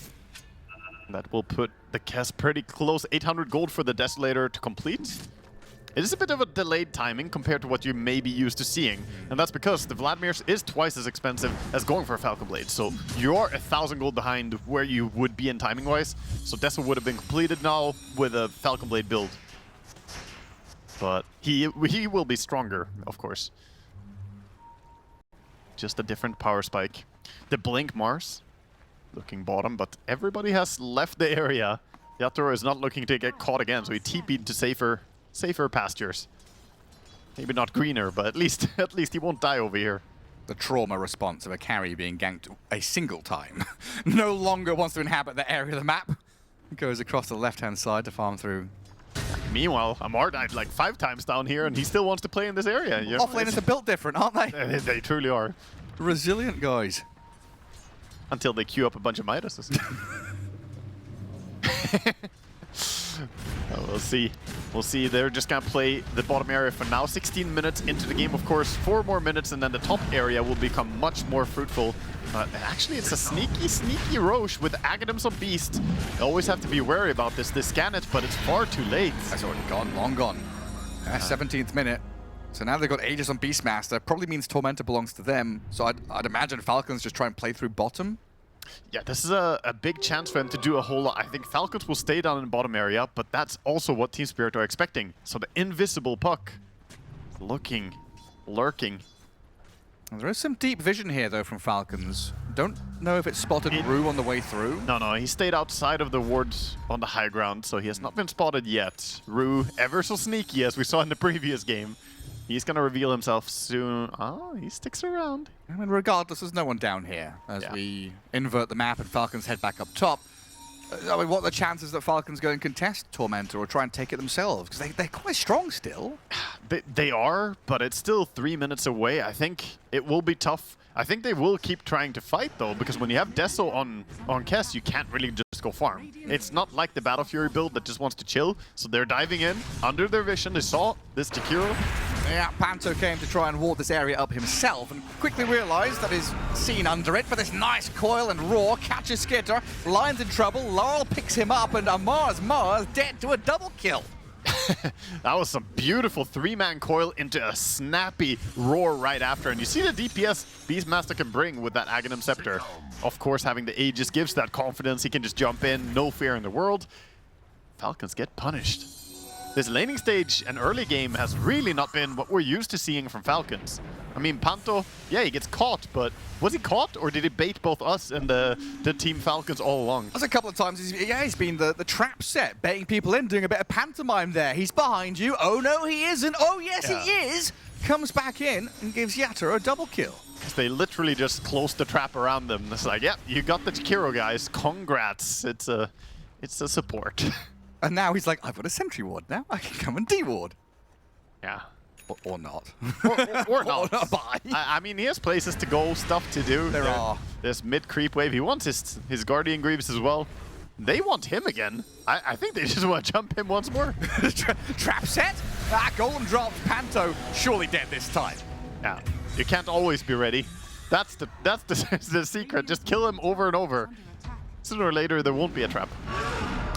That will put the Kess pretty close. 800 gold for the Desolator to complete. It is a bit of a delayed timing compared to what you may be used to seeing. And that's because the Vladimir's is twice as expensive as going for a Falcon Blade. So you're 1,000 gold behind where you would be in timing-wise. So Deso would have been completed now with a Falcon Blade build. But he will be stronger, of course. Just a different power spike. The Blink Mars, looking bottom, but everybody has left the area. Yatoro is not looking to get caught again, so he TP'd to safer pastures. Maybe not greener, but at least he won't die over here. The trauma response of a carry being ganked a single time. No longer wants to inhabit the area of the map. Goes across the left-hand side to farm through. Meanwhile, Amar died like 5 times down here, and he still wants to play in this area. You know? Offlaners are built different, aren't they? They truly are. Resilient guys. Until they queue up a bunch of Midases. We'll see. We'll see. They're just going to play the bottom area for now. 16 minutes into the game, of course. 4 more minutes, and then the top area will become much more fruitful. Actually, it's a sneaky Roche with Aghanims on Beast. You always have to be wary about this. They scan it, but it's far too late. That's already gone. Long gone. 17th minute. So now they've got Aegis on Beastmaster. Probably means Tormentor belongs to them. So I'd imagine Falcons just try and play through bottom. Yeah, this is a big chance for him to do a whole lot. I think Falcons will stay down in the bottom area, but that's also what Team Spirit are expecting. So the invisible puck, lurking. Well, there is some deep vision here, though, from Falcons. Don't know if it spotted Rue on the way through. No, he stayed outside of the ward on the high ground, so he has not been spotted yet. Rue, ever so sneaky, as we saw in the previous game. He's going to reveal himself soon. Oh, he sticks around. I mean, regardless, there's no one down here as we invert the map and Falcons head back up top. I mean, what are the chances that Falcons go and contest Tormentor or try and take it themselves? Because they're quite strong still. They are, but it's still 3 minutes away. I think it will be tough. I think they will keep trying to fight, though, because when you have Deso on Kess, you can't really just go farm. It's not like the Battle Fury build that just wants to chill, so they're diving in under their vision. They saw this Jakiro. Yeah, Panto came to try and ward this area up himself and quickly realized that he's seen under it, but this nice coil and roar catches Skitter. Lion's in trouble, Laurel picks him up, and Mars dead to a double kill. That was some beautiful 3-man coil into a snappy roar right after. And you see the DPS Beastmaster can bring with that Aghanim Scepter. Of course, having the Aegis gives that confidence. He can just jump in, no fear in the world. Falcons get punished. This laning stage and early game has really not been what we're used to seeing from Falcons. I mean, Panto, yeah, he gets caught, but was he caught or did he bait both us and the Team Falcons all along? There's a couple of times, he's been the trap set, baiting people in, doing a bit of pantomime there. He's behind you. Oh, no, he isn't. Oh, yes, he is. Comes back in and gives Yatoro a double kill. They literally just closed the trap around them. It's like, yep, you got the Jakiro, guys. Congrats. It's a support. And now he's like, I've got a sentry ward now. I can come and de-ward. Yeah. Or not. Or not. Bye. I mean, he has places to go, stuff to do. There are. There's mid-creep wave. He wants his Guardian Greaves as well. They want him again. I think they just want to jump him once more. Trap set? Golem dropped. Panto surely dead this time. Yeah. You can't always be ready. That's the secret. Just kill him over and over. Sooner or later, there won't be a trap.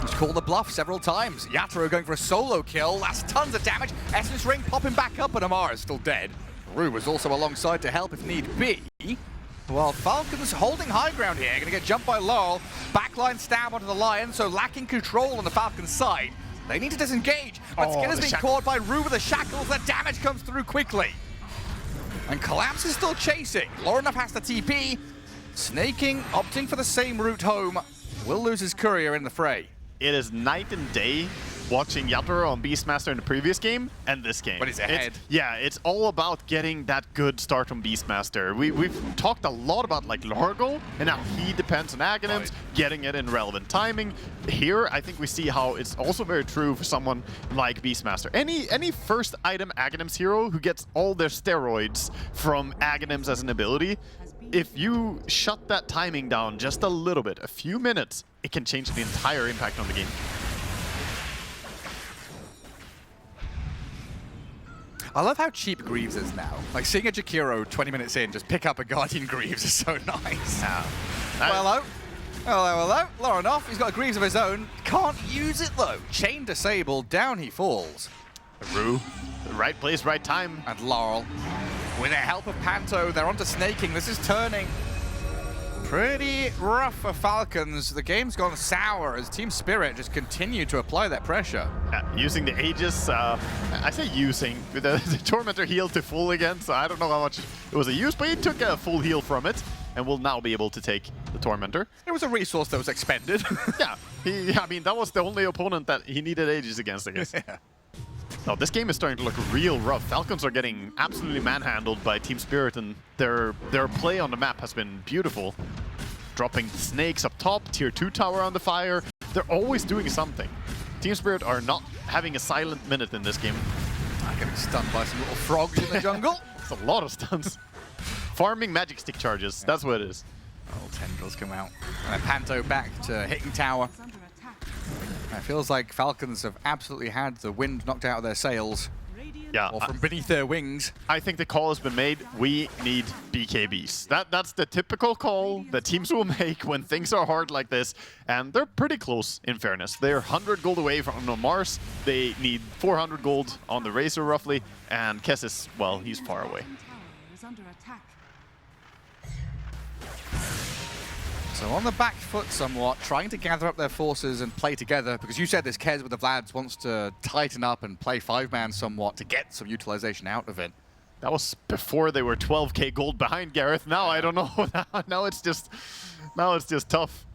He's called the bluff several times. Yatoro going for a solo kill. That's tons of damage. Essence Ring popping back up, and Amar is still dead. Rue was also alongside to help if need be. While Falcons holding high ground here. Going to get jumped by Laurel. Backline stab onto the Lion, so lacking control on the Falcons side. They need to disengage, but Skinner's been caught by Rue with the shackles. The damage comes through quickly. And Collapse is still chasing. Lorinov has the TP. Snaking, opting for the same route home. Will lose his courier in the fray. It is night and day watching Yatoro on Beastmaster in the previous game and this game. But he's ahead. It's all about getting that good start on Beastmaster. We've talked a lot about like Largo and how he depends on Aghanims, getting it in relevant timing. Here, I think we see how it's also very true for someone like Beastmaster. Any first item Aghanims hero who gets all their steroids from Aghanims as an ability, if you shut that timing down just a little bit, a few minutes, it can change the entire impact on the game. I love how cheap Greaves is now. Like, seeing a Jakiro 20 minutes in just pick up a Guardian Greaves is so nice. Well, hello. Lorinov, he's got a Greaves of his own. Can't use it, though. Chain disabled, down he falls. Rue, right place, right time. And Laurel, with the help of Panto, they're onto snaking. This is turning pretty rough for Falcons. The game's gone sour as Team Spirit just continue to apply that pressure. Using the Aegis, I say using, the Tormentor healed to full again, so I don't know how much it was a use, but he took a full heal from it and will now be able to take the Tormentor. It was a resource that was expended. Yeah, I mean, that was the only opponent that he needed Aegis against, I guess. Yeah. No, this game is starting to look real rough. Falcons are getting absolutely manhandled by Team Spirit, and their play on the map has been beautiful. Dropping snakes up top, tier 2 tower on the fire. They're always doing something. Team Spirit are not having a silent minute in this game. I'm getting stunned by some little frogs in the jungle. It's a lot of stuns. Farming magic stick charges, that's what it is. Oh, tendrils come out. And then Panto back to hitting tower. It feels like Falcons have absolutely had the wind knocked out of their sails. Yeah, Or from beneath their wings. I think the call has been made. We need BKBs. That's the typical call that teams will make when things are hard like this. And they're pretty close, in fairness. They're 100 gold away from Mars. They need 400 gold on the Razor, roughly. And Kess is, well, he's far away. So on the back foot somewhat, trying to gather up their forces and play together, because you said this Kez with the Vlads wants to tighten up and play 5-man somewhat to get some utilization out of it. That was before they were 12k gold behind Gareth. Now I don't know. now it's just tough.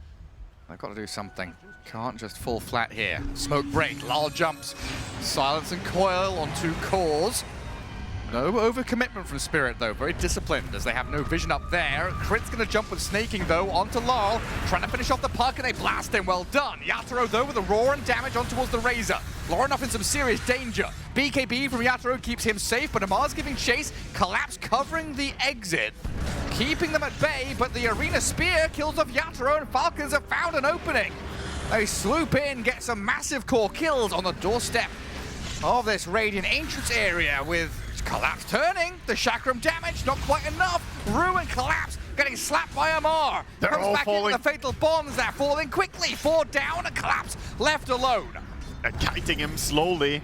They've got to do something. Can't just fall flat here. Smoke break, Lal jumps. Silence and coil on 2 cores. No overcommitment from Spirit, though. Very disciplined, as they have no vision up there. Crit's going to jump with snaking, though, onto Laurel. Trying to finish off the puck, and they blast him. Well done. Yatoro, though, with a roar and damage on towards the Razor. Lorinov in some serious danger. BKB from Yatoro keeps him safe, but Amar's giving chase. Collapse covering the exit. Keeping them at bay, but the Arena Spear kills off Yatoro, and Falcons have found an opening. They swoop in, get some massive core kills on the doorstep of this Radiant Ancients area with Collapse turning, the Chakram damage, not quite enough. Ruin Collapse getting slapped by Amar. They're Comes all back falling. into the fatal bonds. They're falling quickly. 4 down and Collapse left alone. Kiting him slowly,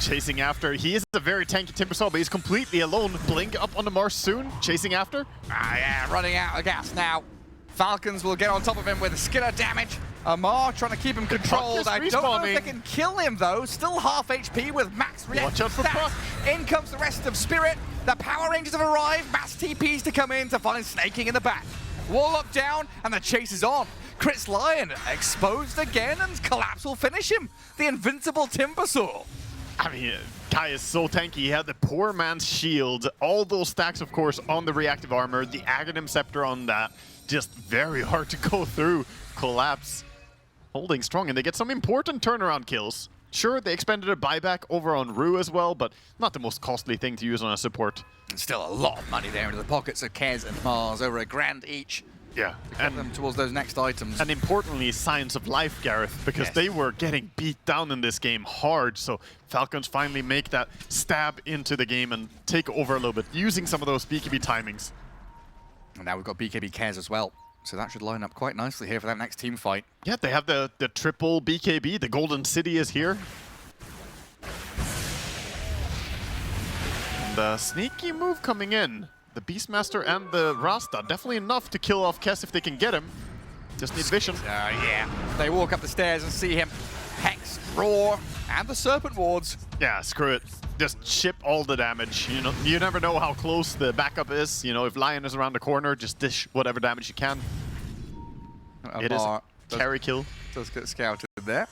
chasing after. He is a very tanky Timbersaw, but he's completely alone. Blink up on the Mars soon, chasing after. Yeah, running out of gas now. Falcons will get on top of him with Skinner damage. Amar trying to keep him controlled. I don't know if they can kill him, though. Still half HP with max reaction Watch out for stats. Puck. In comes the rest of Spirit. The Power Rangers have arrived. Mass TPs to come in to find snaking in the back. Warlock down, and the chase is on. Crit's Lion exposed again, and Collapse will finish him. The invincible Timbersaw. I mean, Kai is so tanky. He had the poor man's shield. All those stacks, of course, on the reactive armor. The Aghanim Scepter on that. Just very hard to go through. Collapse holding strong, and they get some important turnaround kills. Sure, they expended a buyback over on Rue as well, but not the most costly thing to use on a support. And still a lot of money there into the pockets of Kez and Mars, over $1,000 each. Yeah, And them towards those next items. and importantly, Signs of Life, Gareth, because they were getting beat down in this game hard, so Falcons finally make that stab into the game and take over a little bit, using some of those BKB timings. And now we've got BKB Kez as well. So that should line up quite nicely here for that next team fight. Yeah, they have the triple BKB. The Golden City is here. And the sneaky move coming in. The Beastmaster and the Rasta. Definitely enough to kill off Kess if they can get him. Just need vision. Yeah. They walk up the stairs and see him. Hex, Roar, and the Serpent Wards. Yeah, screw it. Just ship all the damage. You know, you never know how close the backup is. You know, if Lion is around the corner, just dish whatever damage you can. It is a carry kill. Does get scouted there.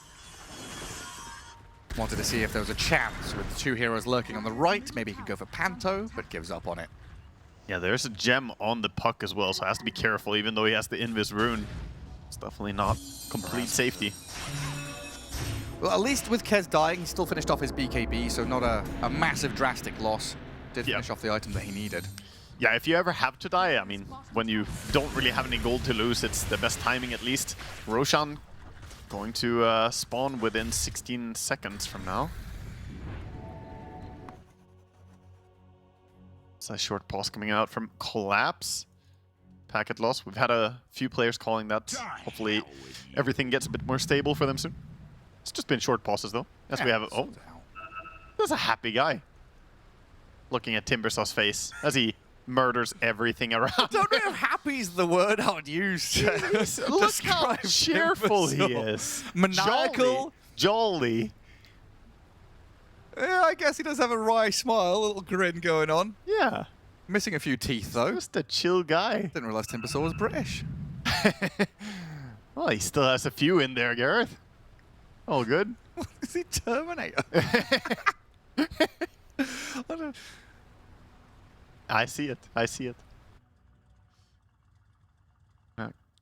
Wanted to see if there was a chance with the two heroes lurking on the right. Maybe he could go for Panto, but gives up on it. Yeah, there's a gem on the puck as well, so has to be careful, even though he has the Invis rune. It's definitely not complete safety. Well, at least with Kez dying, he still finished off his BKB, so not a massive drastic loss. Did finish off the item that he needed. Yeah, if you ever have to die, I mean, when you don't really have any gold to lose, it's the best timing at least. Roshan going to spawn within 16 seconds from now. It's a short pause coming out from Collapse. Packet loss. We've had a few players calling that. Hopefully everything gets a bit more stable for them soon. It's just been short pauses though. As we have. Oh, there's a happy guy looking at Timbersaw's face as he murders everything around. I don't know if happy is the word I would use to Look how describe cheerful he Timbersaw. is. Maniacal. Jolly. Yeah, I guess he does have a wry smile, a little grin going on. Yeah. Missing a few teeth though. Just a chill guy. Didn't realize Timbersaw was British. Well, he still has a few in there, Gareth. All good. Is he Terminator? I see it. I see it.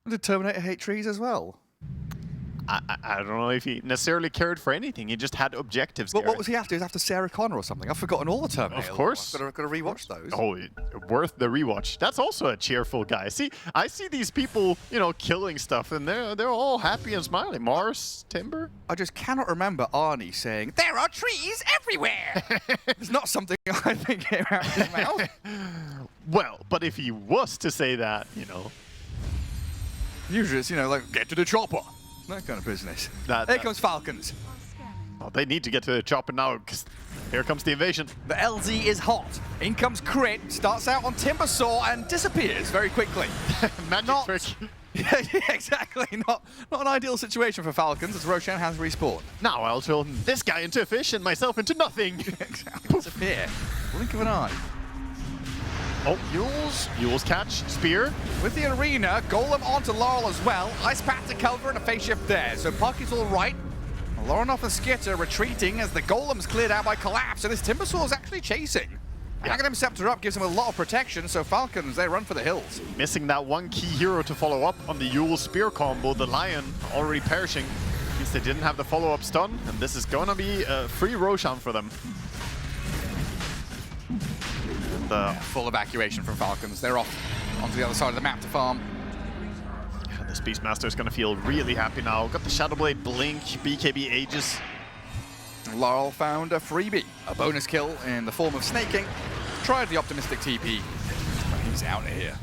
Did Terminator hate trees as well? I don't know if he necessarily cared for anything. He just had objectives. But what was he after? He was after Sarah Connor or something. I've forgotten all the Terminator. Of course. I've got to rewatch those. Oh, worth the rewatch. That's also a cheerful guy. See, I see these people, you know, killing stuff, and they're all happy and smiling. Mars, Timber. I just cannot remember Arnie saying, "There are trees everywhere." It's not something I think came out of his mouth. Well, but if he was to say that, you know. Usually it's, you know, like, get to the chopper. That kind of business. Here comes Falcons. Oh, they need to get to the chopper now, because here comes the invasion. The LZ is hot. In comes Crit, starts out on Timbersaw and disappears very quickly. Magic trick. Yeah, exactly. Not an ideal situation for Falcons as Roshan has respawned. Now I'll turn this guy into a fish and myself into nothing. Exactly. Disappear. Blink of an eye. Oh, Yules catch, spear. With the arena, Golem onto Laurel as well. Ice Path to cover and a phase shift there. So Puck is all right. Laurenov and Skitter retreating as the Golem's cleared out by Collapse. And this Timbersaw is actually chasing. Aghanim Scepter up gives him a lot of protection. So Falcons, they run for the hills. Missing that one key hero to follow up on the Yule spear combo. The Lion already perishing. Means they didn't have the follow-up stun. And this is going to be a free Roshan for them. Full evacuation from Falcons. They're off onto the other side of the map to farm. Yeah, this Beastmaster is going to feel really happy now. Got the Shadowblade Blink, BKB Aegis. Laurel found a freebie, a bonus kill in the form of snaking. Tried the optimistic TP, but he's out of here.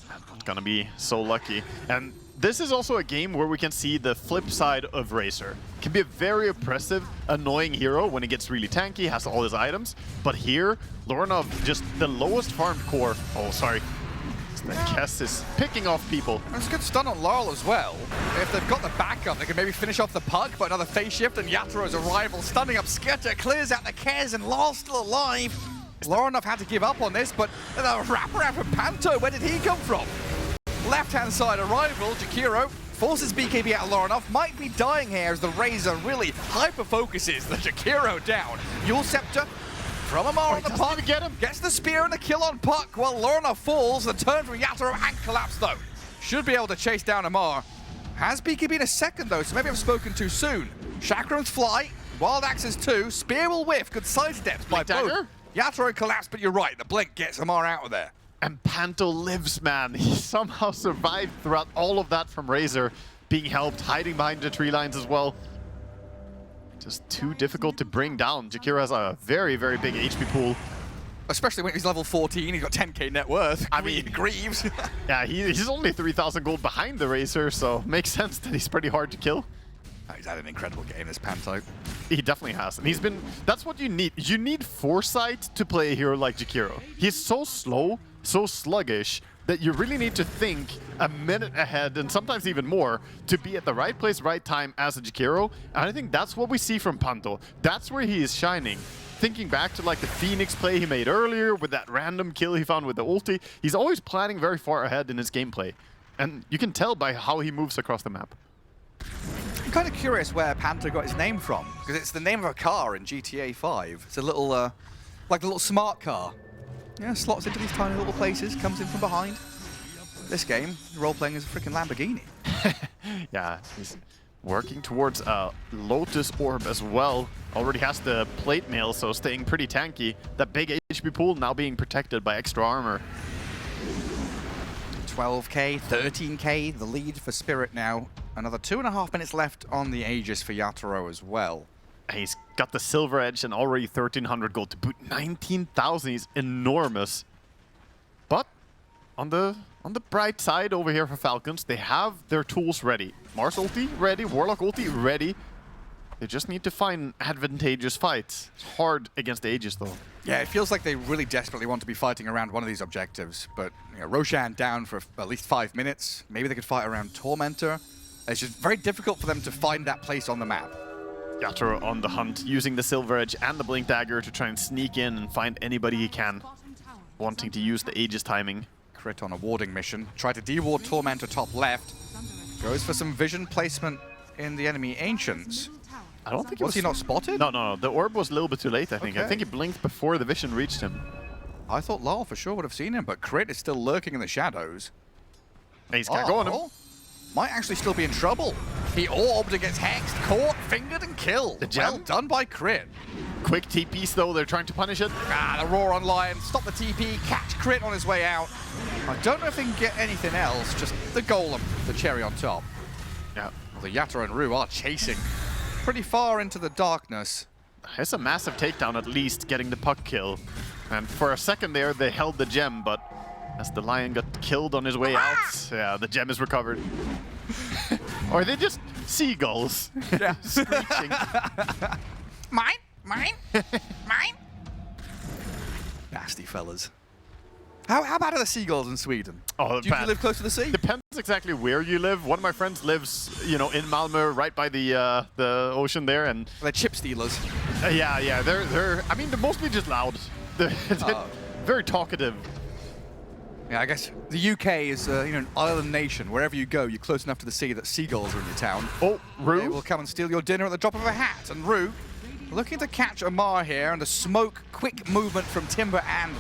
Not going to be so lucky. And this is also a game where we can see the flip side of Razor. Can be a very oppressive, annoying hero when he gets really tanky, has all his items. But here, Laurenov, just the lowest farmed core. Oh, sorry. The Kess is picking off people. That's a good stun on Laurel as well. If they've got the backup, they can maybe finish off the Puck, but another phase shift and Yaturo's arrival, stunning up Skitter, clears out the Kez, and Laurel's still alive. Laurenov had to give up on this, but the wraparound from Panto, where did he come from? Left-hand side arrival, Jakiro forces BKB out of Laurenov, might be dying here as the Razor really hyper-focuses the Jakiro down. Yule Scepter from Amar on the Puck, gets the spear and the kill on Puck while Laurenov falls. The turn from Yatoro and Collapse though. Should be able to chase down Amar. Has BKB in a second though, so maybe I've spoken too soon. Chakrams fly, Wild Axes too, Spear will whiff, good side steps by both. Yatoro Collapse, but you're right, the blink gets Amar out of there. And Panto lives, man. He somehow survived throughout all of that from Razor, being helped, hiding behind the tree lines as well. Just too difficult to bring down. Jakiro has a very, very big HP pool. Especially when he's level 14, he's got 10k net worth. I mean, Greaves. Yeah, he's only 3,000 gold behind the Racer, so makes sense that he's pretty hard to kill. Oh, he's had an incredible game, this Panto. He definitely has. And he's been... That's what you need. You need foresight to play a hero like Jakiro. He's so slow, so sluggish, that you really need to think a minute ahead, and sometimes even more, to be at the right place, right time as a Jakiro. And I think that's what we see from Panto. That's where he is shining. Thinking back to like the Phoenix play he made earlier with that random kill he found with the ulti, he's always planning very far ahead in his gameplay. And you can tell by how he moves across the map. I'm kind of curious where Panto got his name from, because it's the name of a car in GTA 5. It's a little, like a little smart car. Yeah, slots into these tiny little places, comes in from behind. This game, role-playing as a freaking Lamborghini. Yeah, he's working towards a Lotus Orb as well. Already has the plate mail, so staying pretty tanky. That big HP pool now being protected by extra armor. 12k, 13k, the lead for Spirit now. Another 2.5 minutes left on the Aegis for Yatoro as well. He's got the Silver Edge and already 1,300 gold to boot. 19,000, he's enormous. But on the bright side over here for Falcons, they have their tools ready. Mars ulti ready, Warlock ulti ready. They just need to find advantageous fights. It's hard against the Aegis though. Yeah, it feels like they really desperately want to be fighting around one of these objectives, but you know, Roshan down for at least 5 minutes. Maybe they could fight around Tormentor. It's just very difficult for them to find that place on the map. Yatoro on the hunt, using the Silver Edge and the Blink Dagger to try and sneak in and find anybody he can. Wanting to use the Aegis timing. Crit on a warding mission. Try to de-ward Tormentor top left. Goes for some vision placement in the enemy Ancients. I don't think Was he not spotted? No. The orb was a little bit too late, I think. Okay. I think he blinked before the vision reached him. I thought Lal for sure would have seen him, but Crit is still lurking in the shadows. He's got going him. Might actually still be in trouble. He orbed and gets hexed, caught, fingered, and killed. The gem? Well done by Crit. Quick TPs though, they're trying to punish it. The Roar on Lion, stop the TP, catch Crit on his way out. I don't know if they can get anything else, just the Golem, the cherry on top. Yeah. Well, the Yatoro and Rue are chasing pretty far into the darkness. It's a massive takedown at least, getting the puck kill. And for a second there, they held the gem, but as the Lion got killed on his way out, yeah, the gem is recovered. Or are they just seagulls? Yeah. Screeching. Mine, mine, mine. Nasty fellas. How bad are the seagulls in Sweden? Oh, Do you live close to the sea? Depends exactly where you live. One of my friends lives, you know, in Malmö, right by the ocean there, and They're chip stealers. yeah, they're. I mean, they're mostly just loud. They're very talkative. Yeah, I guess the UK is you know, an island nation. Wherever you go, you're close enough to the sea that seagulls are in your town. Oh, They Rue. will come and steal your dinner at the drop of a hat. And Rue, looking to catch Amar here, and the smoke, quick movement from Timber and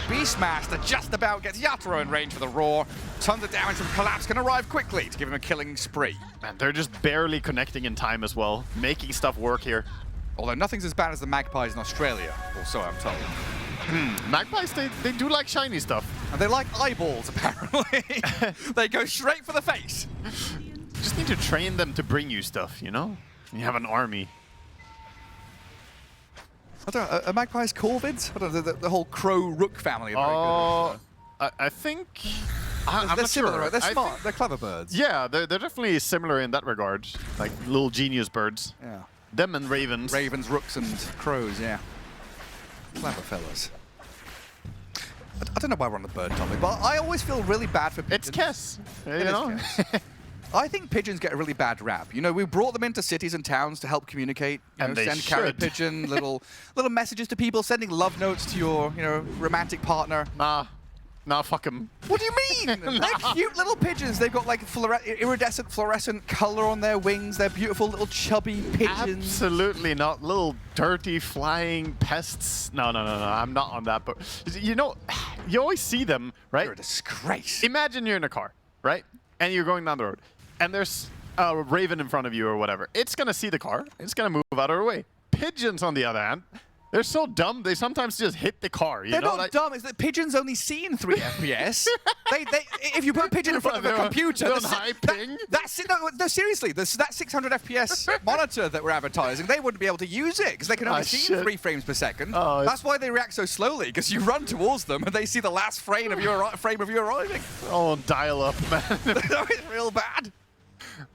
Beastmaster just about gets Yatoro in range for the Roar. Tons of damage from Collapse can arrive quickly to give him a killing spree. Man, they're just barely connecting in time as well, making stuff work here. Although nothing's as bad as the Magpies in Australia, or so I'm told. Magpies, they do like shiny stuff. And they like eyeballs, apparently. They go straight for the face. You just need to train them to bring you stuff, you know? You have an army. I don't know, are magpies corvids? I don't know, the whole crow-rook family are very good. I think... They're I'm not similar, sure. right? They're I smart. think- They're clever birds. Yeah, they're definitely similar in that regard. Like little genius birds. Yeah. Them and ravens. Ravens, rooks, and crows, yeah. Clever fellas. I don't know why we're on the bird topic, but I always feel really bad for pigeons. It's Kess. You It is know? Kess. I think pigeons get a really bad rap. You know, we brought them into cities and towns to help communicate. You And know, they send carrier should. pigeon, little messages to people, sending love notes to your, you know, romantic partner. Nah, fuck them. What do you mean? They're cute little pigeons. They've got like iridescent fluorescent color on their wings. They're beautiful little chubby pigeons. Absolutely not. Little dirty flying pests. No. I'm not on that. But you know, you always see them, right? They're a disgrace. Imagine you're in a car, right? And you're going down the road, and there's a raven in front of you or whatever. It's gonna see the car. It's gonna move out of the way. Pigeons, on the other hand, They're so dumb, they sometimes just hit the car, you They're know? not like, dumb, it's that Pigeon's only seen 3 FPS. If you put Pigeon in front of a computer... they're on high ping. No, seriously, that 600 FPS monitor that we're advertising, they wouldn't be able to use it because they can only see 3 frames per second. Oh, that's why they react so slowly, because you run towards them and they see the last frame of you arriving. Oh, dial up, man. It's real bad.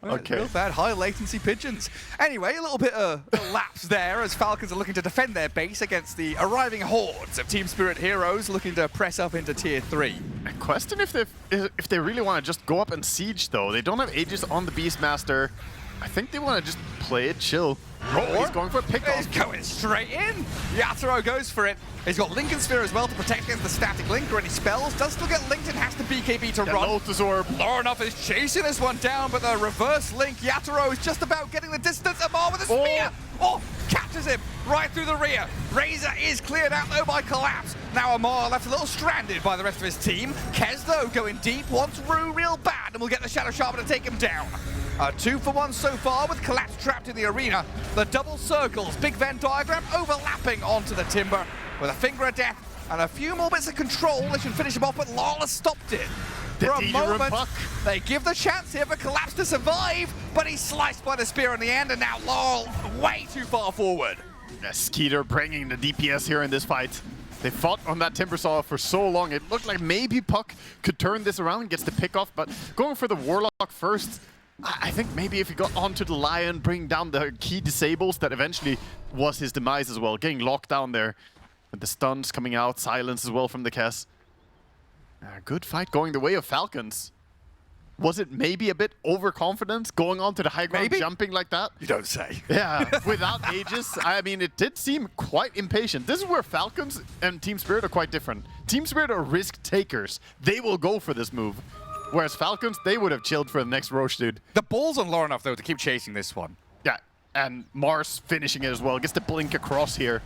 Okay. Real bad, high latency Pigeons. Anyway, a little bit of lapse there as Falcons are looking to defend their base against the arriving hordes of Team Spirit heroes looking to press up into Tier 3. I question if they really want to just go up and siege, though. They don't have Aegis on the Beastmaster. I think they want to just play it chill. Oh, he's going for a pickoff. He's going straight in. Yatoro goes for it. He's got Lincoln Sphere as well to protect against the static link or any spells. Does still get linked and has the BKB to run. Lotus Orb. Lorenoff is chasing this one down, but the reverse link, Yatoro is just about getting the distance. Amar with a spear. Oh, catches him right through the rear. Razor is cleared out though by Collapse. Now Amar left a little stranded by the rest of his team. Kez though going deep, wants Rue real bad and will get the Shadow Sharper to take him down. 2 for 1 so far with Collapse trapped in the arena. The double circles, big Venn diagram overlapping onto the Timber with a finger of death and a few more bits of control. They should finish him off, but Lala stopped it. For a moment, they give the chance here for Collapse to survive, but he's sliced by the spear in the end, and now Laurel way too far forward. Yeah, Skeeter bringing the DPS here in this fight. They fought on that Timbersaw for so long. It looked like maybe Puck could turn this around, gets the pick off, but going for the Warlock first, I think maybe if he got onto the Lion, bring down the key disables, that eventually was his demise as well. Getting locked down there. With the stuns coming out, silence as well from the Kess. Good fight going the way of Falcons. Was it maybe a bit overconfident going onto the high ground, jumping like that? You don't say. Yeah, without Aegis, I mean, it did seem quite impatient. This is where Falcons and Team Spirit are quite different. Team Spirit are risk takers. They will go for this move. Whereas Falcons, they would have chilled for the next Roche dude. The ball's on Lorenoff though to keep chasing this one. Yeah, and Mars finishing it as well. Gets the blink across here.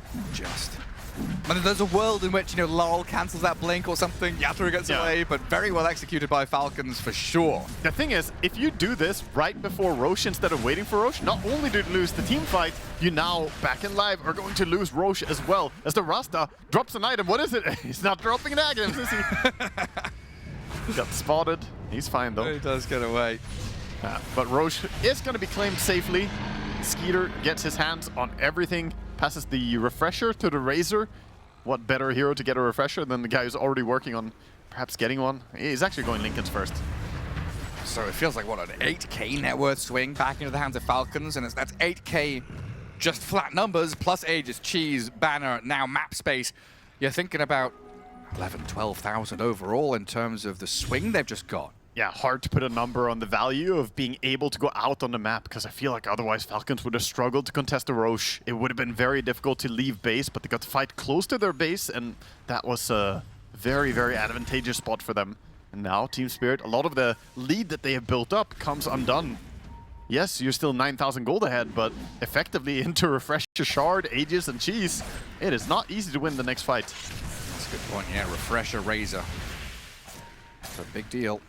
I mean, there's a world in which, you know, Laurel cancels that blink or something, Yatoro gets away, but very well executed by Falcons for sure. The thing is, if you do this right before Roche instead of waiting for Roche, not only do you lose the team fight, you now, back in live, are going to lose Roche as well. As the Rasta drops an item. What is it? He's not dropping an item, is he? He got spotted. He's fine, though. He does get away. But Roche is going to be claimed safely. Skeeter gets his hands on everything. Passes the refresher to the Razor. What better hero to get a refresher than the guy who's already working on perhaps getting one? He's actually going Lincoln's first. So it feels like, what, an 8k net worth swing back into the hands of Falcons, and that's 8k just flat numbers, plus Aegis, Cheese, Banner, now map space. You're thinking about 11, 12,000 overall in terms of the swing they've just got. Yeah, hard to put a number on the value of being able to go out on the map, because I feel like otherwise Falcons would have struggled to contest the Roche. It would have been very difficult to leave base, but they got to fight close to their base, and that was a very, very advantageous spot for them. And now, Team Spirit, a lot of the lead that they have built up comes undone. Yes, you're still 9,000 gold ahead, but effectively into Refresher Shard, Aegis, and Cheese, it is not easy to win the next fight. That's a good point, yeah. Refresher, Razor. That's a big deal.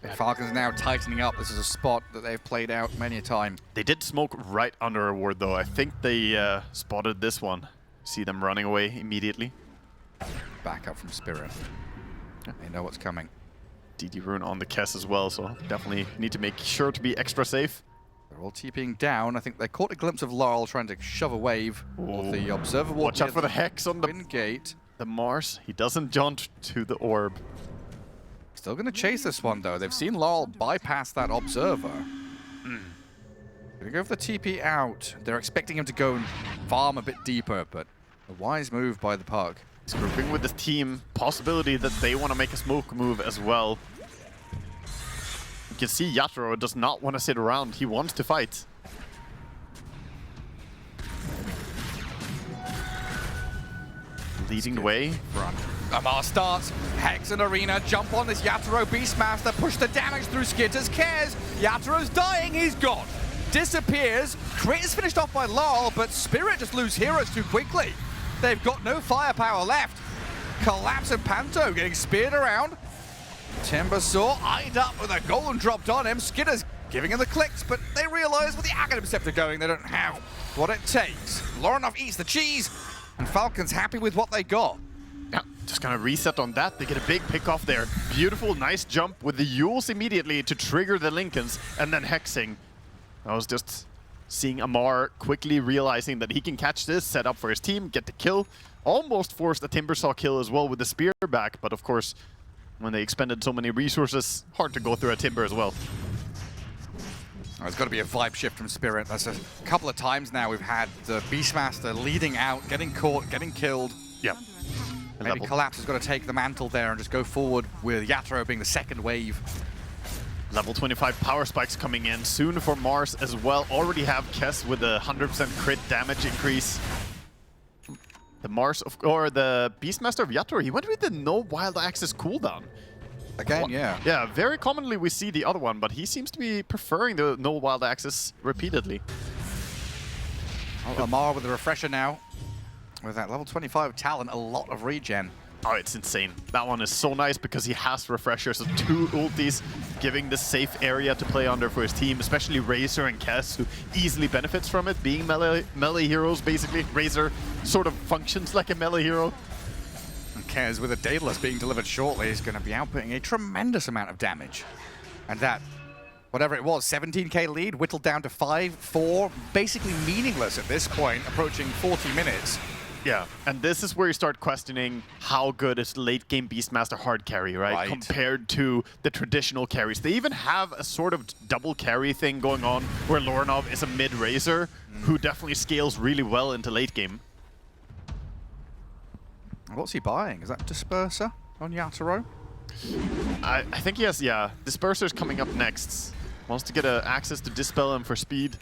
The Falcons now tightening up. This is a spot that they've played out many a time. They did smoke right under a ward, though. I think they spotted this one. See them running away immediately. Back up from Spirit. They know what's coming. DD Rune on the Kess as well, so definitely need to make sure to be extra safe. They're all TPing down. I think they caught a glimpse of Laurel trying to shove a wave. Of the Observer Ward. Watch out for the Hex on the Wind Gate. The Mars. He doesn't jaunt to the orb. Still going to chase this one, though. They've seen Laurel bypass that Observer. Going to go for the TP out. They're expecting him to go and farm a bit deeper, but a wise move by the Pug. He's grouping with the team. Possibility that they want to make a smoke move as well. You can see Yatoro does not want to sit around. He wants to fight. Leading the way. Run. Amar starts. Hex and Arena jump on this Yatoro Beastmaster. Push the damage through Skitters. Cares. Yatoro's dying. He's gone. Disappears. Crit is finished off by Laurel, but Spirit just lose heroes too quickly. They've got no firepower left. Collapse and Panto getting speared around. Timbersaw eyed up with a golden dropped on him. Skitters giving him the clicks, but they realize with the Aghanim Scepter going, they don't have what it takes. Lorinov eats the cheese, and Falcons happy with what they got. Yeah, just gonna reset on that. They get a big pick off there. Beautiful, nice jump with the Yules immediately to trigger the Lincolns, and then hexing. I was just seeing Amar quickly realizing that he can catch this, set up for his team, get the kill. Almost forced a Timbersaw kill as well with the spear back, but of course, when they expended so many resources, hard to go through a Timber as well. Oh, there's got to be a vibe shift from Spirit. That's a couple of times now we've had the Beastmaster leading out, getting caught, getting killed. Yeah. Maybe Collapse has got to take the mantle there and just go forward with Yatoro being the second wave. Level 25 power spikes coming in soon for Mars as well. Already have Kess with a 100% crit damage increase. The the Beastmaster of Yatoro, he went with the no wild access cooldown. Again, yeah. Yeah, very commonly we see the other one, but he seems to be preferring the no wild access repeatedly. Oh, Amar with the refresher now. With that level 25 talent, a lot of regen. Oh, it's insane. That one is so nice because he has refreshers of 2 ultis, giving the safe area to play under for his team, especially Razor and Kess, who easily benefits from it, being melee heroes, basically. Razor sort of functions like a melee hero. And Kess, with a Daedalus being delivered shortly, is going to be outputting a tremendous amount of damage. And that, whatever it was, 17k lead, whittled down to 5-4, basically meaningless at this point, approaching 40 minutes. Yeah, and this is where you start questioning how good is late-game Beastmaster hard carry, right? Compared to the traditional carries. They even have a sort of double carry thing going on where Lorinov is a mid-Razor who definitely scales really well into late game. What's he buying? Is that Disperser on Yatoro? I think he has, yeah. Disperser's coming up next. Wants to get access to Dispel him for speed.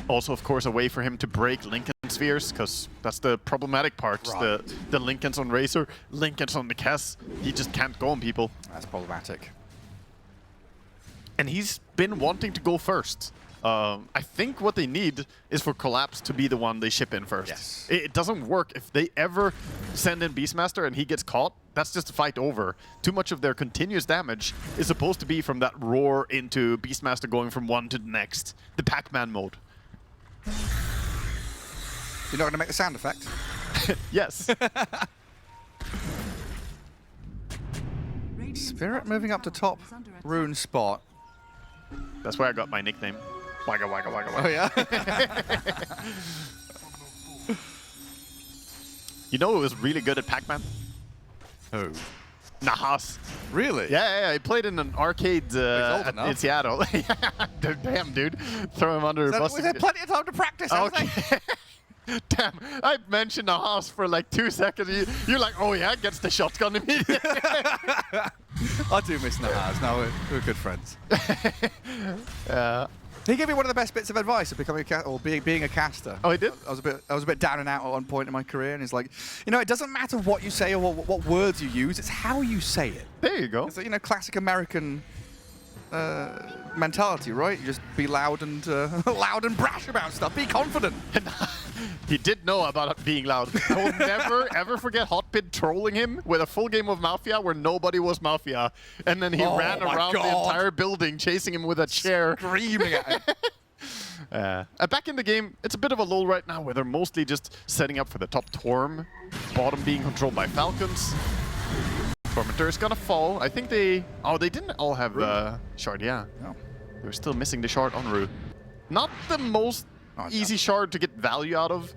Also, of course, a way for him to break Lincoln Spheres, because that's the problematic part. Right. The Lincolns on Razor, Lincolns on the Kess. He just can't go on people. That's problematic. And he's been wanting to go first. I think what they need is for Collapse to be the one they ship in first. Yes. It doesn't work if they ever send in Beastmaster and he gets caught. That's just a fight over. Too much of their continuous damage is supposed to be from that roar into Beastmaster going from one to the next. The Pac-Man mode. You're not going to make the sound effect? Yes. Spirit moving up to top rune spot. That's where I got my nickname. Wagga, wagga, wagga, wagga. Oh, yeah? You know who was really good at Pac-Man? Who? Nahas. Really? Yeah, he played in an arcade in Seattle. Damn, dude. Throw him under a bus. We had plenty of time to practice, Okay. Damn, I mentioned Nahas for like 2 seconds. You're like, oh yeah, gets the shotgun immediately. I do miss Nahas. No, we're good friends. He gave me one of the best bits of advice of becoming being a caster. Oh, he did? I was a bit down and out at one point in my career, and he's like, you know, it doesn't matter what you say or what words you use; it's how you say it. There you go. It's like, you know, classic American mentality, right? You just be loud and loud and brash about stuff. Be confident. He did know about being loud. I will never, ever forget Hotpit trolling him with a full game of Mafia where nobody was Mafia. And then he ran around the entire building chasing him with a chair. Screaming at him. Back in the game, it's a bit of a lull right now where they're mostly just setting up for the top Torm. Bottom being controlled by Falcons. Tormentor is gonna fall. I think they... Oh, they didn't all have Shard, yeah. No. They were still missing the Shard on Rue. Not the most easy Shard to get value out of.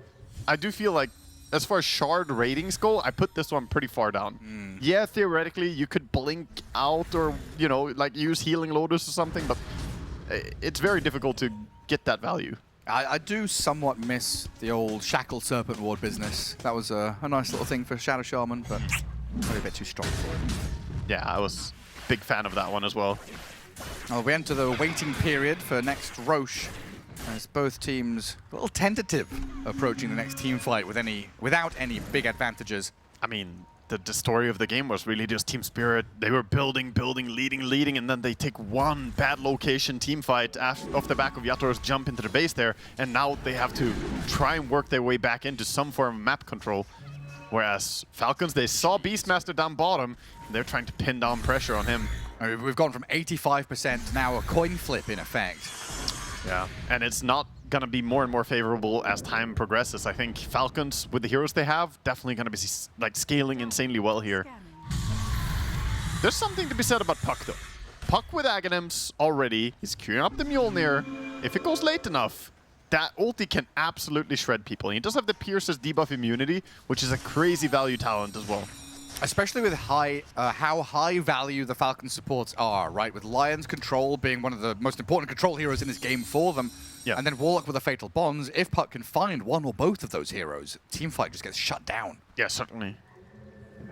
I do feel like, as far as Shard ratings go, I put this one pretty far down. Yeah, theoretically, you could blink out or, you know, like use Healing Lotus or something, but it's very difficult to get that value. I do somewhat miss the old Shackle Serpent Ward business. That was a nice little thing for Shadow Shaman, but maybe a bit too strong for it. Yeah, I was a big fan of that one as well. Well, we enter the waiting period for next Roche, as both teams a little tentative approaching the next team fight without any big advantages. I mean, the story of the game was really just team spirit. They were building, leading, and then they take one bad location team fight off the back of Yatoro's jump into the base there, and now they have to try and work their way back into some form of map control. Whereas Falcons, they saw Beastmaster down bottom, and they're trying to pin down pressure on him. I mean, we've gone from 85% to now a coin flip in effect. Yeah, and it's not going to be more and more favorable as time progresses. I think Falcons, with the heroes they have, definitely going to be like scaling insanely well here. There's something to be said about Puck, though. Puck with Aghanims already. He's queuing up the Mjolnir. If it goes late enough, that ulti can absolutely shred people. And he does have the Pierce's debuff immunity, which is a crazy value talent as well. Especially with how high value the Falcon supports are, right? With Lion's Control being one of the most important control heroes in this game for them. Yeah. And then Warlock with the Fatal Bonds. If Puck can find one or both of those heroes, teamfight just gets shut down. Yeah, certainly.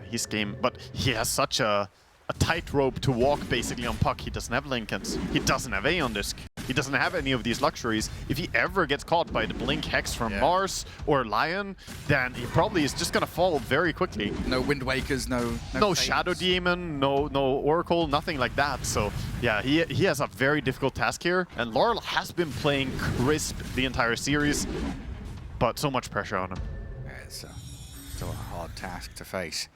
His game, but he has such a tightrope to walk basically on Puck. He doesn't have Lincolns. He doesn't have Aeon Disc. He doesn't have any of these luxuries. If he ever gets caught by the Blink Hex from Mars or Lion, then he probably is just going to fall very quickly. No Wind Wakers, no Shadow Demon, no Oracle, nothing like that. So yeah, he has a very difficult task here. And Laurel has been playing crisp the entire series, but so much pressure on him. Yeah, it's still a hard task to face.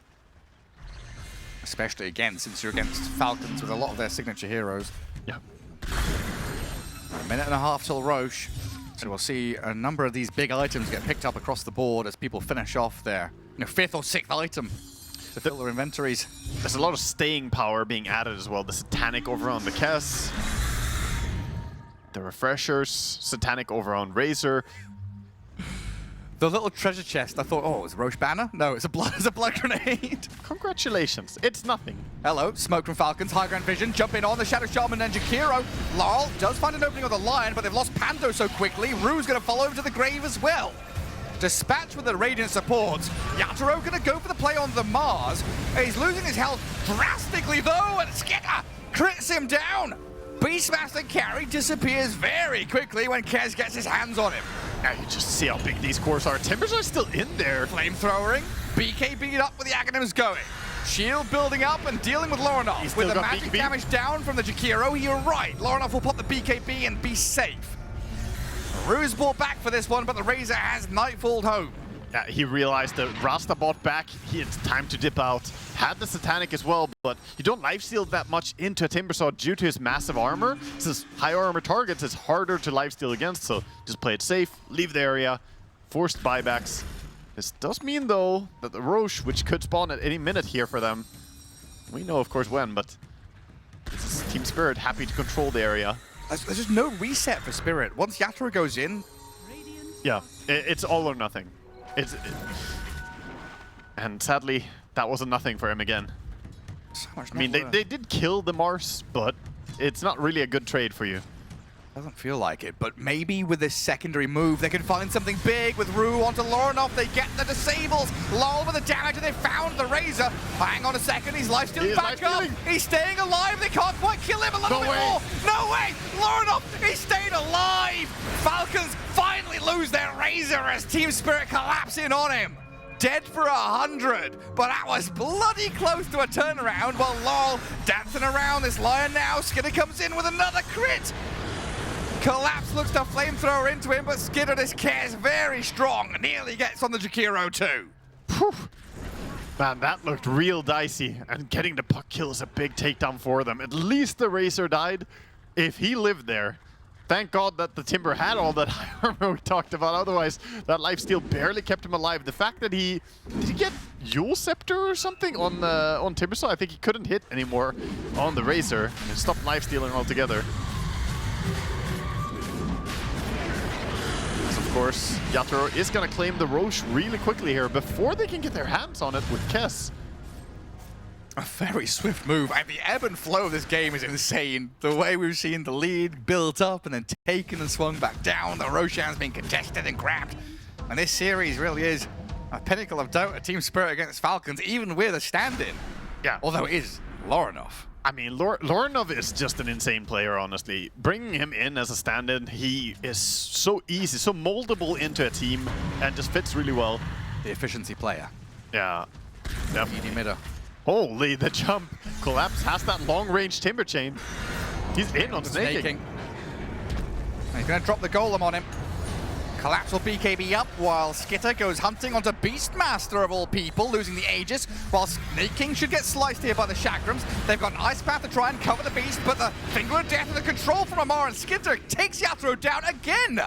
Especially again, since you're against Falcons with a lot of their signature heroes. Yeah. A minute and a half till Roche. So we'll see a number of these big items get picked up across the board as people finish off their fifth or sixth item to fill their inventories. There's a lot of staying power being added as well. The Satanic over on the Kess. The Refreshers. Satanic over on Razor. The little treasure chest, I thought, oh, it's a Roche banner? No, it's a blood grenade. Congratulations. It's nothing. Hello, smoke from Falcons, high ground vision, jump in on the Shadow Shaman and Jakiro. Laurel does find an opening on the Lion, but they've lost Pando so quickly. Rue's going to follow him to the grave as well. Dispatch with the Radiant supports. Yatoro going to go for the play on the Mars. He's losing his health drastically though, and Skitter crits him down. Beastmaster carry disappears very quickly when Kez gets his hands on him. Now you just see how big these cores are. Timbers are still in there. Flamethrowering, BKB'd up with the Aghanims going. Shield building up and dealing with Lorinov. With the magic damage down from the Jakiro, you're right. Lorinov will pop the BKB and be safe. Rue's brought back for this one, but the Razor has Nightfalled home. Yeah, he realized that Rasta bought back. It's time to dip out. Had the Satanic as well, but you don't lifesteal that much into a Timbersaw due to his massive armor. Since high armor targets is harder to lifesteal against, so just play it safe, leave the area, forced buybacks. This does mean, though, that the Roche, which could spawn at any minute here for them, we know, of course, when, but this is Team Spirit happy to control the area. There's just no reset for Spirit. Once Yatoro goes in... Yeah, it's all or nothing. And sadly, that was a nothing for him again. So much I mean, they did kill the Mars, but it's not really a good trade for you. Doesn't feel like it, but maybe with this secondary move, they can find something big with Rue onto Lorinov. They get the disables. Lull with the damage, and they found the Razor. Hang on a second, he's lifestealing back up. He's staying alive. They can't quite kill him. A little bit more. No way! Lorinov, he stayed alive. Falcons finally lose their Razor as Team Spirit collapse in on him. Dead for 100, but that was bloody close to a turnaround. While Laurel dancing around this Lion now. Skinner comes in with another crit. Collapse looks to flamethrower into him, but Skinner this cares very strong. Nearly gets on the Jakiro too. Whew. Man, that looked real dicey, and getting the Puck kill is a big takedown for them. At least the Razor died. If he lived there, thank God that the Timber had all that high armor we talked about. Otherwise, that lifesteal barely kept him alive. The fact that did he get Yule Scepter or something on Timbersaw? I think he couldn't hit anymore on the Razor and stopped lifestealing altogether. Of course, Yatoro is going to claim the Roche really quickly here before they can get their hands on it with Kess. A very swift move, and the ebb and flow of this game is insane. The way we've seen the lead built up and then taken and swung back down, the Roshan's been contested and grabbed. And this series really is a pinnacle of Dota Team Spirit against Falcons, even with a stand-in. Yeah. Although it is Lorinov. I mean, Lorinov is just an insane player, honestly. Bringing him in as a stand-in, he is so easy, so moldable into a team, and just fits really well. The efficiency player. Yeah. Definitely midder. Holy, the jump. Collapse has that long-range Timber Chain. He's in on snaking. He's going to drop the Golem on him. Collapse will BKB up while Skitter goes hunting onto Beastmaster of all people, losing the Aegis, while Snake King should get sliced here by the Chakrams. They've got an Ice Path to try and cover the Beast, but the Finger of Death and the control from Amar, and Skitter takes Yatoro down again.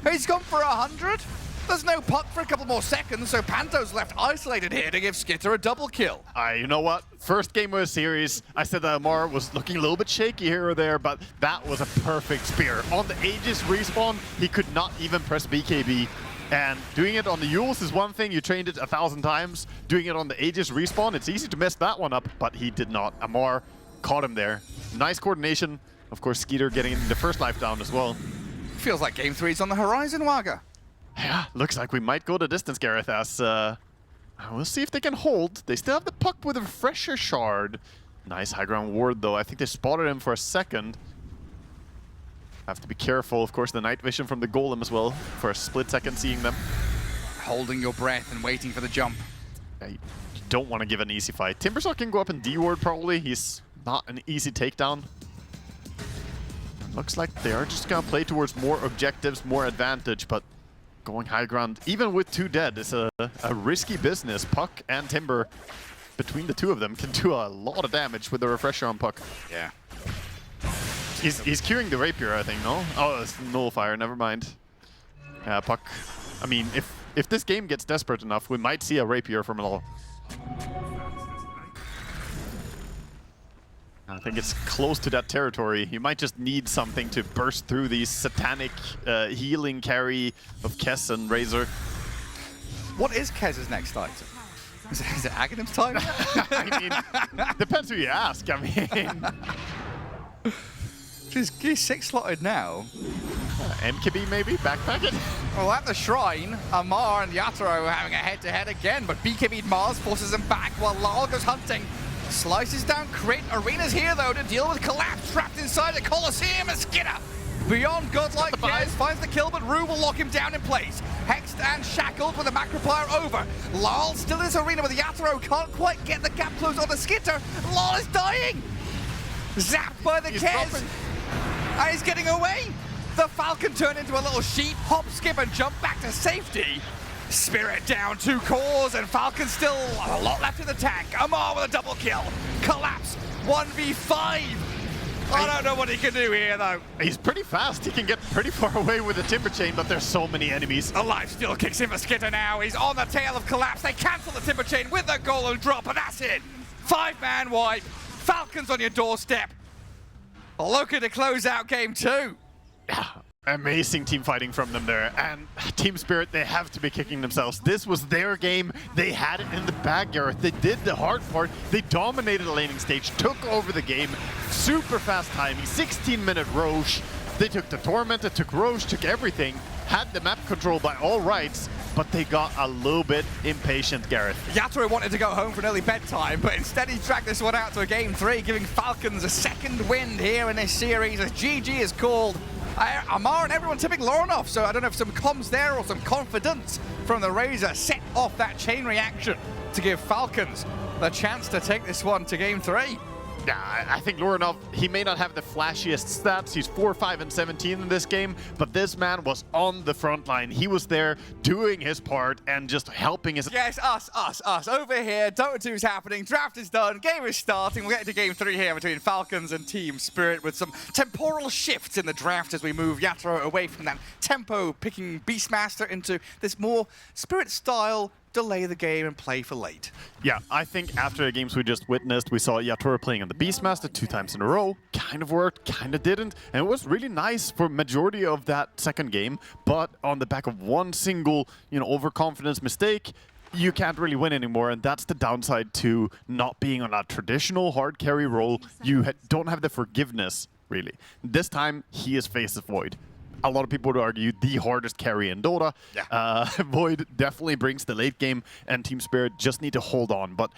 He's gone for 100. There's no puck for a couple more seconds, so Panto's left isolated here to give Skitter a double kill. You know what? First game of the series, I said that Amar was looking a little bit shaky here or there, but that was a perfect spear. On the Aegis respawn, he could not even press BKB. And doing it on the Yules is one thing, you trained it 1,000 times. Doing it on the Aegis respawn, it's easy to mess that one up, but he did not. Amar caught him there. Nice coordination. Of course, Skeeter getting the first life down as well. Feels like Game 3's on the horizon, Waga. Yeah, looks like we might go the distance, Gareth, as we'll see if they can hold. They still have the puck with a Refresher Shard. Nice high ground ward, though. I think they spotted him for a second. Have to be careful, of course, the night vision from the Golem as well, for a split second seeing them. Holding your breath and waiting for the jump. You don't want to give an easy fight. Timbersaw can go up in D ward, probably. He's not an easy takedown. Looks like they are just going to play towards more objectives, more advantage, but going high ground, even with 2 dead, is a risky business. Puck and Timber, between the two of them, can do a lot of damage with the Refresher on Puck. Yeah. He's queuing the Rapier, I think, no? Oh, it's Nullifier, never mind. Puck, I mean, if this game gets desperate enough, we might see a Rapier from Law. I think it's close to that territory. You might just need something to burst through the satanic healing carry of Kess and Razor. What is Kez's next item? Is it Aghanim's time? I mean, depends who you ask. I mean... He's 6-slotted now. MKB maybe? Backpack it? Well, at the Shrine, Amar and Yatoro are having a head-to-head again, but BKB'd Mars forces him back while Lal goes hunting. Slices down Crit. Arena's here, though, to deal with Collapse, trapped inside the Colosseum and Skinner. Beyond godlike Kez finds the kill, but Rue will lock him down in place. Hexed and shackled with the macroplier over. Lal still in his arena with Yatoro, can't quite get the gap closed on the Skitter. Lal is dying! Zapped by the Kez. And he's getting away. The Falcon turned into a little sheep, hop, skip, and jump back to safety. Spirit down 2 cores, and Falcon still a lot left in the tank. Amar with a double kill. Collapse 1v5. I don't know what he can do here, though. He's pretty fast. He can get pretty far away with the Timber Chain, but there's so many enemies. A life steal kicks in for Skitter now. He's on the tail of Collapse. They cancel the Timber Chain with the Golem drop, and that's it. 5-man wipe. Falcons on your doorstep. Looking to close out game 2. Amazing team fighting from them there. And Team Spirit, they have to be kicking themselves. This was their game. They had it in the bag, Gareth. They did the hard part. They dominated the laning stage, took over the game. Super fast timing, 16-minute Roche. They took the Torment, they took Roche, took everything. Had the map control by all rights, but they got a little bit impatient, Gareth. Yatoro wanted to go home for an early bedtime, but instead he dragged this one out to a game 3, giving Falcons a second win here in this series as GG is called. Amar and everyone tipping Lauren off, so I don't know if some comms there or some confidence from the Razor set off that chain reaction to give Falcons the chance to take this one to game 3. Yeah, I think Lorenov, he may not have the flashiest stats. He's 4, 5, and 17 in this game, but this man was on the front line. He was there doing his part and just helping his... Yes, us. Over here, Dota 2 is happening, draft is done, game is starting. We'll get into game 3 here between Falcons and Team Spirit with some temporal shifts in the draft as we move Yatoro away from that tempo picking Beastmaster into this more Spirit-style delay the game and play for late. Yeah, I think after the games we just witnessed, we saw Yatoro playing on the Beastmaster 2 times in a row. Kind of worked, kind of didn't. And it was really nice for majority of that second game. But on the back of one single, overconfidence mistake, you can't really win anymore. And that's the downside to not being on a traditional hard carry role. You don't have the forgiveness, really. This time, he is Face of Void. A lot of people would argue the hardest carry in Dota. Yeah. Void definitely brings the late game, and Team Spirit just need to hold on. But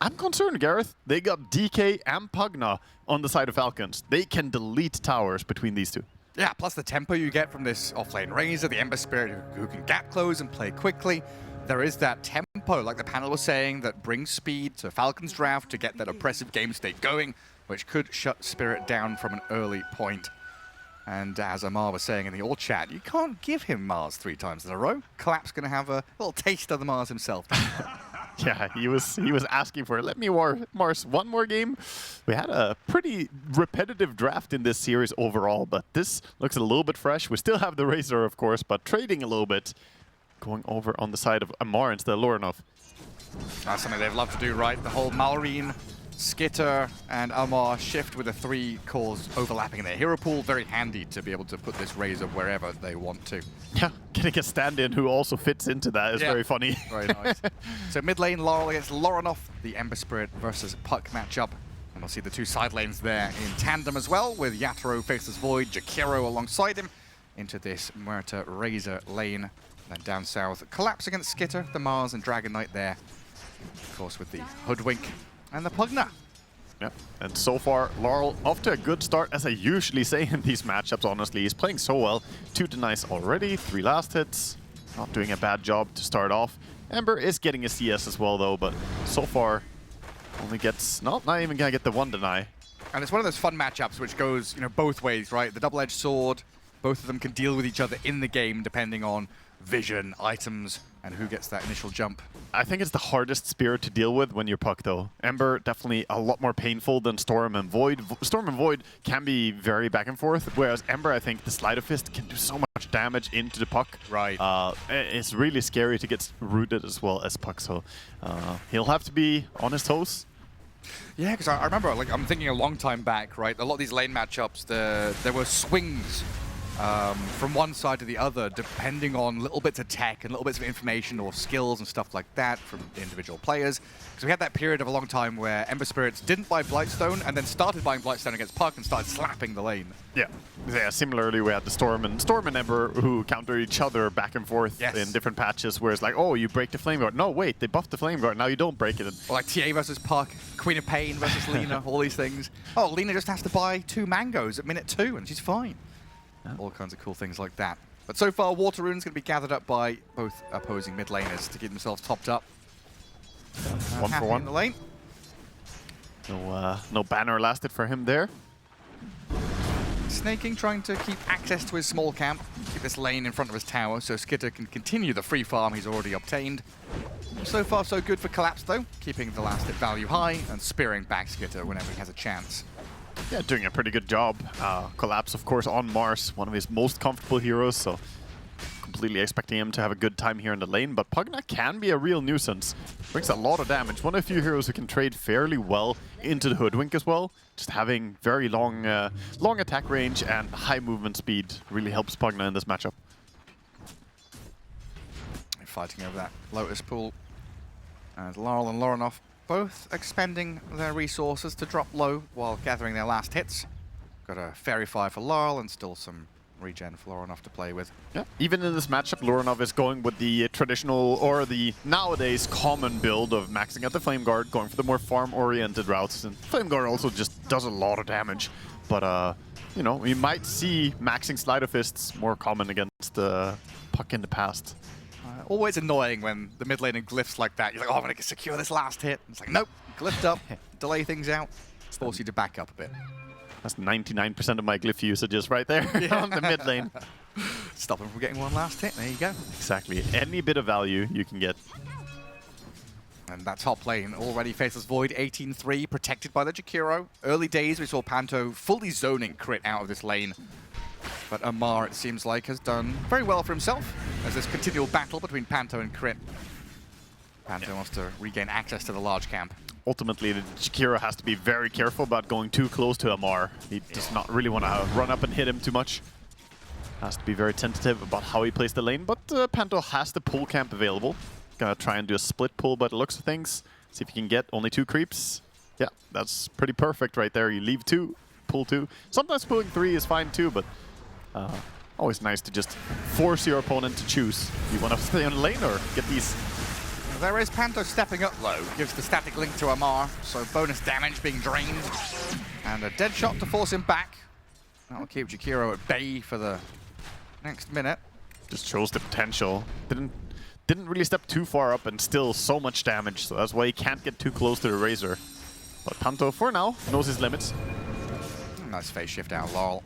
I'm concerned, Gareth. They got DK and Pugna on the side of Falcons. They can delete towers between these two. Yeah, plus the tempo you get from this offlane Razor, the Ember Spirit who can gap close and play quickly. There is that tempo, like the panel was saying, that brings speed to Falcons draft to get that oppressive game state going, which could shut Spirit down from an early point. And as Amar was saying in the all chat, you can't give him Mars 3 times in a row. Collap's going to have a little taste of the Mars himself. Yeah, he was asking for it. Let me Mars one more game. We had a pretty repetitive draft in this series overall, but this looks a little bit fresh. We still have the Razor, of course, but trading a little bit. Going over on the side of Amar instead of Loranov. That's something they've loved to do, right? The whole Malrine, Skitter, and Amar shift with the 3 cores overlapping in their hero pool. Very handy to be able to put this Razor wherever they want to. Yeah, getting a stand-in who also fits into that is very funny. Very nice. So mid lane, Laurel against Loranov, the Ember Spirit versus Puck matchup. And we'll see the 2 side lanes there in tandem as well, with Yatoro faces Void, Jakiro alongside him into this Muerta Razor lane. And then down south, Collapse against Skitter, the Mars and Dragon Knight there. Of course, with the Hoodwink and the Pugna. Yeah, and so far, Laurel off to a good start, as I usually say in these matchups, honestly. He's playing so well. 2 denies already, 3 last hits. Not doing a bad job to start off. Ember is getting a CS as well, though, but so far only gets, not even gonna get the 1 deny. And it's one of those fun matchups which goes, both ways, right? The double-edged sword, both of them can deal with each other in the game depending on vision, items, and who gets that initial jump. I think it's the hardest spear to deal with when you're Puck, though. Ember, definitely a lot more painful than Storm and Void. Storm and Void can be very back and forth, whereas Ember, I think the Sleight of Fist can do so much damage into the Puck. Right. It's really scary to get rooted as well as Puck, so he'll have to be on his toes. Yeah, because I remember, I'm thinking a long time back, right? A lot of these lane matchups, there were swings from one side to the other, depending on little bits of tech and little bits of information or skills and stuff like that from individual players. Because we had that period of a long time where Ember Spirits didn't buy Blightstone and then started buying Blightstone against Puck and started slapping the lane. Yeah, similarly we had the Storm and Ember who counter each other back and forth in different patches, where it's like, oh, you break the Flame Guard. No, wait, they buffed the Flame Guard, now you don't break it. Or like TA versus Puck, Queen of Pain versus Lina, all these things. Oh, Lina just has to buy 2 mangoes at minute 2 and she's fine. All kinds of cool things like that. But so far, Water Rune's going to be gathered up by both opposing mid laners to keep themselves topped up. 1 for 1 in the lane. No banner lasted for him there. Snaking trying to keep access to his small camp, keep this lane in front of his tower so Skitter can continue the free farm he's already obtained. So far, so good for Collapse, though, keeping the last hit value high and spearing back Skitter whenever he has a chance. Yeah, doing a pretty good job. Collapse, of course, on Mars, one of his most comfortable heroes, so completely expecting him to have a good time here in the lane. But Pugna can be a real nuisance. Brings a lot of damage. One of the few heroes who can trade fairly well into the Hoodwink as well. Just having very long attack range and high movement speed really helps Pugna in this matchup. Fighting over that Lotus pool. And Laurel and Loranov both expending their resources to drop low while gathering their last hits. Got a Fairy Fire for Laurel and still some regen for Loranov to play with. Yeah, even in this matchup, Loranov is going with the traditional, or the nowadays common build of maxing out the Flame Guard, going for the more farm-oriented routes. And Flame Guard also just does a lot of damage. But, you know, we might see maxing Sleight of Fists more common against Puck in the past. Always annoying when the mid laner glyphs like that. You're like, oh, I'm going to secure this last hit. It's like, nope, glyphed up, delay things out, force you to back up a bit. That's 99% of my glyph usages right there on the mid lane. Stop him from getting one last hit. There you go. Exactly. Any bit of value you can get. And that top lane already faces Void 18-3, protected by the Jakiro. Early days, we saw Panto fully zoning crit out of this lane. But Amar, it seems like, has done very well for himself as this continual battle between Panto and Crit. Panto wants to regain access to the large camp. Ultimately, the Jakiro has to be very careful about going too close to Amar. He does not really want to run up and hit him too much. Has to be very tentative about how he plays the lane, but Panto has the pull camp available. Gonna try and do a split pull by the looks of things. See if he can get only 2 creeps. Yeah, that's pretty perfect right there. You leave 2, pull 2. Sometimes pulling 3 is fine too, but always nice to just force your opponent to choose. You want to stay on the lane or get these. There is Panto stepping up low, gives the static link to Amar, so bonus damage being drained. And a dead shot to force him back. That'll keep Jakiro at bay for the next minute. Just shows the potential. Didn't really step too far up and still so much damage, so that's why he can't get too close to the Razor. But Panto, for now, knows his limits. Nice phase shift out, Laurel.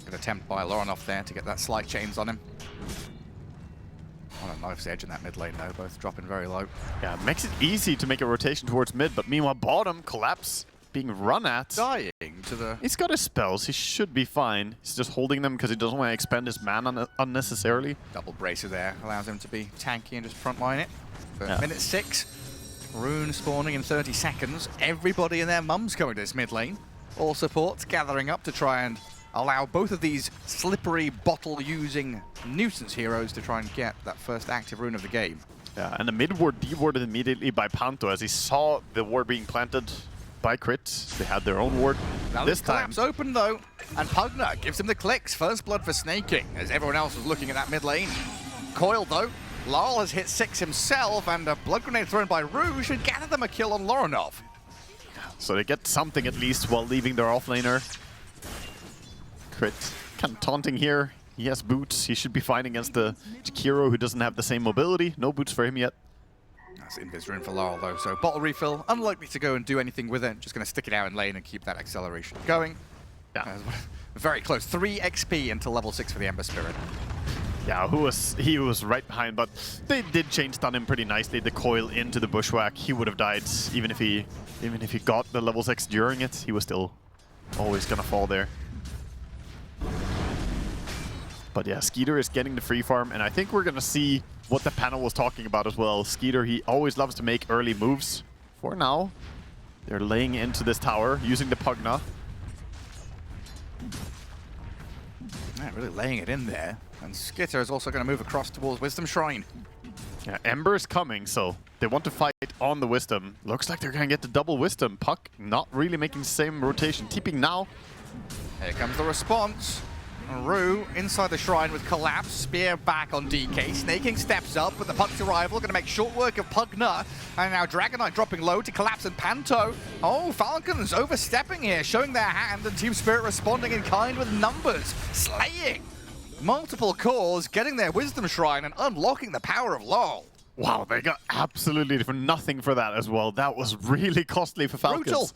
Good attempt by Loronov there to get that slight chains on him. On a knife's edge in that mid lane though, both dropping very low. Yeah, makes it easy to make a rotation towards mid, but meanwhile bottom, Collapse being run at. Dying to the... He's got his spells, he should be fine. He's just holding them because he doesn't want to expend his mana unnecessarily. Double bracer there allows him to be tanky and just frontline it. For Yeah. minute 6, Rune spawning in 30 seconds. Everybody and their mums coming to this mid lane. All supports gathering up to try and allow both of these slippery bottle-using nuisance heroes to try and get that first active rune of the game. Yeah, and the mid ward dewarded immediately by Panto as he saw the ward being planted by Crit. They had their own ward. Now This time, Collapse open though, and Pugner gives him the clicks. First blood for snaking, as everyone else was looking at that mid lane. Coiled though, Larl has hit 6 himself, and a blood grenade thrown by Rouge should gather them a kill on Loronov. so they get something at least while leaving their offlaner. Crit kind of taunting here. He has boots. He should be fine against the Jakiro, who doesn't have the same mobility. No boots for him yet. That's invis rune for Larl though, so bottle refill, unlikely to go and do anything with it. Just going to stick it out in lane and keep that acceleration going. Yeah. Very close. 3 XP until level 6 for the Ember Spirit. Yeah, he was right behind, but they did chain stun him pretty nicely. The coil into the bushwhack. He would have died even if he got the level 6 during it. He was still always gonna fall there. But yeah, Skeeter is getting the free farm, and I think we're gonna see what the panel was talking about as well. Skeeter, he always loves to make early moves. For now, they're laying into this tower using the Pugna. Yeah, really laying it in there. And Skitter is also going to move across towards Wisdom Shrine. Yeah, Ember is coming, so they want to fight on the Wisdom. Looks like they're going to get the double Wisdom. Puck not really making the same rotation. Teeping now. Here comes the response. Rue inside the shrine with Collapse. Spear back on DK. Snaking steps up, but the Puck's arrival going to make short work of Pugna. And now Dragon Knight dropping low to Collapse and Panto. Oh, Falcons overstepping here, showing their hand, and Team Spirit responding in kind with numbers. Slaying multiple cores, getting their Wisdom Shrine and unlocking the power of LoL. Wow, they got absolutely for nothing for that as well. That was really costly for Falcons. Brutal.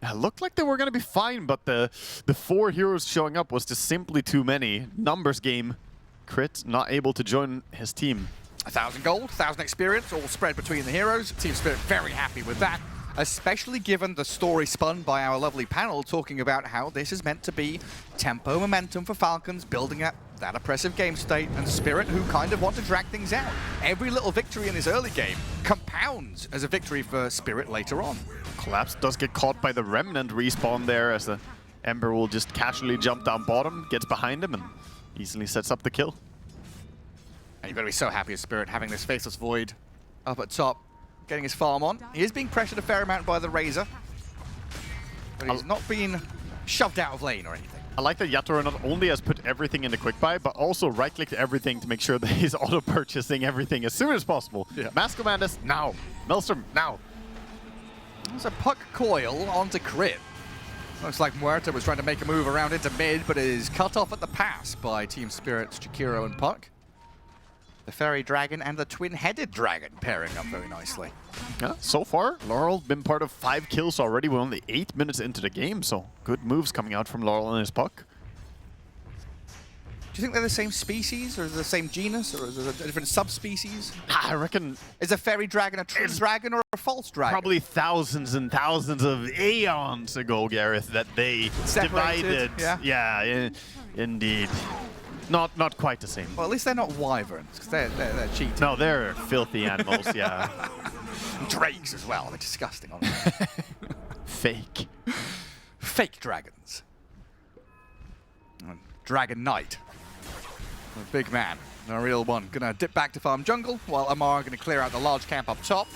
It looked like they were going to be fine, but the 4 heroes showing up was just simply too many. Numbers game. Crit not able to join his team. 1,000 gold, 1,000 experience, all spread between the heroes. Team Spirit very happy with that, especially given the story spun by our lovely panel talking about how this is meant to be tempo momentum for Falcons, building up that oppressive game state, and Spirit, who kind of want to drag things out. Every little victory in this early game compounds as a victory for Spirit later on. Collapse does get caught by the Remnant respawn there as the Ember will just casually jump down bottom, gets behind him, and easily sets up the kill. And you've got to be so happy as Spirit having this Faceless Void up at top, getting his farm on. He is being pressured a fair amount by the Razor, but he's not being shoved out of lane or anything. I like that Yatoro not only has put everything in the quick buy, but also right-clicked everything to make sure that he's auto-purchasing everything as soon as possible. Yeah. Mass Commandus, now. Maelstrom, now. There's a Puck coil onto Crit. Looks like Muerta was trying to make a move around into mid, but is cut off at the pass by Team Spirit's Jakiro and Puck. The Fairy Dragon and the Twin-Headed Dragon pairing up very nicely. Yeah, so far, Laurel been part of 5 kills already. We're only 8 minutes into the game, so good moves coming out from Laurel and his Puck. Do you think they're the same species, or is it the same genus, or is it a different subspecies? I reckon Is a Fairy Dragon a true dragon or a false dragon? probably thousands and thousands of aeons ago, Gareth, that they Separated, divided. yeah. Indeed. Not quite the same. Well, at least they're not wyverns, because they're cheating. No, they're filthy animals, yeah. Drakes as well, they're disgusting, aren't they? Fake. Fake dragons. Dragon Knight. A big man, a real one. Gonna dip back to farm jungle, while Amar gonna clear out the large camp up top.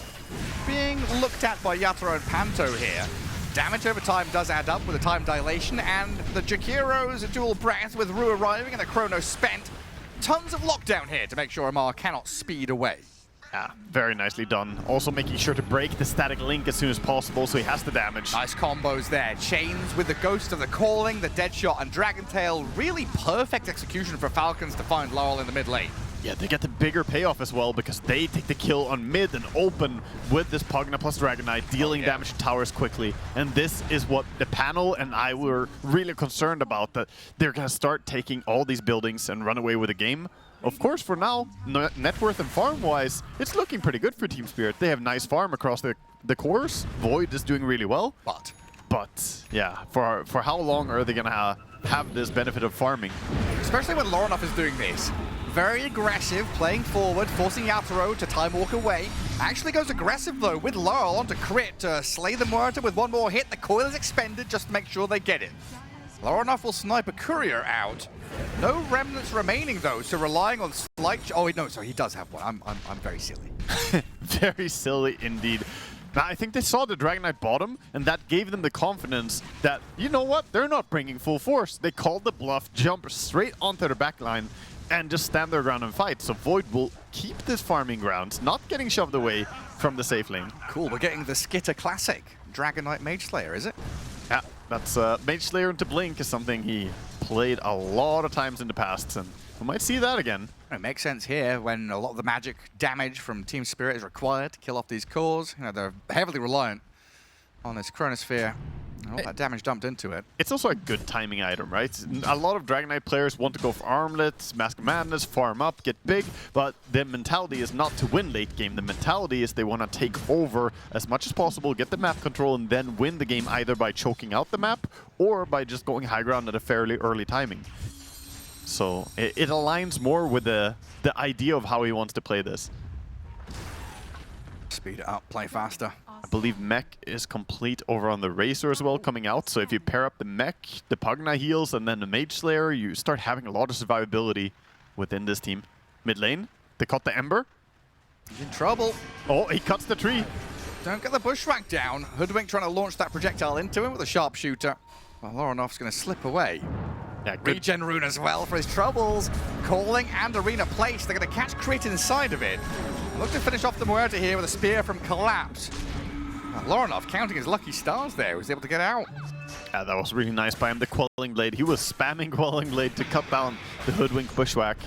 Being looked at by Yatoro and Panto here. Damage over time does add up with a time dilation, and the Jakiro's dual breath with Rue arriving and a chrono spent. Tons of lockdown here to make sure Amar cannot speed away. Yeah, very nicely done. Also making sure to break the static link as soon as possible so he has the damage. Nice combos there. Chains with the Ghost of the Calling, the Deadshot, and Dragon Tail. Really perfect execution for Falcons to find Laurel in the mid lane. Yeah, they get the bigger payoff as well because they take the kill on mid and open with this Pugna plus Dragon Knight, dealing damage to towers quickly. And this is what the panel and I were really concerned about, that they're going to start taking all these buildings and run away with the game. Of course, for now, net worth and farm-wise, it's looking pretty good for Team Spirit. They have nice farm across the cores. Void is doing really well. But yeah, for how long are they going to have this benefit of farming? Especially when Lorinov is doing this. Very aggressive, playing forward, forcing Yatoro to time walk away. Actually goes aggressive though with Laurel onto crit to slay the Muerta with one more hit. The coil is expended just to make sure they get it. Lorinov will snipe a courier out. No remnants remaining though, so relying on slight... Oh no, sorry, he does have one. I'm very silly. Very silly indeed. Now, I think they saw the Dragon Knight bottom, and that gave them the confidence that, you know what, they're not bringing full force. They called the bluff, jump straight onto their backline, and just stand their ground and fight. So Void will keep this farming ground, not getting shoved away from the safe lane. Cool, we're getting the Skitter Classic. Dragon Knight Mage Slayer, is it? Yeah, that's Mage Slayer into Blink is something he played a lot of times in the past, and we might see that again. It makes sense here when a lot of the magic damage from Team Spirit is required to kill off these cores. You know, they're heavily reliant on this Chronosphere. All that damage dumped into it. It's also a good timing item, right? A lot of Dragon Knight players want to go for Armlet, Mask of Madness, farm up, get big, but the mentality is not to win late game. The mentality is they want to take over as much as possible, get the map control, and then win the game either by choking out the map or by just going high ground at a fairly early timing. So it aligns more with the idea of how he wants to play this. Speed it up, play faster. I believe mech is complete over on the Razor as well coming out. So if you pair up the mech, the Pugna heals, and then the Mage Slayer, you start having a lot of survivability within this team. Mid lane, they caught the Ember. He's in trouble. Oh, he cuts the tree. Don't get the Bushwhack down. Hoodwink trying to launch that projectile into him with a sharpshooter. Well, Loronov's going to slip away. Yeah, good. Regen rune as well for his troubles. Calling and Arena place. They're going to catch crit inside of it. Look to finish off the Muerta here with a spear from Collapse. Lorinov counting his lucky stars there. He was able to get out. Yeah, that was really nice by him. The Quelling Blade. He was spamming Quelling Blade to cut down the Hoodwink Bushwhack.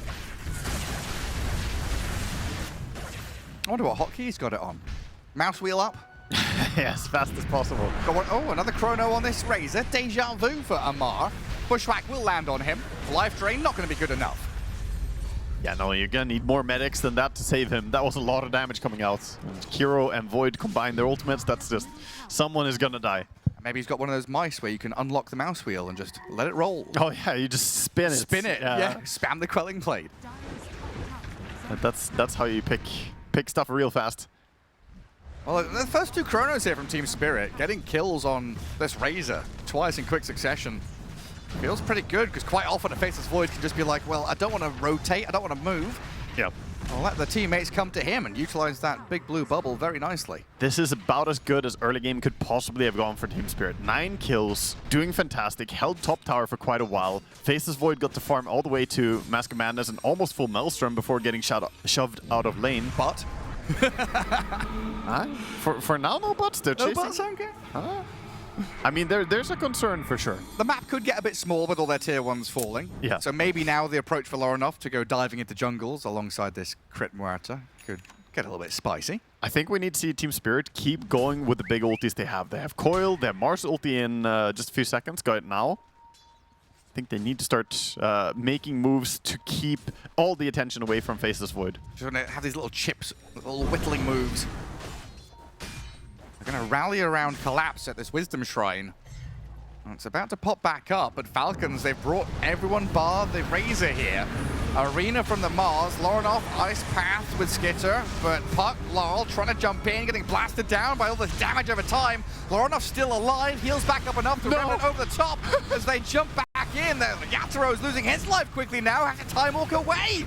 I wonder what hotkey he's got it on. Mouse wheel up. Yeah, as fast as possible. Got one. Oh, another chrono on this Razor. Deja vu for Amar. Bushwhack will land on him. Life drain not going to be good enough. Yeah, no, you're going to need more medics than that to save him. That was a lot of damage coming out. And Kiro and Void combine their ultimates. That's just... someone is going to die. Maybe he's got one of those mice where you can unlock the mouse wheel and just let it roll. Oh, yeah, you just spin it. Spin it, yeah. Spam the Quelling Blade. That's how you pick stuff real fast. Well, the first two chronos here from Team Spirit, getting kills on this Razor twice in quick succession. Feels pretty good, because quite often a Faceless Void can just be like, well, I don't want to rotate, I don't want to move. Yep. I'll let the teammates come to him and utilize that big blue bubble very nicely. This is about as good as early game could possibly have gone for Team Spirit. 9 kills, doing fantastic, held top tower for quite a while. Faceless Void got to farm all the way to Mask of Madness and almost full Maelstrom before getting shoved out of lane. But? For now, no buts. They're chasing. No buts, okay. I mean, there's a concern for sure. The map could get a bit small with all their tier 1s falling. Yeah. So maybe now the approach for Lorinov to go diving into jungles alongside this crit Muerta could get a little bit spicy. I think we need to see Team Spirit keep going with the big ultis they have. They have Coil, they have Mars ulti in just a few seconds. Got it now. I think they need to start making moves to keep all the attention away from Faceless Void. Just want to have these little chips, little whittling moves. They're going to rally around Collapse at this Wisdom Shrine. And it's about to pop back up, but Falcons, they've brought everyone bar the Razor here. Arena from the Mars, Lorinov, Ice Path with Skitter, but Puck, Laurel trying to jump in, getting blasted down by all this damage over time. Lorinov still alive, heals back up enough to Remnant over the top as they jump back in. Yataro's losing his life quickly now, has to time walk away.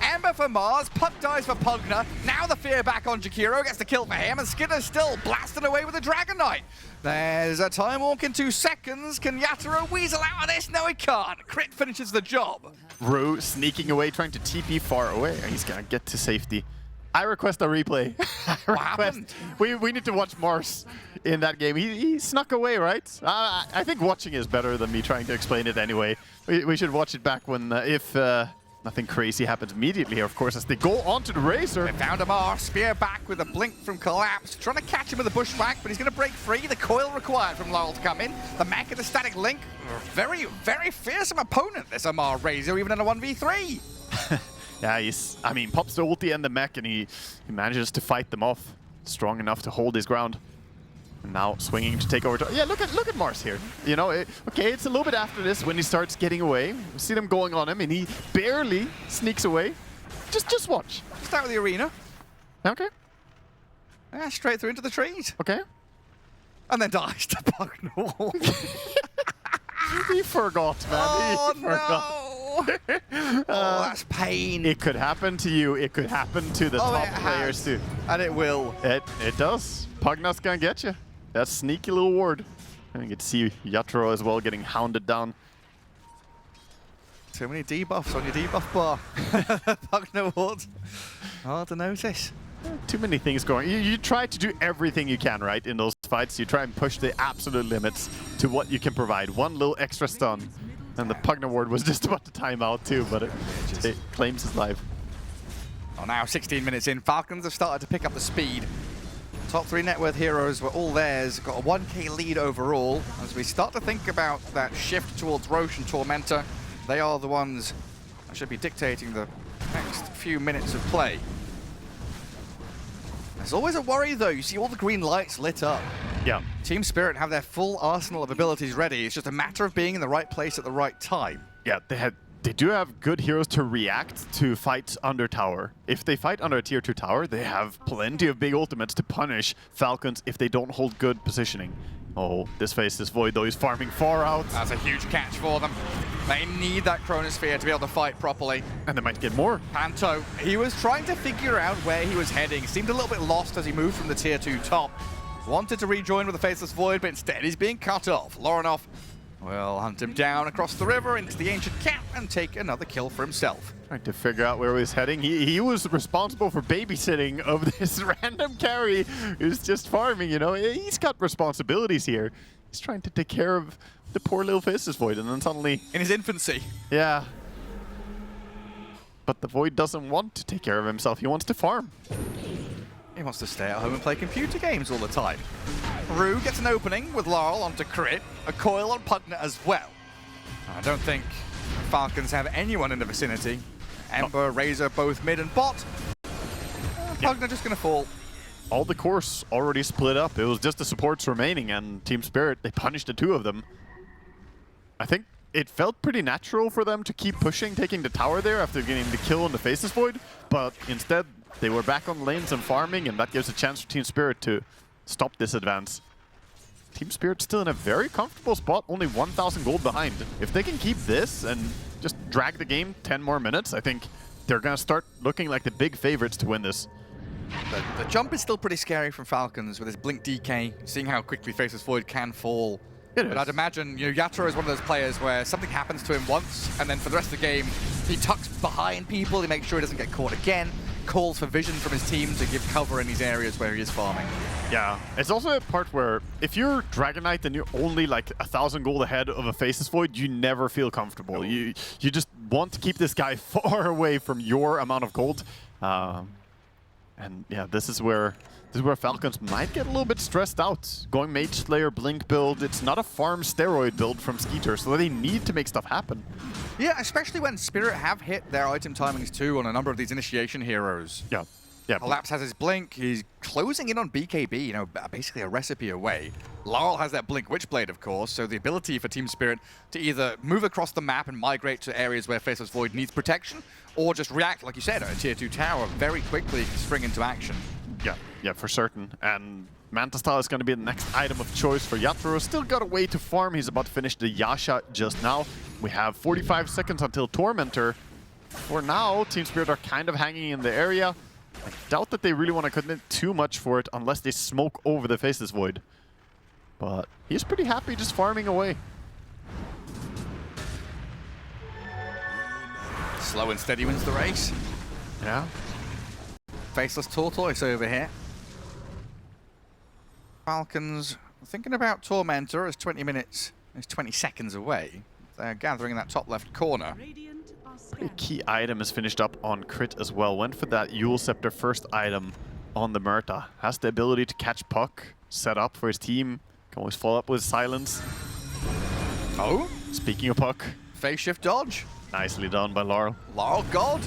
Ember for Mars, Puck dies for Pugna. Now the fear back on Jakiro, gets the kill for him, and Skitter's still blasting away with the Dragon Knight. There's a time walk in 2 seconds. Can Yataro weasel out of this? No, he can't. Crit finishes the job. Rue sneaking away, trying to TP far away. He's gonna get to safety. I request a replay. What happened? We need to watch Mars in that game. He snuck away, right? I think watching is better than me trying to explain it anyway. We should watch it back when if Nothing crazy happens immediately, of course, as they go onto the Razor. They found Amar, spear back with a blink from Collapse, trying to catch him with a bushwhack, but he's going to break free. The coil required from Laurel to come in. The mech and the static link, very, very fearsome opponent, this Amar Razor, even in a 1v3. Yeah, he's, I mean, pops the ulti and the mech, and he manages to fight them off. Strong enough to hold his ground. And now swinging to take over. Yeah, look at Mars here. You know, okay, it's a little bit after this when he starts getting away. We see them going on him, and he barely sneaks away. Just watch. Just out of the arena. Okay. Yeah, straight through into the trees. Okay. And then dies to Bucknell. He forgot, man. Oh, He forgot. no. Oh, that's pain. It could happen to you. It could happen to the top players too. And it will. It does. Pugnut's gonna get you. That sneaky little ward. And you can see Yatro as well getting hounded down. Too many debuffs on your debuff bar. Bucknell ward. Hard to notice. Too many things going. You try to do everything you can, right, in those fights. You try and push the absolute limits to what you can provide. One little extra stun. And the Pugna ward was just about to time out too, but it claims his life. Oh, now 16 minutes in, Falcons have started to pick up the speed. Top 3 net worth heroes were all theirs, got a 1k lead overall. As we start to think about that shift towards Roche and Tormentor, they are the ones that should be dictating the next few minutes of play. There's always a worry though, you see all the green lights lit up. Yeah. Team Spirit have their full arsenal of abilities ready, it's just a matter of being in the right place at the right time. Yeah, they do have good heroes to react to fights under tower. If they fight under a tier 2 tower, they have plenty of big ultimates to punish Falcons if they don't hold good positioning. Oh, this faces Void though, he's farming far out. That's a huge catch for them. They need that Chronosphere to be able to fight properly. And they might get more. Panto, he was trying to figure out where he was heading. Seemed a little bit lost as he moved from the tier 2 top. Wanted to rejoin with the Faceless Void, but instead he's being cut off. Lorinov will hunt him down across the river into the Ancient Camp and take another kill for himself. Trying to figure out where he's heading. He was responsible for babysitting of this random carry who's just farming, you know. He's got responsibilities here. He's trying to take care of the poor little Faceless Void, and then suddenly... In his infancy. Yeah. But the Void doesn't want to take care of himself. He wants to farm. He wants to stay at home and play computer games all the time. Rue gets an opening with Laurel onto Crit, a coil on Pugna as well. I don't think Falcons have anyone in the vicinity. Ember, Razor, both mid and bot. Pugna just gonna fall. All the course already split up. It was just the supports remaining, and Team Spirit, they punished the 2 of them. I think it felt pretty natural for them to keep pushing, taking the tower there after getting the kill on the Faceless Void, but instead they were back on lanes and farming, and that gives a chance for Team Spirit to stop this advance. Team Spirit still in a very comfortable spot, only 1,000 gold behind. If they can keep this and just drag the game 10 more minutes, I think they're going to start looking like the big favorites to win this. The jump is still pretty scary from Falcons with his Blink DK, seeing how quickly Faceless Void can fall. But I'd imagine, you know, Yatro is one of those players where something happens to him once, and then for the rest of the game, he tucks behind people, he makes sure he doesn't get caught again, calls for vision from his team to give cover in these areas where he is farming. Yeah, it's also a part where if you're Dragon Knight and you're only like 1,000 gold ahead of a Faceless Void, you never feel comfortable. You just want to keep this guy far away from your amount of gold. And yeah, this is where Falcons might get a little bit stressed out. Going Mage Slayer Blink build, it's not a farm steroid build from Skeeter, so they need to make stuff happen. Yeah, especially when Spirit have hit their item timings too on a number of these initiation heroes. Yeah. Yeah. Collapse has his Blink, he's closing in on BKB, you know, basically a recipe away. Laurel has that Blink Witchblade, of course, so the ability for Team Spirit to either move across the map and migrate to areas where Faceless Void needs protection, or just react, like you said, at a tier 2 tower very quickly to spring into action. Yeah, for certain. And Manta Style is going to be the next item of choice for Yatro. Still got a way to farm. He's about to finish the Yasha just now. We have 45 seconds until Tormentor. For now, Team Spirit are kind of hanging in the area. I doubt that they really want to commit too much for it unless they smoke over the Faceless Void. But he's pretty happy just farming away. Slow and steady wins the race. Yeah. Faceless Tortoise over here. Falcons thinking about Tormentor as 20 minutes is 20 seconds away. They're gathering in that top left corner. Radiant are Pretty key item is finished up on crit as well. Went for that Yule Scepter first item on the Murta. Has the ability to catch puck, set up for his team. Can always follow up with silence. Oh, Speaking of puck, phase shift dodge. nicely done by Laurel. Laurel God.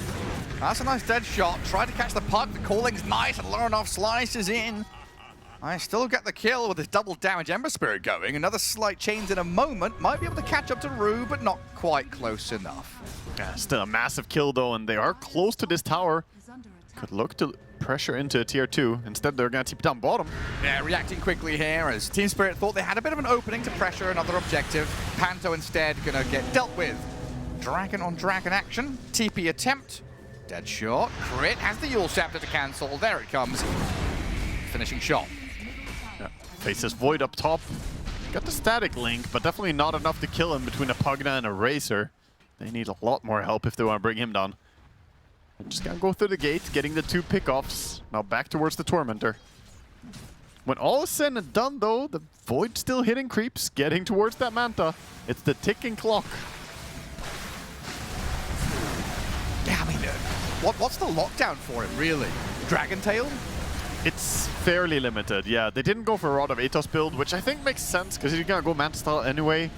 That's a nice dead shot. Tried to catch the puck. The calling's nice, and Laurenoff slices in. I still get the kill with his double damage Ember Spirit going. Another slight change in a moment. Might be able to catch up to Rue, but not quite close enough. Yeah, still a massive kill though, and they are close to this tower. Is under attack. Could look to pressure into a tier 2. Instead, they're going to keep down bottom. Yeah, reacting quickly here as Team Spirit thought they had a bit of an opening to pressure another objective. Panto instead gonna get dealt with. Dragon on dragon action. TP attempt. Dead shot. Crit has the Yule Scepter to cancel. There it comes. Finishing shot. Yeah. Faces Void up top. Got the static link, but definitely not enough to kill him between a Pugna and a Razor. They need a lot more help if they want to bring him down. Just gotta go through the gate, getting the 2 pickoffs. Now back towards the Tormentor. When all is said and done though, the Void still hitting creeps, getting towards that Manta. It's the ticking clock. Yeah, I mean, what's the lockdown for him, really? Dragon Tail? It's fairly limited, yeah. They didn't go for a Rod of Atos build, which I think makes sense, because you're gonna go Manta style anyway.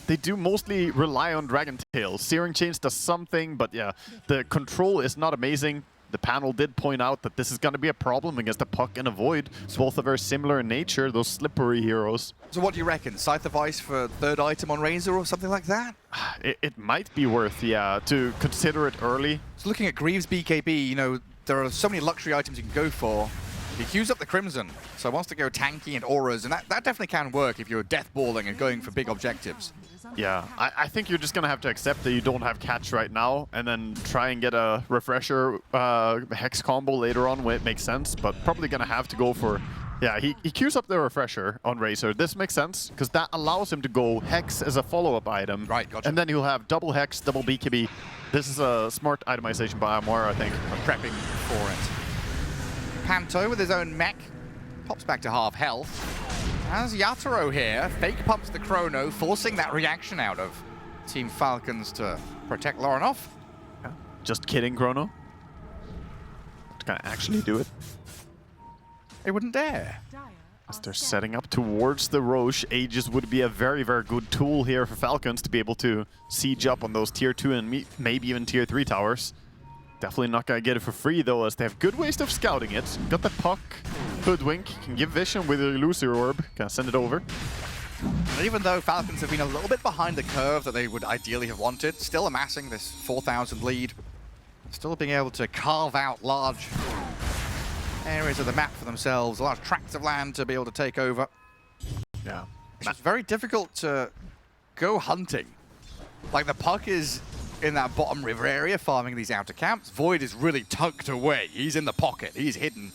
They do mostly rely on Dragon Tail. Searing Chains does something, but yeah, the control is not amazing. The panel did point out that this is going to be a problem against the Puck and a Void. Both are very similar in nature, those slippery heroes. So what do you reckon? Scythe of Ice for third item on Razor or something like that? It might be worth, yeah, to consider it early. So looking at Greaves BKB, you know, there are so many luxury items you can go for. He queues up the Crimson, so wants to go tanky and auras, and that definitely can work if you're deathballing and going for big objectives. Yeah, I think you're just going to have to accept that you don't have catch right now, and then try and get a refresher Hex combo later on when it makes sense, but probably going to have to go for... Yeah, he queues up the refresher on Razor. This makes sense, because that allows him to go Hex as a follow-up item. Right, gotcha. And then he'll have double Hex, double BKB. This is a smart itemization by Amora, I think. Prepping for it. Panto with his own mech pops back to half health. As Yatoro here, fake pumps the Chrono, forcing that reaction out of Team Falcons to protect Laurenoff. Yeah. Just kidding, Chrono. Not gonna actually do it. They wouldn't dare. Dire As are they're scanning. setting up towards the Roche, Aegis would be a very, very good tool here for Falcons to be able to siege up on those tier 2 and maybe even tier 3 towers. Definitely not going to get it for free though, as they have good ways of scouting it. Got the Puck, Hoodwink, can give Vision with the Illusory Orb, can send it over. And even though Falcons have been a little bit behind the curve that they would ideally have wanted, still amassing this 4,000 lead, still being able to carve out large areas of the map for themselves, large tracts of land to be able to take over. Yeah. It's very difficult to go hunting. Like, the Puck is in that bottom river area farming these outer camps. Void is really tucked away. He's in the pocket. He's hidden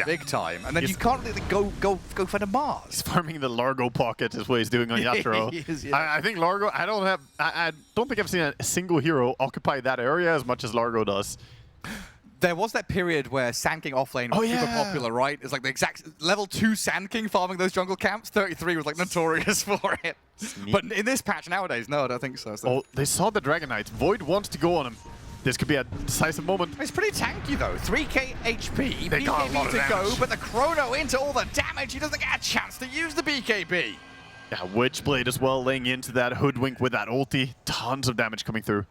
big time. And then you can't really go find a Mars. He's farming the Largo pocket is what he's doing on Yatoro. He is, yeah. I think Largo, I don't think I've seen a single hero occupy that area as much as Largo does. There was that period where Sand King offlane was super popular, right? It's like the exact level 2 Sand King farming those jungle camps. 33 was like notorious for it. But in this patch nowadays, no, I don't think so. Oh, they saw the Dragon Knight. Void wants to go on him. This could be a decisive moment. It's pretty tanky though. 3k HP, They got a lot BKB of to go, damage. but the Chrono into all the damage. He doesn't get a chance to use the BKB. Yeah, Witchblade as well, laying into that Hoodwink with that ulti. Tons of damage coming through.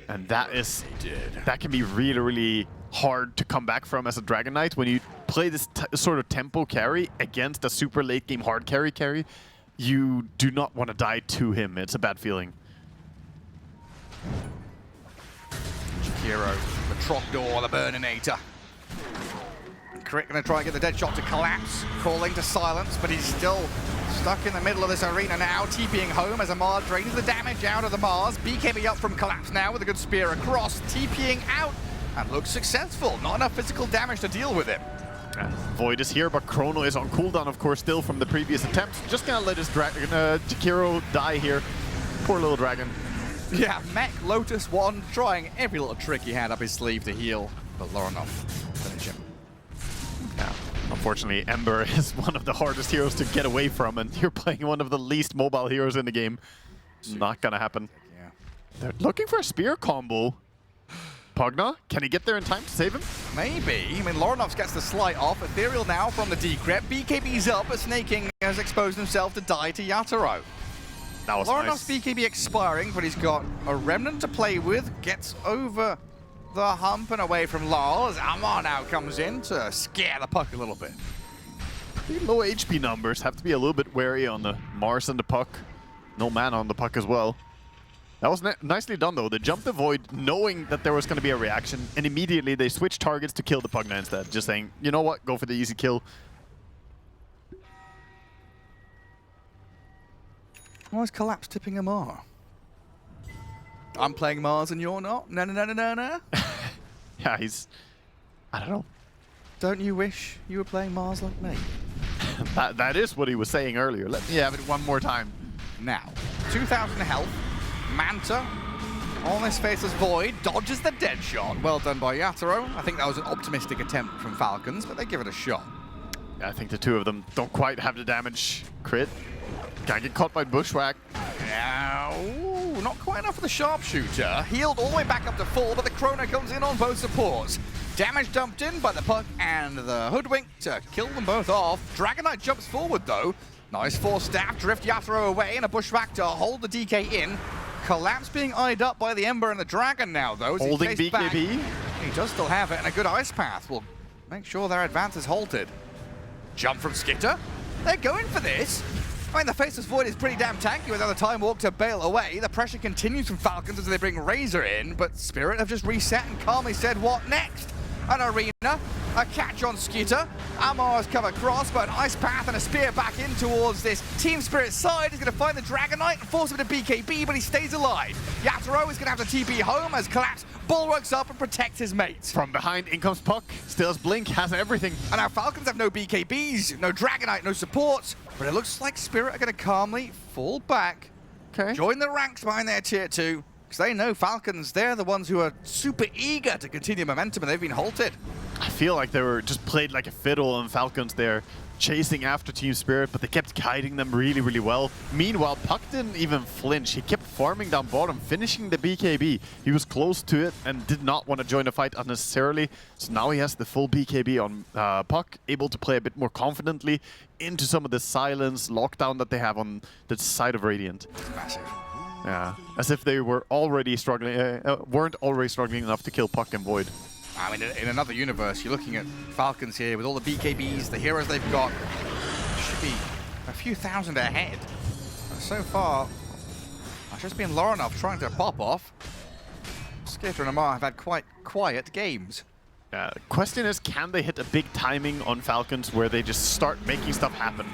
And that can be really, really hard to come back from as a Dragon Knight. When you play this sort of tempo carry against a super late game hard carry, you do not want to die to him. It's a bad feeling. Hero, the Trogdor, the Burninator. Crit gonna try and get the dead shot to collapse, calling to silence, but he's still stuck in the middle of this arena now, TPing home as Amar drains the damage out of the Mars. BKB up from collapse now with a good spear across, TPing out, and looks successful. Not enough physical damage to deal with him. Void is here, but Chrono is on cooldown, of course, still from the previous attempts. Just gonna let his Jakiro die here. Poor little dragon. Yeah, Mech, Lotus Wand, trying every little trick he had up his sleeve to heal, but Laurenoff finish him. Yeah. Unfortunately, Ember is one of the hardest heroes to get away from, and you're playing one of the least mobile heroes in the game. Not gonna happen. Yeah. They're looking for a spear combo. Pugna, can he get there in time to save him? Maybe. I mean, Loronoff gets the slight off. Ethereal now from the decrypt. BKB's up, but Snaking has exposed himself to die to Yatoro. That was Loronoff's nice. BKB expiring, but he's got a remnant to play with. Gets over the hump and away from Lal as Amar now comes in to scare the puck a little bit. Pretty low HP numbers. Have to be a little bit wary on the Mars and the puck. No mana on the puck as well. That was nicely done though. They jumped the void knowing that there was going to be a reaction, and immediately they switched targets to kill the Pugna instead. Just saying, you know what, go for the easy kill. Why is Collapse tipping Amar? I'm playing Mars and you're not? No, no, no, no, no, no. Yeah, he's... I don't know. Don't you wish you were playing Mars like me? that is what he was saying earlier. Let me have it one more time. Now, 2,000 health. Manta on this faceless void dodges the dead shot. Well done by Yatoro. I think that was an optimistic attempt from Falcons, but they give it a shot. Yeah, I think the two of them don't quite have the damage crit. Can't get caught by Bushwhack. Ooh, not quite enough for the sharpshooter. Healed all the way back up to full, but the Chrono comes in on both supports. Damage dumped in by the puck and the hoodwink to kill them both off. Dragon Knight jumps forward though. Nice force staff, drift Yatoro away, and a Bushwhack to hold the DK in. Collapse being eyed up by the Ember and the Dragon now, though. Holding BKB. Back. He does still have it, and a good ice path will make sure their advance is halted. Jump from Skitter. They're going for this. I mean, the Faceless Void is pretty damn tanky without the time walk to bail away. The pressure continues from Falcons as they bring Razor in, but Spirit have just reset and calmly said, what next? An arena, a catch on Skitter. Amar's cover cross, but an ice path and a spear back in towards this Team Spirit side. He's going to find the Dragon Knight and force him to BKB, but he stays alive. Yatoro is going to have to TP home as Collapse bulwarks up and protects his mates. From behind, in comes Puck. Still has Blink, has everything. And our Falcons have no BKBs, no Dragon Knight, no supports. But it looks like Spirit are going to calmly fall back. Okay. Join the ranks behind their tier 2. Because they know Falcons, they're the ones who are super eager to continue momentum, and they've been halted. I feel like they were just played like a fiddle on Falcons there, chasing after Team Spirit, but they kept guiding them really, really well. Meanwhile, Puck didn't even flinch. He kept farming down bottom, finishing the BKB. He was close to it and did not want to join the fight unnecessarily. So now he has the full BKB on Puck, able to play a bit more confidently into some of the silence lockdown that they have on the side of Radiant. Massive. Yeah, as if they were already struggling, weren't already struggling enough to kill Puck and Void. I mean, in another universe, you're looking at Falcons here with all the BKBs, the heroes they've got. Should be a few thousand ahead. But so far, it's just been Loronoff trying to pop off. Skitter and Amar have had quite quiet games. Question is, can they hit a big timing on Falcons where they just start making stuff happen?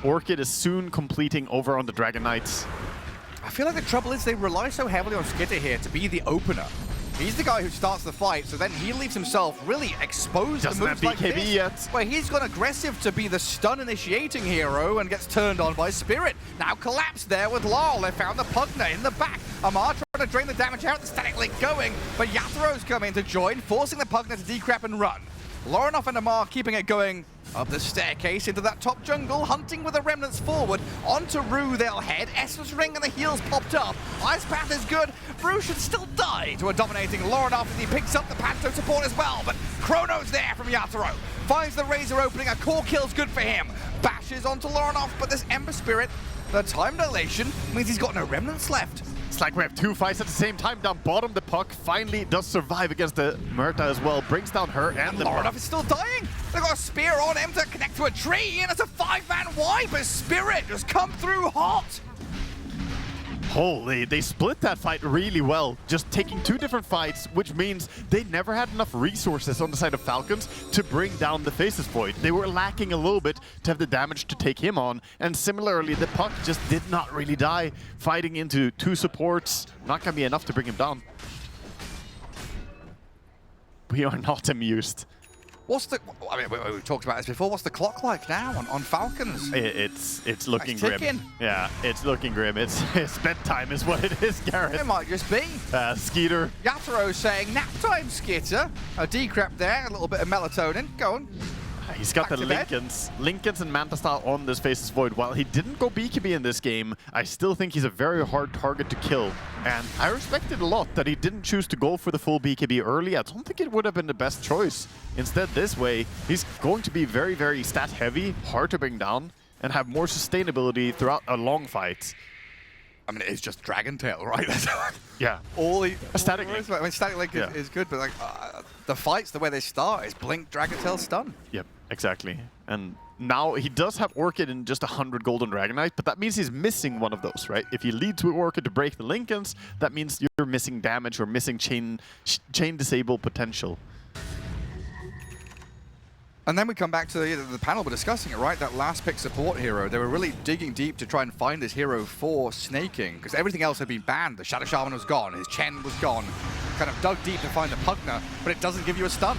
Orchid is soon completing over on the Dragon Knights. I feel like the trouble is they rely so heavily on Skitter here to be the opener. He's the guy who starts the fight, so then he leaves himself really exposed to Doesn't moves have like BKB this. yet. Where he's gone aggressive to be the stun-initiating hero and gets turned on by Spirit. Now Collapse there with Lal. They found the Pugna in the back. Amar trying to drain the damage out, the static link going, but Yatoro's coming to join, forcing the Pugna to decrep and run. Loronoff and Amar keeping it going up the staircase into that top jungle, hunting with the remnants forward. Onto Rue they'll head. Estus Ring and the heals popped up. Ice Path is good. Rue should still die to a dominating Loronoff as he picks up the Panto support as well. But Chrono's there from Yatoro. Finds the Razor opening. A core kill's good for him. Bashes onto Loronoff, but this Ember Spirit, the time dilation means he's got no remnants left. It's like we have two fights at the same time. Down bottom, the Puck finally does survive against the Murta as well. Brings down her and the Loronoff is still dying. They've got a spear on him to connect to a tree, and it's a 5-man wipe as Spirit just come through hot. Holy, they split that fight really well, just taking two different fights, which means they never had enough resources on the side of Falcons to bring down the Faceless Void. They were lacking a little bit to have the damage to take him on, and similarly, the Puck just did not really die, fighting into two supports. Not gonna be enough to bring him down. We are not amused. What's the... I mean, we've talked about this before. What's the clock like now on Falcons? It's looking It's grim. ticking. Yeah, it's looking grim. It's bedtime is what it is, Gareth. It might just be. Skeeter. Yatoro saying, nap time, Skitter. A decrep there, a little bit of melatonin. Go on. He's got the Back to Lincolns and Manta style on this Faceless Void. While he didn't go BKB in this game, I still think he's a very hard target to kill. And I respect it a lot that he didn't choose to go for the full BKB early. I don't think it would have been the best choice. Instead, this way, he's going to be very, very stat heavy, hard to bring down, and have more sustainability throughout a long fight. I mean, it's just Dragon Tail, right? Yeah. Static Link. I mean, Static Link is good, but like the fights, the way they start is Blink, Dragon Tail, Stun. Yep, exactly. And now he does have Orchid in just 100 Golden Dragonite, but that means he's missing one of those, right? If you lead to Orchid to break the Lincolns, that means you're missing damage or missing chain disable potential. And then we come back to the panel, we're discussing it, right? That last pick support hero, they were really digging deep to try and find this hero for snaking, because everything else had been banned. The Shadow Shaman was gone, his Chen was gone. Kind of dug deep to find the Pugna, but it doesn't give you a stun.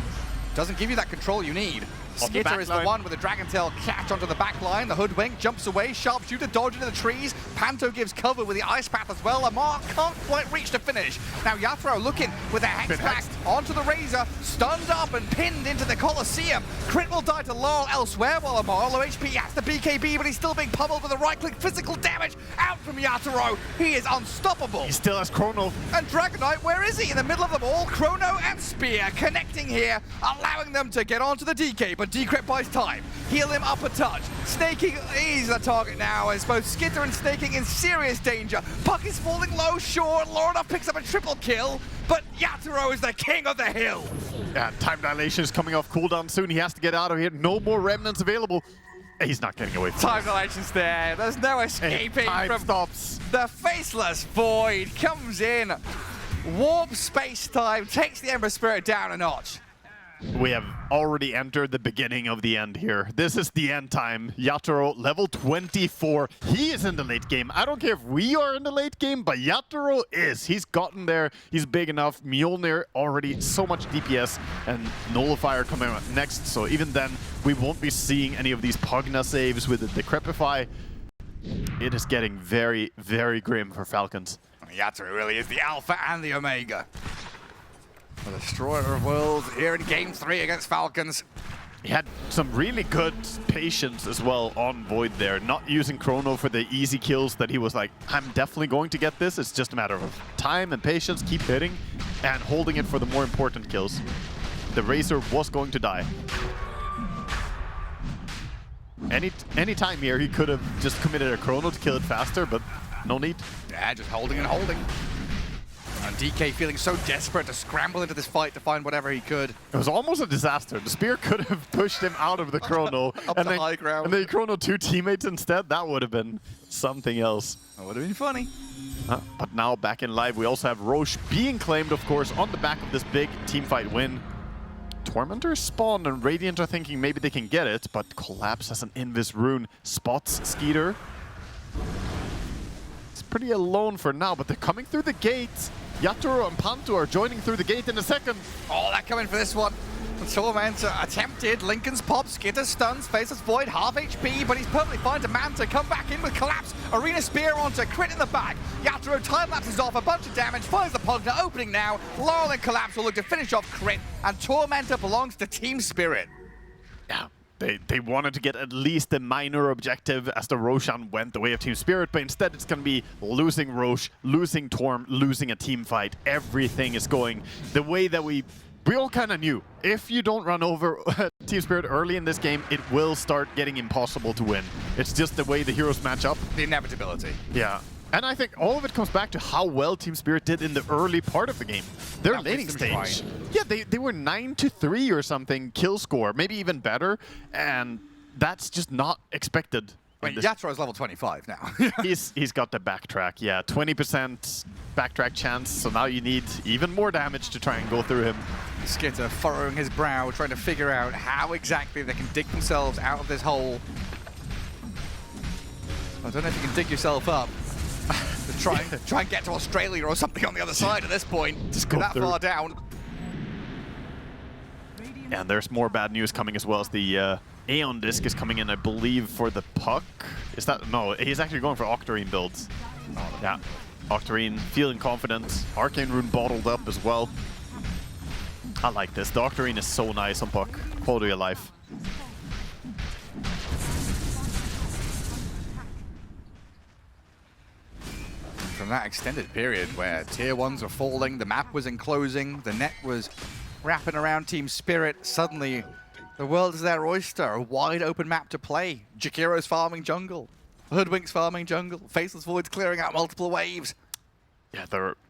Doesn't give you that control you need. Skitter is the one with the Dragon Tail catch onto the back line. The Hoodwink jumps away, Sharpshooter dodge into the trees. Panto gives cover with the Ice Path as well. Amar can't quite reach the finish. Now Yatoro looking with a Hex back onto the Razor, stunned up and pinned into the Colosseum. Crit will die to Laurel elsewhere while Amar, low HP, has the BKB, but he's still being pummeled with a right-click physical damage out from Yatoro. He is unstoppable. He still has Chrono. And Dragonite, where is he? In the middle of them all, Chrono and Spear connecting here, allowing them to get onto the DK, but Decrypt buys time. Heal him up a touch. Snaking is the target now, as both Skitter and Snaking in serious danger. Puck is falling low, sure. Lorna picks up a triple kill, but Yatoro is the king of the hill. Yeah, time dilation is coming off cooldown soon. He has to get out of here. No more remnants available. He's not getting away from Time dilation's there. There's no escaping from stops. The Faceless Void comes in. Warp space-time, takes the Ember Spirit down a notch. We have already entered the beginning of the end here. This is the end time. Yatoro, level 24. He is in the late game. I don't care if we are in the late game, but Yatoro is. He's gotten there. He's big enough. Mjolnir already so much DPS, and Nullifier coming up next. So even then, we won't be seeing any of these Pugna saves with the Decrepify. It is getting very, very grim for Falcons. Yatoro really is the alpha and the omega. The Destroyer of Worlds here in Game 3 against Falcons. He had some really good patience as well on Void there, not using Chrono for the easy kills that he was like, I'm definitely going to get this. It's just a matter of time and patience, keep hitting, and holding it for the more important kills. The Razor was going to die. Any time here, he could have just committed a Chrono to kill it faster, but no need. Yeah, just holding and holding. And DK feeling so desperate to scramble into this fight to find whatever he could. It was almost a disaster. The Spear could have pushed him out of the Chrono. Up to high ground. And then Chrono 2 teammates instead. That would have been something else. That would have been funny. But now back in live, we also have Roche being claimed, of course, on the back of this big teamfight win. Tormentor spawned, and Radiant are thinking maybe they can get it, but Collapse has an Invis rune. Spots Skeeter. It's pretty alone for now, but they're coming through the gates. Yatoro and Panto are joining through the gate in a second. Oh, they're coming for this one. Tormentor attempted. Lincoln's pop, Skitter stuns, Faceless Void, half HP, but he's perfectly fine to Manta. Come back in with Collapse. Arena Spear onto Crit in the back. Yatoro time lapses off a bunch of damage, finds the Pugna opening now. Laurel and Collapse will look to finish off Crit, and Tormentor belongs to Team Spirit. Yeah. They wanted to get at least a minor objective as the Roshan went the way of Team Spirit, but instead it's going to be losing Roche, losing Torm, losing a team fight. Everything is going the way that we all kind of knew. If you don't run over Team Spirit early in this game, it will start getting impossible to win. It's just the way the heroes match up. The inevitability. Yeah. And I think all of it comes back to how well Team Spirit did in the early part of the game. Their laning stage. Yeah, they were 9-3 or something kill score, maybe even better, and that's just not expected. I mean, Yatoro's level 25 now. He's got the backtrack, yeah, 20% backtrack chance, so now you need even more damage to try and go through him. Skitter furrowing his brow, trying to figure out how exactly they can dig themselves out of this hole. I don't know if you can dig yourself up. Try and get to Australia or something on the other side at this point. Just go that through. far down. And there's more bad news coming as well as the Aeon Disc is coming in, I believe, for the Puck. Is that? No, he's actually going for Octarine builds. Yeah, Octarine feeling confident. Arcane Rune bottled up as well. I like this. The Octarine is so nice on Puck. Quality of life. from that extended period where tier 1s were falling, the map was enclosing, the net was wrapping around Team Spirit, suddenly the world is their oyster, a wide open map to play. Jakiro's farming jungle, Hoodwink's farming jungle, Faceless Void's clearing out multiple waves. Yeah,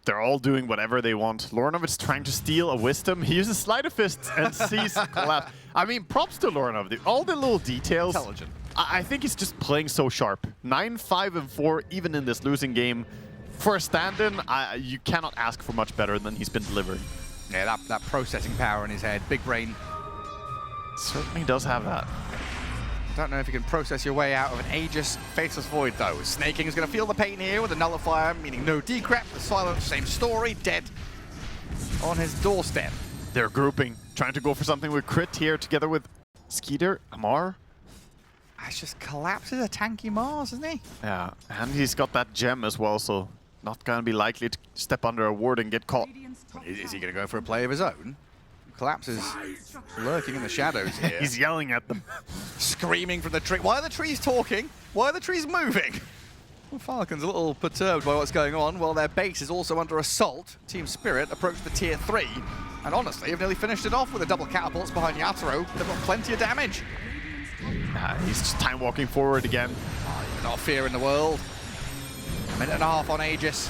they're all doing whatever they want. Lornovit's trying to steal a wisdom. He uses Sleight of Fist and sees collapse. I mean, props to Lornov. All the little details. Intelligent. I think he's just playing so sharp. 9-5-4, even in this losing game. For a stand-in, you cannot ask for much better than he's been delivering. Yeah, that processing power in his head, big brain. Certainly does have that. Don't know if you can process your way out of an Aegis Faceless Void, though. Snaking is going to feel the pain here with a Nullifier, meaning no decrep. The Silence, same story, dead on his doorstep. They're grouping, trying to go for something with Crit here together with Skeeter, Amar. That's just collapses a tanky Mars, isn't he? Yeah, and he's got that gem as well, so not going to be likely to step under a ward and get caught. Is he going to go for a play of his own? Collapse is lurking in the shadows here. He's yelling at them. Screaming from the tree. Why are the trees talking? Why are the trees moving? Well, Falcons a little perturbed by what's going on. Well, their base is also under assault. Team Spirit approached the tier 3. And honestly, have nearly finished it off with a double catapults behind Yatoro. They've got plenty of damage. He's just time walking forward again. Not a fear in the world. A minute and a half on Aegis.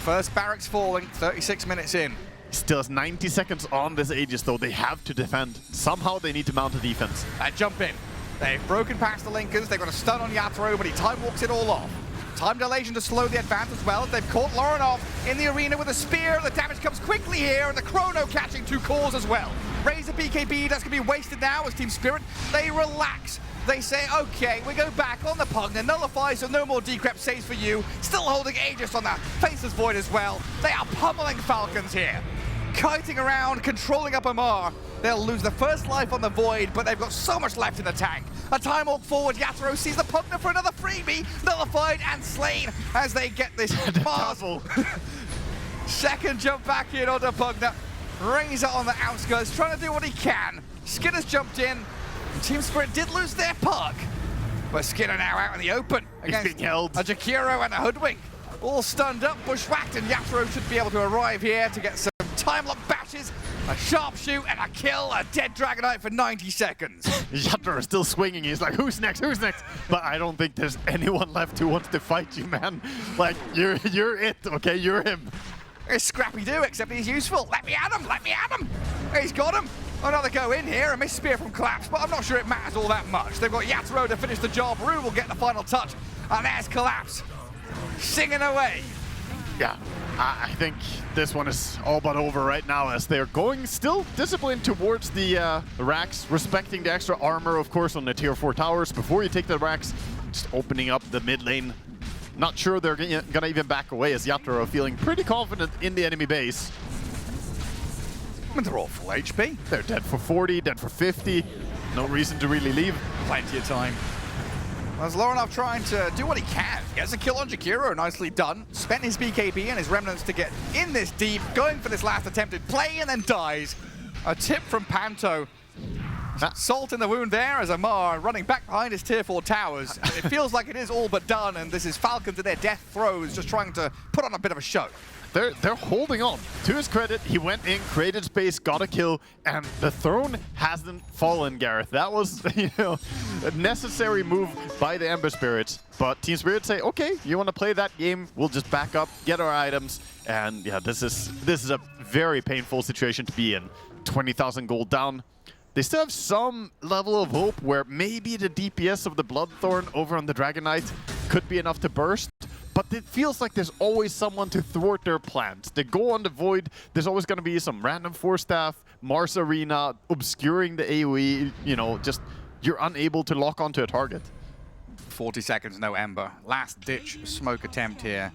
First barracks falling, 36 minutes in. He still has 90 seconds on this Aegis, though. They have to defend. Somehow they need to mount a defense. Jump in. They've broken past the Linkers. They've got a stun on Yatoro, but he time walks it all off. Time dilation to slow the advance as well. They've caught Lorinov in the arena with a spear. The damage comes quickly here, and the Chrono catching 2 cores as well. Razor BKB, that's going to be wasted now as Team Spirit. They relax. They say, okay, we go back on the Pug. They nullify, so no more decrep saves for you. Still holding Aegis on that Faceless Void as well. They are pummeling Falcons here. Kiting around, controlling up Amar. They'll lose the first life on the Void, but they've got so much left in the tank. A time walk forward, Yatoro sees the Pugna for another freebie. Nullified and slain as they get this Mars. Second jump back in onto Pugna. Razor on the outskirts, trying to do what he can. Skinner's jumped in. Team Spirit did lose their Pug, but Skinner now out in the open against being held. a Jakiro and a Hoodwink. All stunned up, bushwhacked, and Yatoro should be able to arrive here to get some time lock bashes, a sharpshoot, and a kill, a dead Dragonite for 90 seconds. Yatoro is still swinging. He's like, who's next? Who's next? But I don't think there's anyone left who wants to fight you, man. Like, you're it, okay? You're him. It's Scrappy Doo, except he's useful. Let me at him, let me at him. He's got him. Another go in here, a missed spear from Collapse, but I'm not sure it matters all that much. They've got Yatoro to finish the job. Rue will get the final touch, and there's Collapse, singing away. Yeah, I think this one is all but over right now as they're going still disciplined towards the racks, respecting the extra armor, of course, on the tier 4 towers. Before you take the racks, just opening up the mid lane. Not sure they're gonna even back away as Yatoro feeling pretty confident in the enemy base. And they're all full HP. They're dead for 40, dead for 50. No reason to really leave. Plenty of time. As Lorinov trying to do what he can. He gets a kill on Jakiro, nicely done. Spent his BKB and his remnants to get in this deep, going for this last attempted play and then dies. A tip from Panto. Salt in the wound there as Amar running back behind his tier 4 towers. It feels like it is all but done, and this is Falcons in their death throes, just trying to put on a bit of a show. They're holding on. To his credit, he went in, created space, got a kill, and the throne hasn't fallen, Gareth. That was, a necessary move by the Ember Spirits. But Team Spirit say, okay, you want to play that game? We'll just back up, get our items, and yeah, this is a very painful situation to be in. 20,000 gold down. They still have some level of hope where maybe the DPS of the Bloodthorn over on the Dragonite could be enough to burst. But it feels like there's always someone to thwart their plans. They go on the Void, there's always going to be some random Force Staff, Mars Arena, obscuring the AoE, just you're unable to lock onto a target. 40 seconds, no Ember. Last ditch smoke attempt here.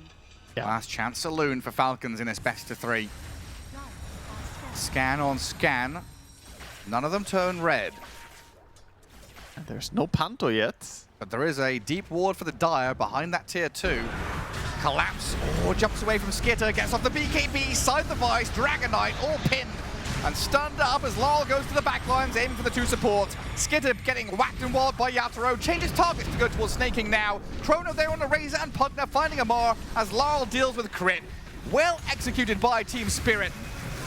Yeah. Last chance saloon for Falcons in this best of 3. Scan on scan. None of them turn red. And there's no Panto yet. But there is a deep ward for the Dire behind that tier 2. Collapse, jumps away from Skitter, gets off the BKB, side the Vice, Dragonite, all pinned. and stunned up as Laurel goes to the backlines, aiming for the 2 supports. Skitter getting whacked and walled by Yatoro, changes targets to go towards Snaking now. Chrono there on the Razor, and Pugner finding Amar as Laurel deals with crit. Well executed by Team Spirit.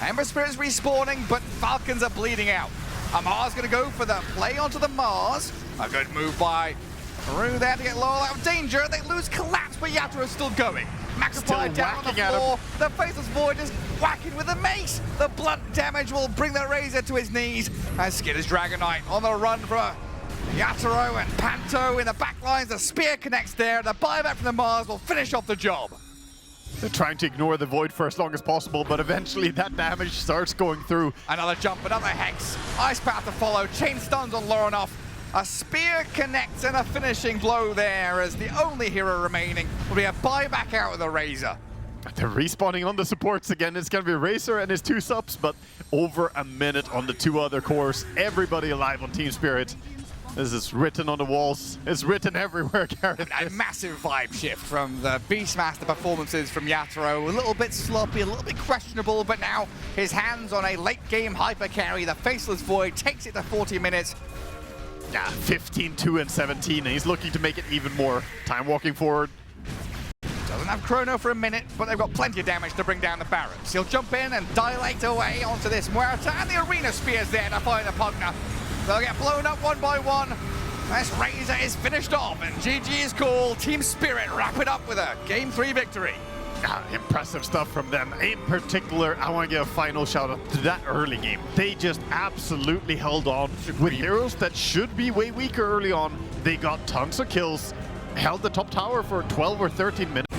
Ember Spirit's respawning, but Falcons are bleeding out. Amar's going to go for the play onto the Mars. A good move by Peru there to get Laurel out of danger. They lose Collapse, but Yatoro's still going. Maxify down on the floor. The Faceless Void is whacking with the mace. The blunt damage will bring the Razor to his knees as Skitter's Dragonite on the run for Yatoro and Panto in the back lines. The spear connects there. The buyback from the Mars will finish off the job. They're trying to ignore the Void for as long as possible, but eventually that damage starts going through. Another jump, another Hex. Ice Path to follow. Chain stuns on Loronov. A spear connects and a finishing blow there as the only hero remaining will be a buyback out of the Razor. They're respawning on the supports again. It's going to be Razor and his 2 subs, but over a minute on the 2 other cores. Everybody alive on Team Spirit. This is written on the walls. It's written everywhere, Gareth. A massive vibe shift from the Beastmaster performances from Yatoro. A little bit sloppy, a little bit questionable, but now his hands on a late game hyper carry. The Faceless Void takes it to 40 minutes. Yeah, 15, 2, and 17, and he's looking to make it even more. Time walking forward. Doesn't have Chrono for a minute, but they've got plenty of damage to bring down the Barons. He'll jump in and dilate away onto this Muerta, and the Arena Spear's there to find the Pugner. They'll get blown up one by one. This Razor is finished off, and GG is called. Team Spirit wrap it up with a Game 3 victory. Impressive stuff from them. In particular, I want to give a final shout out to that early game. They just absolutely held on with heroes that should be way weaker early on. They got tons of kills, held the top tower for 12 or 13 minutes.